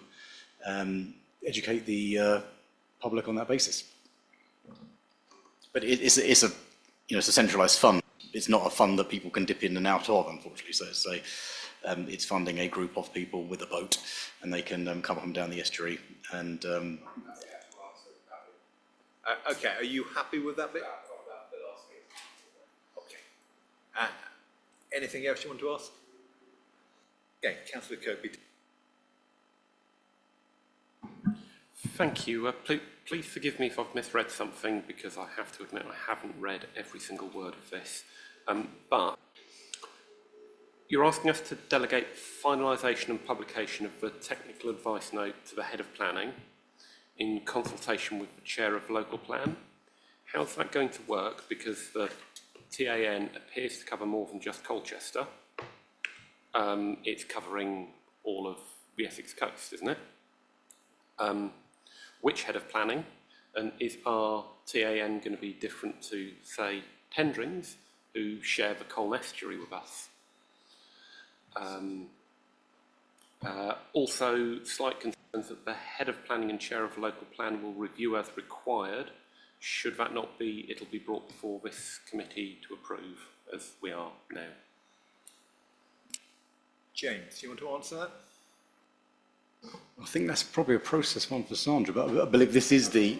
educate the public on that basis. But it's a centralised fund. It's not a fund that people can dip in and out of, unfortunately. So it's funding a group of people with a boat, and they can come up and down the estuary. And okay, are you happy with that bit? Okay. Anything else you want to ask? Okay, Councillor Kirkby. Thank you. Please forgive me if I've misread something, because I have to admit I haven't read every single word of this. But you're asking us to delegate finalisation and publication of the technical advice note to the head of planning in consultation with the chair of local plan. How's that going to work? Because the TAN appears to cover more than just Colchester. it's covering all of the Essex coast, isn't it? Which head of planning? And is our TAN going to be different to, say, Tendrings, who share the Colne estuary with us? Also, slight concerns that the head of planning and chair of the local plan will review as required. Should that not be, it'll be brought before this committee to approve, as we are now. James, do you want to answer that? I think that's probably a process one for Sandra, but I believe this is the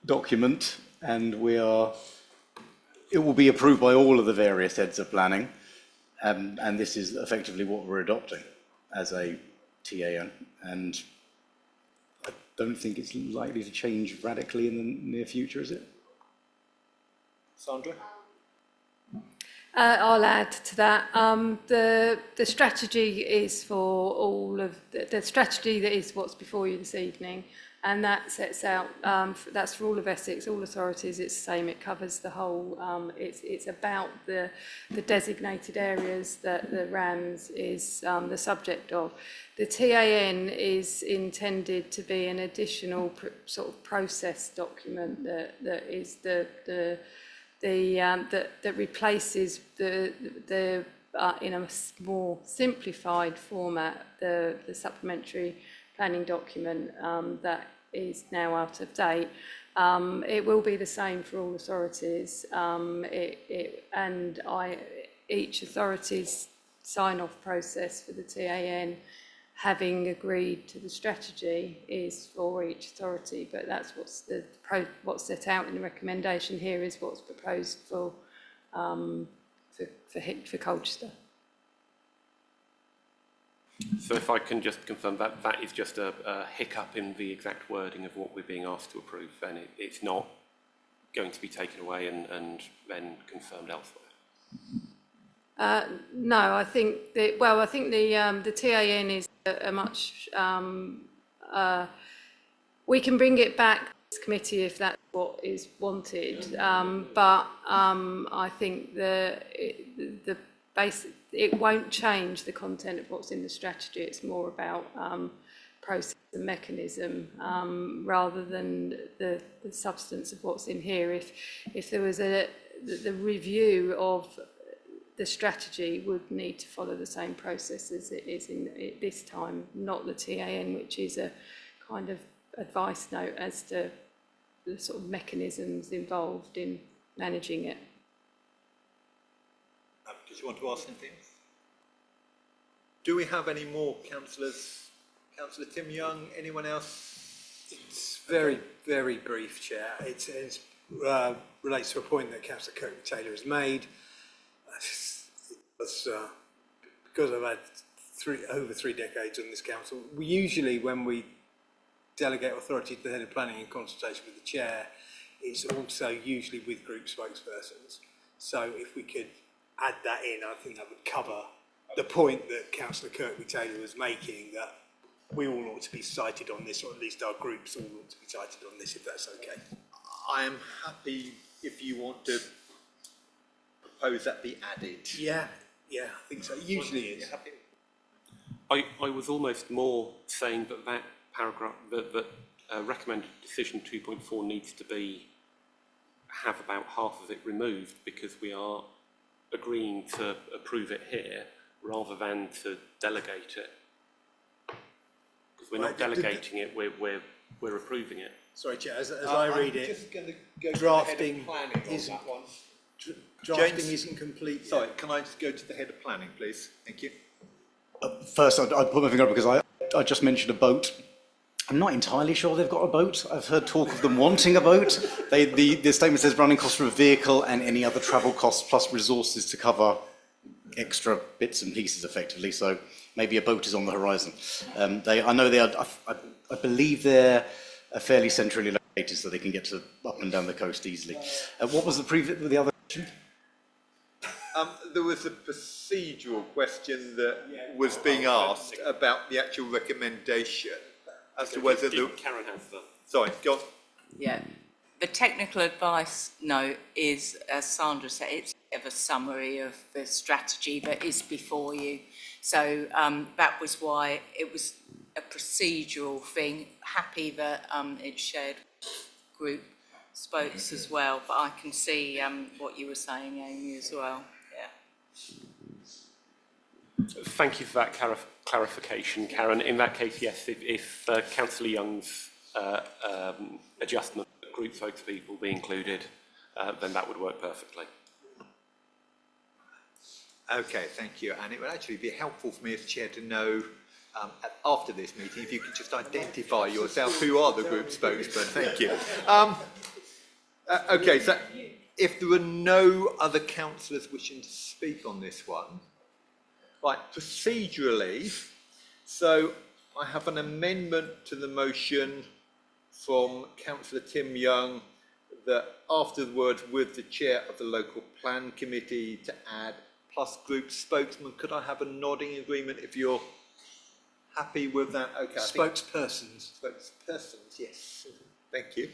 document, and it will be approved by all of the various heads of planning, and this is effectively what we're adopting as a TAN, and I don't think it's likely to change radically in the near future, is it? Sandra? I'll add to that. The strategy is for all of the strategy that is what's before you this evening, and that sets out. That's for all of Essex, all authorities. It's the same. It covers the whole. It's about the designated areas that the RAMS is the subject of. The TAN is intended to be an additional sort of process document that is that replaces the in a more simplified format the supplementary planning document that is now out of date. It will be the same for all authorities, each authority's sign-off process for the TAN, having agreed to the strategy, is for each authority, but that's what's set out in the recommendation here is what's proposed for Colchester. So if I can just confirm that that is just a hiccup in the exact wording of what we're being asked to approve, then it's not going to be taken away and then confirmed elsewhere. No, I think the TAN is a much we can bring it back to this committee if that's what is wanted, but I think the basic, it won't change the content of what's in the strategy. It's more about process and mechanism rather than the substance of what's in here. If there was the review of the strategy would need to follow the same process as it is in this time, not the TAN, which is a kind of advice note as to the sort of mechanisms involved in managing it. Did you want to ask anything? Do we have any more councillors? Councillor Tim Young, anyone else? It's very, very brief, Chair. It relates to a point that Councillor Kirkby-Taylor has made. Because I've had over three decades on this council, we usually, when we delegate authority to the head of planning in consultation with the chair, it's also usually with group spokespersons. So if we could add that in, I think that would cover the point that Councillor Kirkby-Taylor was making, that we all ought to be cited on this, or at least our groups all ought to be cited on this, if that's okay. I am happy if you want to propose that be added. Yeah, I think so. Usually is. I was almost more saying that paragraph, that recommended decision 2.4 needs to have about half of it removed, because we are agreeing to approve it here rather than to delegate it. Because we're not delegating it, we're approving it. Sorry, Chair, as I read it, just going to go drafting to the head of planning isn't on that one. drafting James, isn't complete. Sorry, can I just go to the head of planning, please? Thank you. First, I'd put my finger up because I just mentioned a boat. I'm not entirely sure they've got a boat. I've heard talk of them wanting a boat. The statement says running costs for a vehicle and any other travel costs plus resources to cover extra bits and pieces effectively. So maybe a boat is on the horizon. I know they are, I believe they're fairly centrally located so they can get up and down the coast easily. What was the other question? There was a procedural question that was being asked about the actual recommendation as to whether the... Karen has that. Sorry, go on. Yeah, the technical advice note is, as Sandra said, of a summary of the strategy that is before you. So that was why it was a procedural thing. Happy that it's shared group spokes as well, but I can see what you were saying, Amy, as well. Yeah. Thank you for that clarification, Karen. In that case, yes, if Councillor Young's adjustment, group spokespeople be included, then that would work perfectly. Okay, thank you. And it would actually be helpful for me as chair to know after this meeting if you could just identify yourself who are the group spokesmen. Thank you. Okay, so if there were no other councillors wishing to speak on this one, right, procedurally, so I have an amendment to the motion from Councillor Tim Young that after the words "with the chair of the local plan committee" to add plus group spokesman. Could I have a nodding agreement if you're happy with that? Okay. Spokespersons. Spokespersons, yes. Thank you.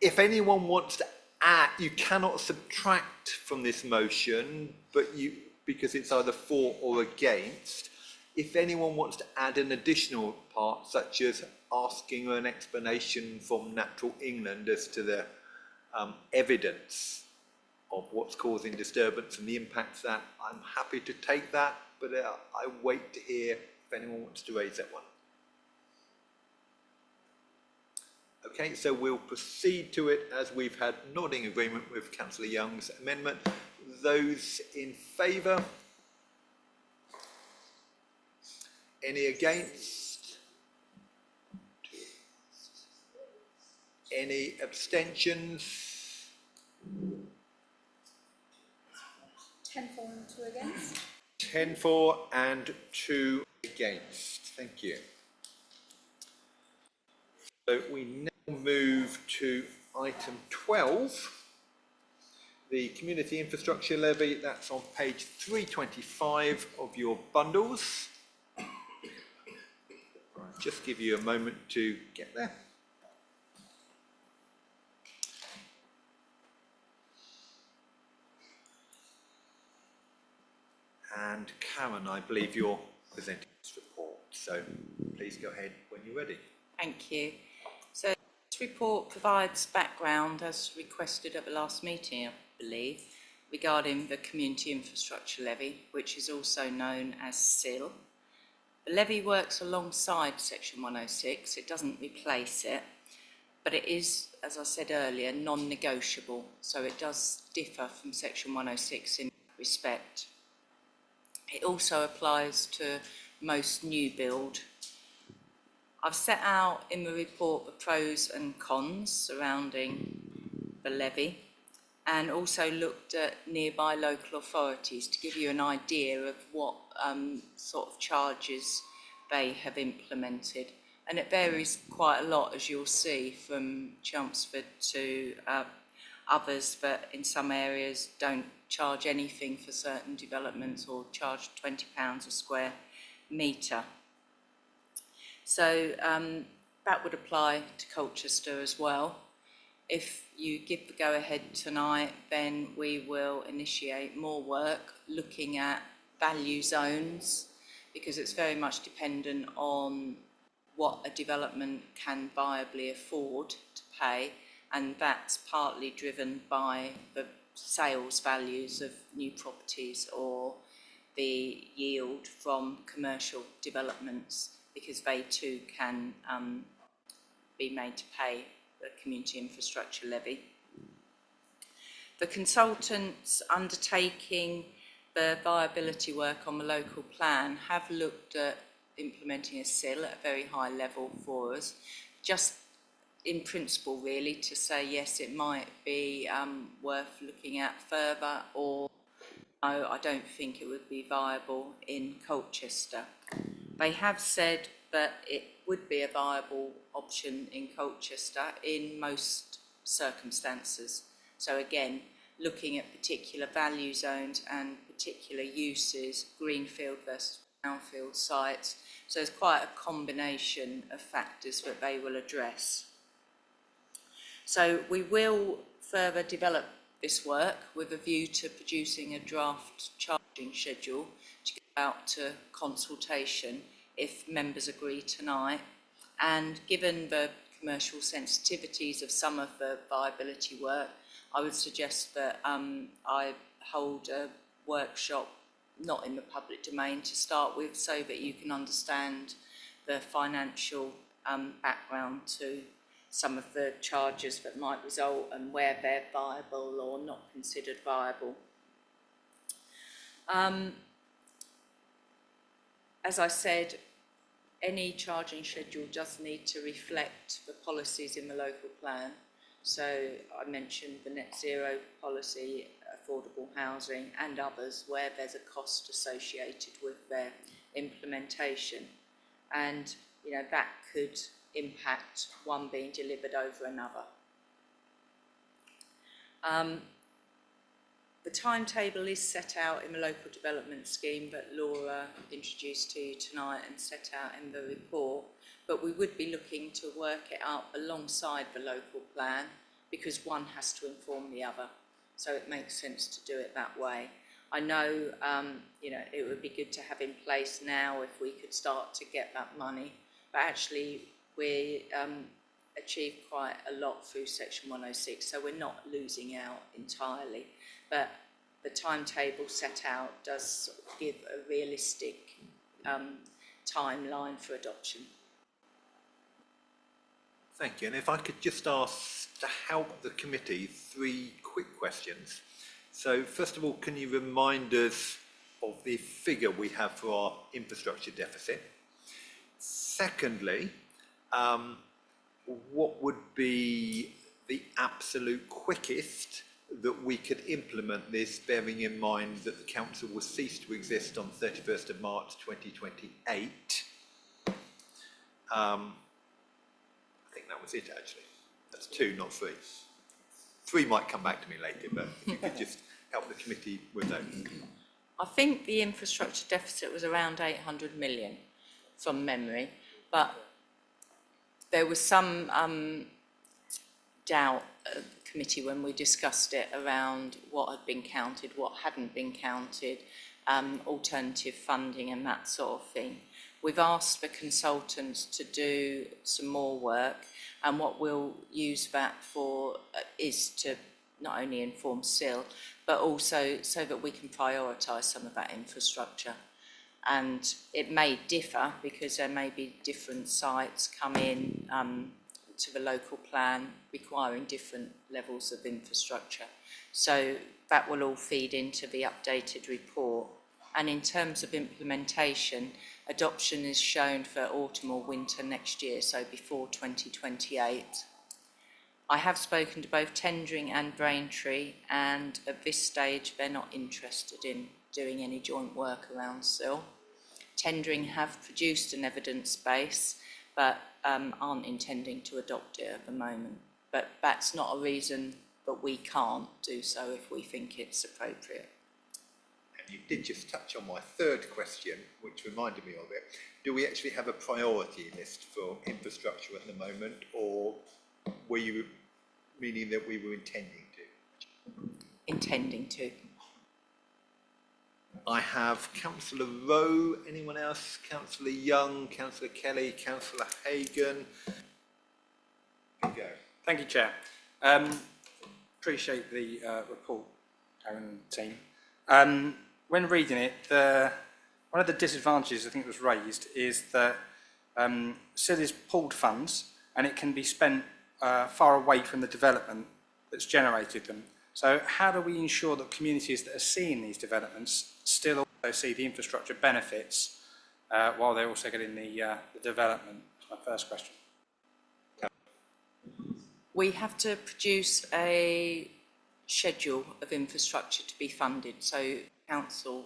If anyone wants to add, you cannot subtract from this motion, but because it's either for or against. If anyone wants to add an additional part, such as asking an explanation from Natural England as to the evidence of what's causing disturbance and the impacts that, I'm happy to take that, but I wait to hear if anyone wants to raise that one. Okay, so we'll proceed to it as we've had nodding agreement with Councillor Young's amendment. Those in favour? Any against? Any abstentions? 10 for and 2 against. 10 for and 2 against. Thank you. So we now move to item 12, the community infrastructure levy. That's on page 325 of your bundles. I'll just give you a moment to get there. And Karen, I believe you're presenting this report, so please go ahead when you're ready. Thank you. So this report provides background as requested at the last meeting, I believe, regarding the community infrastructure levy, which is also known as CIL. The levy works alongside Section 106, it doesn't replace it, but it is, as I said earlier, non-negotiable, so it does differ from Section 106 in that respect. It also applies to most new build. I've set out in the report the pros and cons surrounding the levy and also looked at nearby local authorities to give you an idea of what sort of charges they have implemented. And it varies quite a lot, as you'll see, from Chelmsford to others that in some areas don't charge anything for certain developments or charge £20 a square metre. So that would apply to Colchester as well. If you give the go-ahead tonight, then we will initiate more work looking at value zones, because it's very much dependent on what a development can viably afford to pay, and that's partly driven by the sales values of new properties or the yield from commercial developments, because they too can be made to pay the community infrastructure levy. The consultants undertaking the viability work on the local plan have looked at implementing a CIL at a very high level for us, just in principle really, to say yes, it might be worth looking at further, or no, I don't think it would be viable in Colchester. They have said that it would be a viable option in Colchester in most circumstances. So again, looking at particular value zones and particular uses, greenfield versus brownfield sites. So there's quite a combination of factors that they will address. So we will further develop this work with a view to producing a draft charging schedule to get out to consultation if members agree tonight. And given the commercial sensitivities of some of the viability work, I would suggest that I hold a workshop not in the public domain to start with, so that you can understand the financial background to some of the charges that might result and where they're viable or not considered viable. As I said, any charging schedule does need to reflect the policies in the local plan. So I mentioned the net zero policy, affordable housing and others where there's a cost associated with their implementation. And you know, that could impact one being delivered over another. The timetable is set out in the local development scheme that Laura introduced to you tonight and set out in the report, but we would be looking to work it out alongside the local plan because one has to inform the other. So it makes sense to do it that way. I know, you know, it would be good to have in place now if we could start to get that money, but actually we achieved quite a lot through Section 106, so we're not losing out entirely. But the timetable set out does sort of give a realistic timeline for adoption. Thank you. And if I could just ask to help the committee 3 quick questions. So first of all, can you remind us of the figure we have for our infrastructure deficit? Secondly, what would be the absolute quickest that we could implement this, bearing in mind that the council will cease to exist on 31st of March 2028? I think that was it, actually. That's 2, not 3. 3 might come back to me later, but if you could just help the committee with that. I think the infrastructure deficit was around 800 million from memory, but there was some doubt at the committee when we discussed it around what had been counted, what hadn't been counted, alternative funding and that sort of thing. We've asked the consultants to do some more work, and what we'll use that for is to not only inform SIL, but also so that we can prioritise some of that infrastructure. And it may differ because there may be different sites come in to the local plan requiring different levels of infrastructure. So that will all feed into the updated report. And in terms of implementation, adoption is shown for autumn or winter next year, so before 2028. I have spoken to both Tendring and Braintree, and at this stage they're not interested in doing any joint work around SIL. Tendring have produced an evidence base, but aren't intending to adopt it at the moment. But that's not a reason that we can't do so if we think it's appropriate. And you did just touch on my 3rd question, which reminded me of it. Do we actually have a priority list for infrastructure at the moment, or were you meaning that we were intending to? Intending to. I have Councillor Rowe. Anyone else? Councillor Young, Councillor Kelly, Councillor Hagan. Here you go. Thank you, Chair. Appreciate the report, Darren and team. When reading it, one of the disadvantages I think was raised is that SIL is pooled funds and it can be spent far away from the development that's generated them. So how do we ensure that communities that are seeing these developments still also see the infrastructure benefits while they're also getting the development? That's my first question. We have to produce a schedule of infrastructure to be funded, so council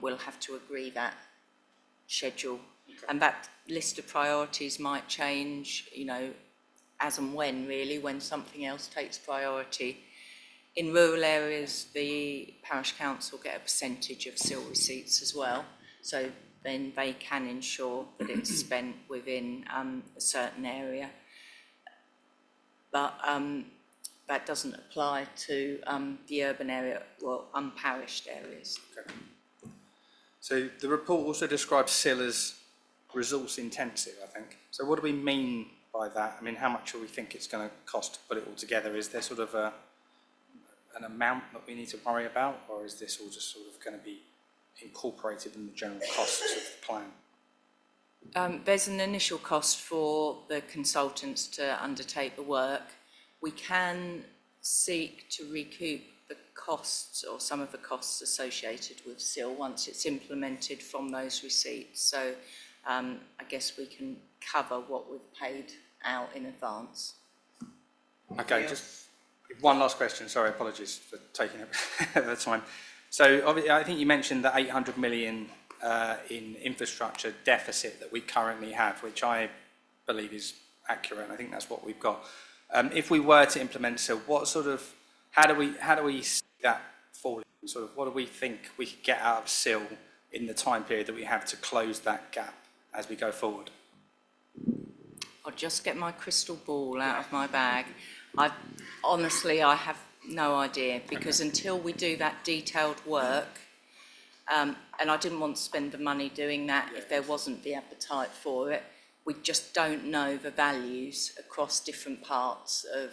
will have to agree that schedule. Okay. And that list of priorities might change, you know, as and when, really, when something else takes priority. In rural areas, the parish council get a percentage of SIL receipts as well, so then they can ensure that it's spent within a certain area. But that doesn't apply to the urban area or unparished areas. Okay. So the report also describes SIL as resource intensive, I think. So what do we mean by that? I mean, how much do we think it's going to cost to put it all together? Is there sort of an amount that we need to worry about, or is this all just sort of going to be incorporated in the general costs of the plan? There's an initial cost for the consultants to undertake the work. We can seek to recoup the costs or some of the costs associated with SIL once it's implemented from those receipts. So I guess we can cover what we've paid out in advance. Okay, just one last question. Sorry, apologies for taking up the time. So I think you mentioned the 800 million in infrastructure deficit that we currently have, which I believe is accurate. I think that's what we've got. If we were to implement SIL, what sort of, how do we see that falling? Sort of, what do we think we could get out of SIL in the time period that we have to close that gap as we go forward? I'll just get my crystal ball out of my bag. Honestly, I have no idea, because until we do that detailed work, and I didn't want to spend the money doing that if there wasn't the appetite for it. We just don't know the values across different parts of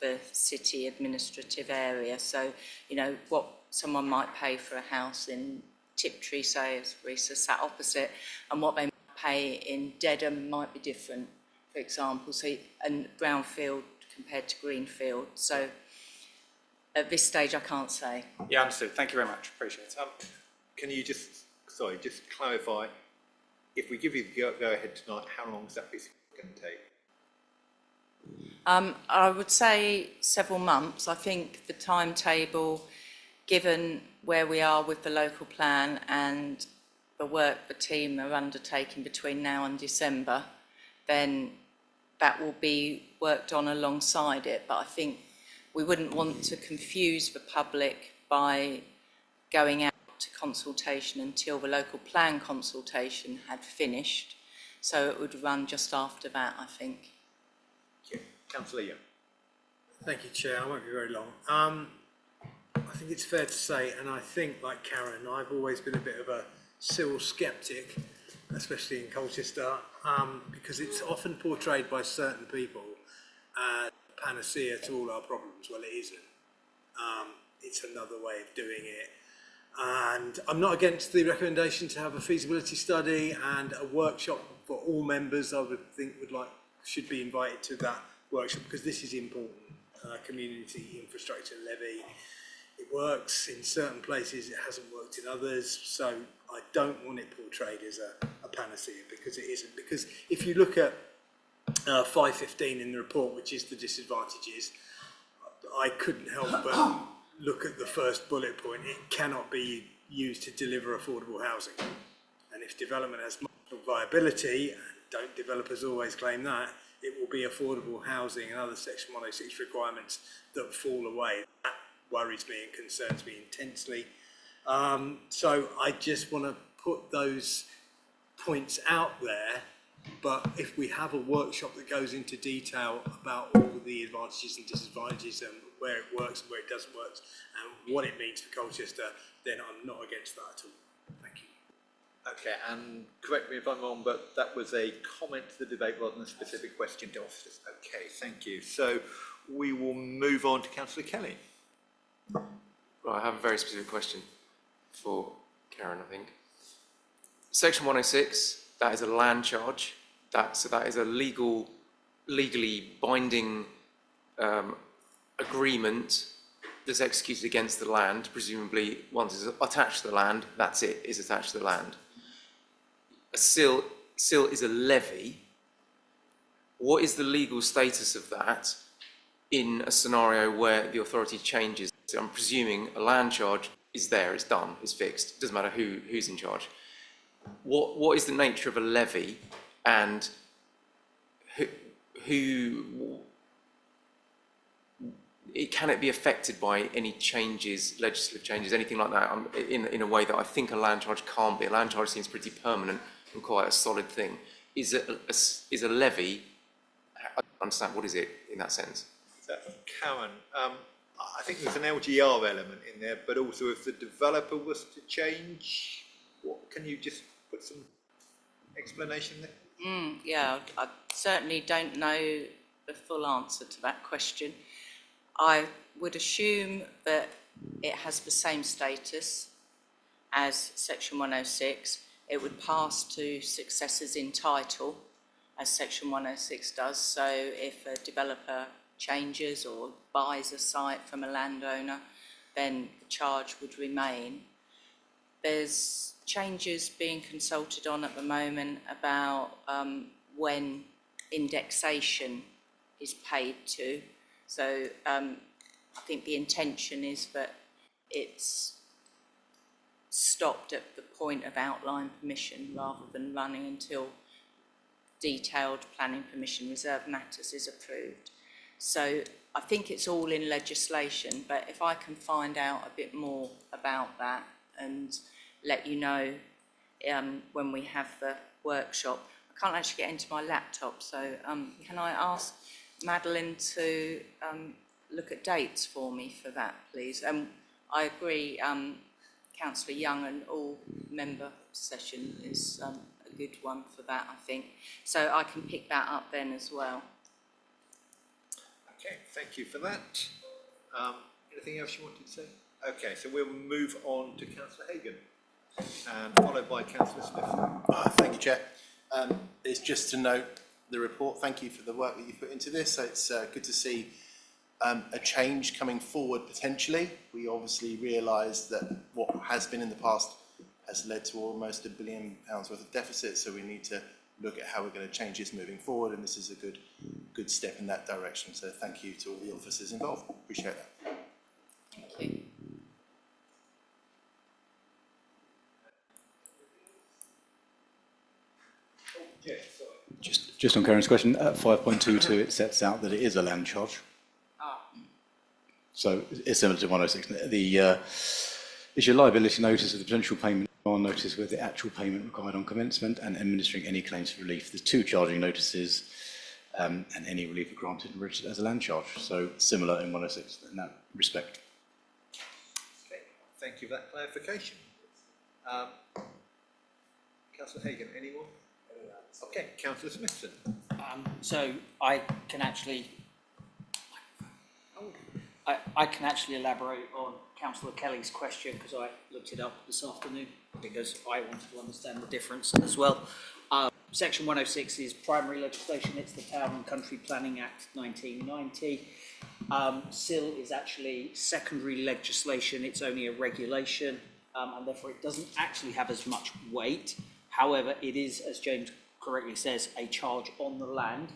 the city administrative area. So, you know, what someone might pay for a house in Tiptree, say, as Risa sat opposite, and what they might pay in Dedham might be different, for example. So, and brownfield compared to greenfield. So, at this stage, I can't say. Yeah, understood. Thank you very much. Appreciate it. Can you just clarify, if we give you the go ahead tonight, how long is that basically going to take? I would say several months. I think the timetable, given where we are with the local plan and the work the team are undertaking between now and December, then that will be worked on alongside it. But I think we wouldn't want to confuse the public by going out to consultation until the local plan consultation had finished. So it would run just after that, I think. Councillor Young. Thank you, Chair. I won't be very long. I think it's fair to say, and I think, like Karen, I've always been a bit of a SIL sceptic, especially in Colchester, because it's often portrayed by certain people as panacea to all our problems. Well, it isn't. It's another way of doing it. And I'm not against the recommendation to have a feasibility study and a workshop for all members. I would think should be invited to that workshop, because this is important. Community infrastructure levy, it works in certain places, it hasn't worked in others, so I don't want it portrayed as a panacea, because it isn't. Because if you look at 515 in the report, which is the disadvantages, I couldn't help but look at the first bullet point. It cannot be used to deliver affordable housing, and if development has multiple viability, and don't developers always claim that, it will be affordable housing and other Section 106 requirements that fall away. That worries me and concerns me intensely. So I just want to put those points out there, but if we have a workshop that goes into detail about all the advantages and disadvantages and where it works and where it doesn't work and what it means for Colchester, then I'm not against that at all. Thank you. Okay, and correct me if I'm wrong, but that was a comment to the debate rather than a specific question to officers. Okay, thank you. So we will move on to Councillor Kelly. Right, I have a very specific question for Karen, I think. Section 106, that is a land charge. So that is a legally binding agreement that's executed against the land. Presumably, once it's attached to the land, that's it, is attached to the land. A SIL is a levy. What is the legal status of that in a scenario where the authority changes? So I'm presuming a land charge is there, it's done, it's fixed. It doesn't matter who's in charge. What is the nature of a levy, and can it be affected by any changes, legislative changes, anything like that, in a way that I think a land charge can't be? A land charge seems pretty permanent and quite a solid thing. Is a levy, I don't understand, what is it in that sense? Karen, I think there's an LGR element in there, but also if the developer was to change, what can you just put some explanation there? Yeah, I certainly don't know the full answer to that question. I would assume that it has the same status as Section 106. It would pass to successors in title, as Section 106 does. So if a developer changes or buys a site from a landowner, then the charge would remain. There's changes being consulted on at the moment about when indexation is paid to. So I think the intention is that it's stopped at the point of outline permission rather than running until detailed planning permission reserve matters is approved. So I think it's all in legislation, but if I can find out a bit more about that and let you know when we have the workshop. I can't actually get into my laptop, so can I ask Madeline to look at dates for me for that, please? I agree, Councillor Young, an all-member session is a good one for that, I think. So I can pick that up then as well. Okay, thank you for that. Anything else you wanted to say? Okay, so we'll move on to Councillor Hagan, and followed by Councillor Smith. Thank you, Chair. It's just to note the report. Thank you for the work that you put into this. So it's good to see a change coming forward potentially. We obviously realise that what has been in the past has led to almost £1 billion worth of deficit, so we need to look at how we're going to change this moving forward, and this is a good step in that direction. So thank you to all the officers involved. Appreciate that. Thank you. Just on Karen's question, at 5.22 it sets out that it is a land charge. So it's similar to 106. The issue liability notice of the potential payment on notice with the actual payment required on commencement and administering any claims for relief. There's two charging notices and any relief granted and registered as a land charge. So similar in 106 in that respect. Okay, thank you for that clarification. Councillor Hagan, any more? Okay, Councillor Smithson. So I can actually elaborate on Councillor Kelly's question because I looked it up this afternoon because I wanted to understand the difference as well. Section 106 is primary legislation. It's the Town and Country Planning Act 1990. SIL is actually secondary legislation. It's only a regulation and therefore it doesn't actually have as much weight. However, it is, as James correctly says, a charge on the land.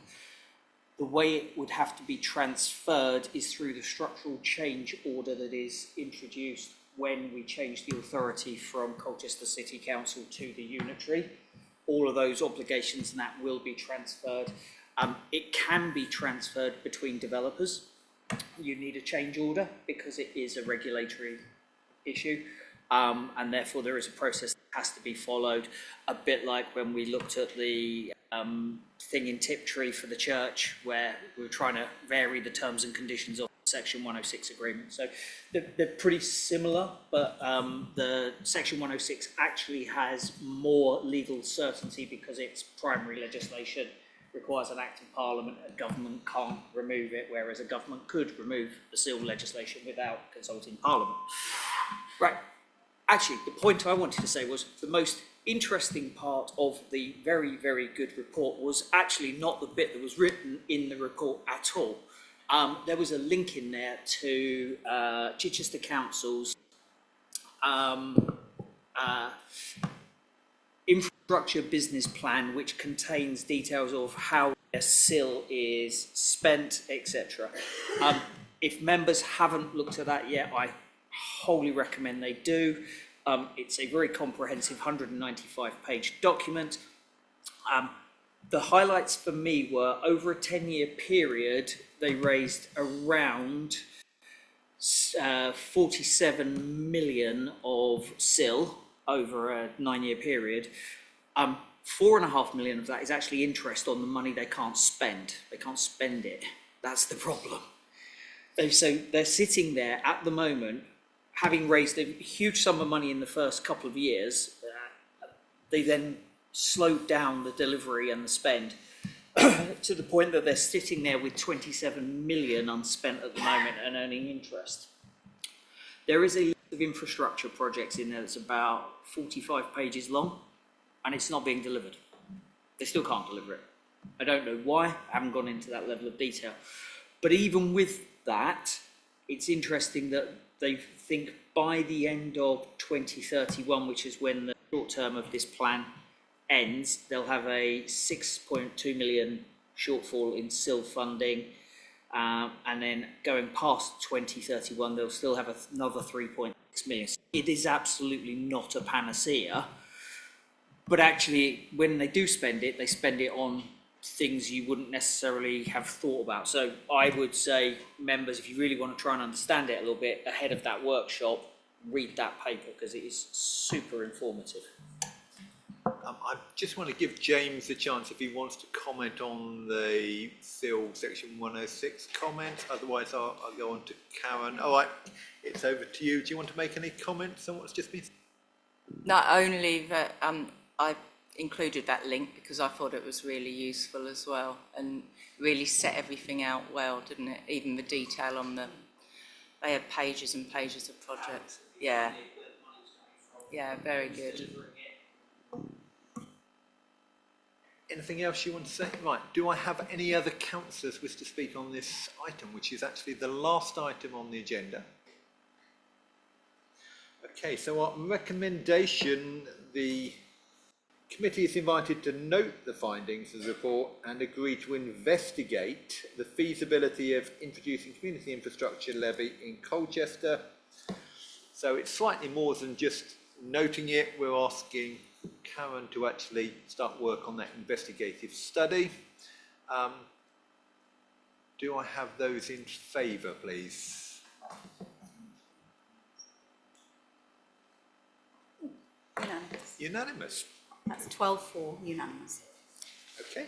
The way it would have to be transferred is through the structural change order that is introduced when we change the authority from Colchester City Council to the unitary. All of those obligations and that will be transferred. It can be transferred between developers. You need a change order because it is a regulatory issue. And therefore there is a process that has to be followed, a bit like when we looked at the thing in Tiptree for the church where we were trying to vary the terms and conditions of Section 106 agreement. So they're pretty similar, but the Section 106 actually has more legal certainty because it's primary legislation, requires an act of Parliament. A government can't remove it, whereas a government could remove the SIL legislation without consulting Parliament. Right. Actually, the point I wanted to say was the most interesting part of the very, very good report was actually not the bit that was written in the report at all. There was a link in there to Chichester Council's infrastructure business plan, which contains details of how their SIL is spent, etc. If members haven't looked at that yet, I wholly recommend they do. It's a very comprehensive 195-page document. The highlights for me were over a 10-year period, they raised around 47 million of SIL over a 9-year period. 4.5 million of that is actually interest on the money they can't spend. They can't spend it. That's the problem. So they're sitting there at the moment, having raised a huge sum of money in the first couple of years. They then slowed down the delivery and the spend to the point that they're sitting there with 27 million unspent at the moment and earning interest. There is a list of infrastructure projects in there that's about 45 pages long, and it's not being delivered. They still can't deliver it. I don't know why. I haven't gone into that level of detail. But even with that, it's interesting that they think by the end of 2031, which is when the short term of this plan ends, they'll have a 6.2 million shortfall in SIL funding. And then going past 2031, they'll still have another 3.6 million. It is absolutely not a panacea. But actually, when they do spend it, they spend it on things you wouldn't necessarily have thought about. So I would say, members, if you really want to try and understand it a little bit ahead of that workshop, read that paper because it is super informative. I just want to give James a chance if he wants to comment on the SIL section 106 comments. Otherwise, I'll go on to Karen. All right, it's over to you. Do you want to make any comments on what's just been said? Not only that I included that link because I thought it was really useful as well and really set everything out well, didn't it? Even the detail on the, they had pages and pages of projects. Yeah, very good. Anything else you want to say? Right, do I have any other councillors wish to speak on this item, which is actually the last item on the agenda? Okay, so our recommendation, the committee is invited to note the findings of the report and agree to investigate the feasibility of introducing community infrastructure levy in Colchester. So it's slightly more than just noting it. We're asking Karen to actually start work on that investigative study. Do I have those in favour, please? Unanimous. Unanimous. That's 12-4, unanimous. Okay.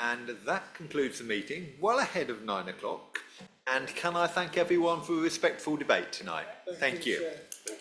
And that concludes the meeting, well ahead of 9 o'clock. And can I thank everyone for a respectful debate tonight? Thank you.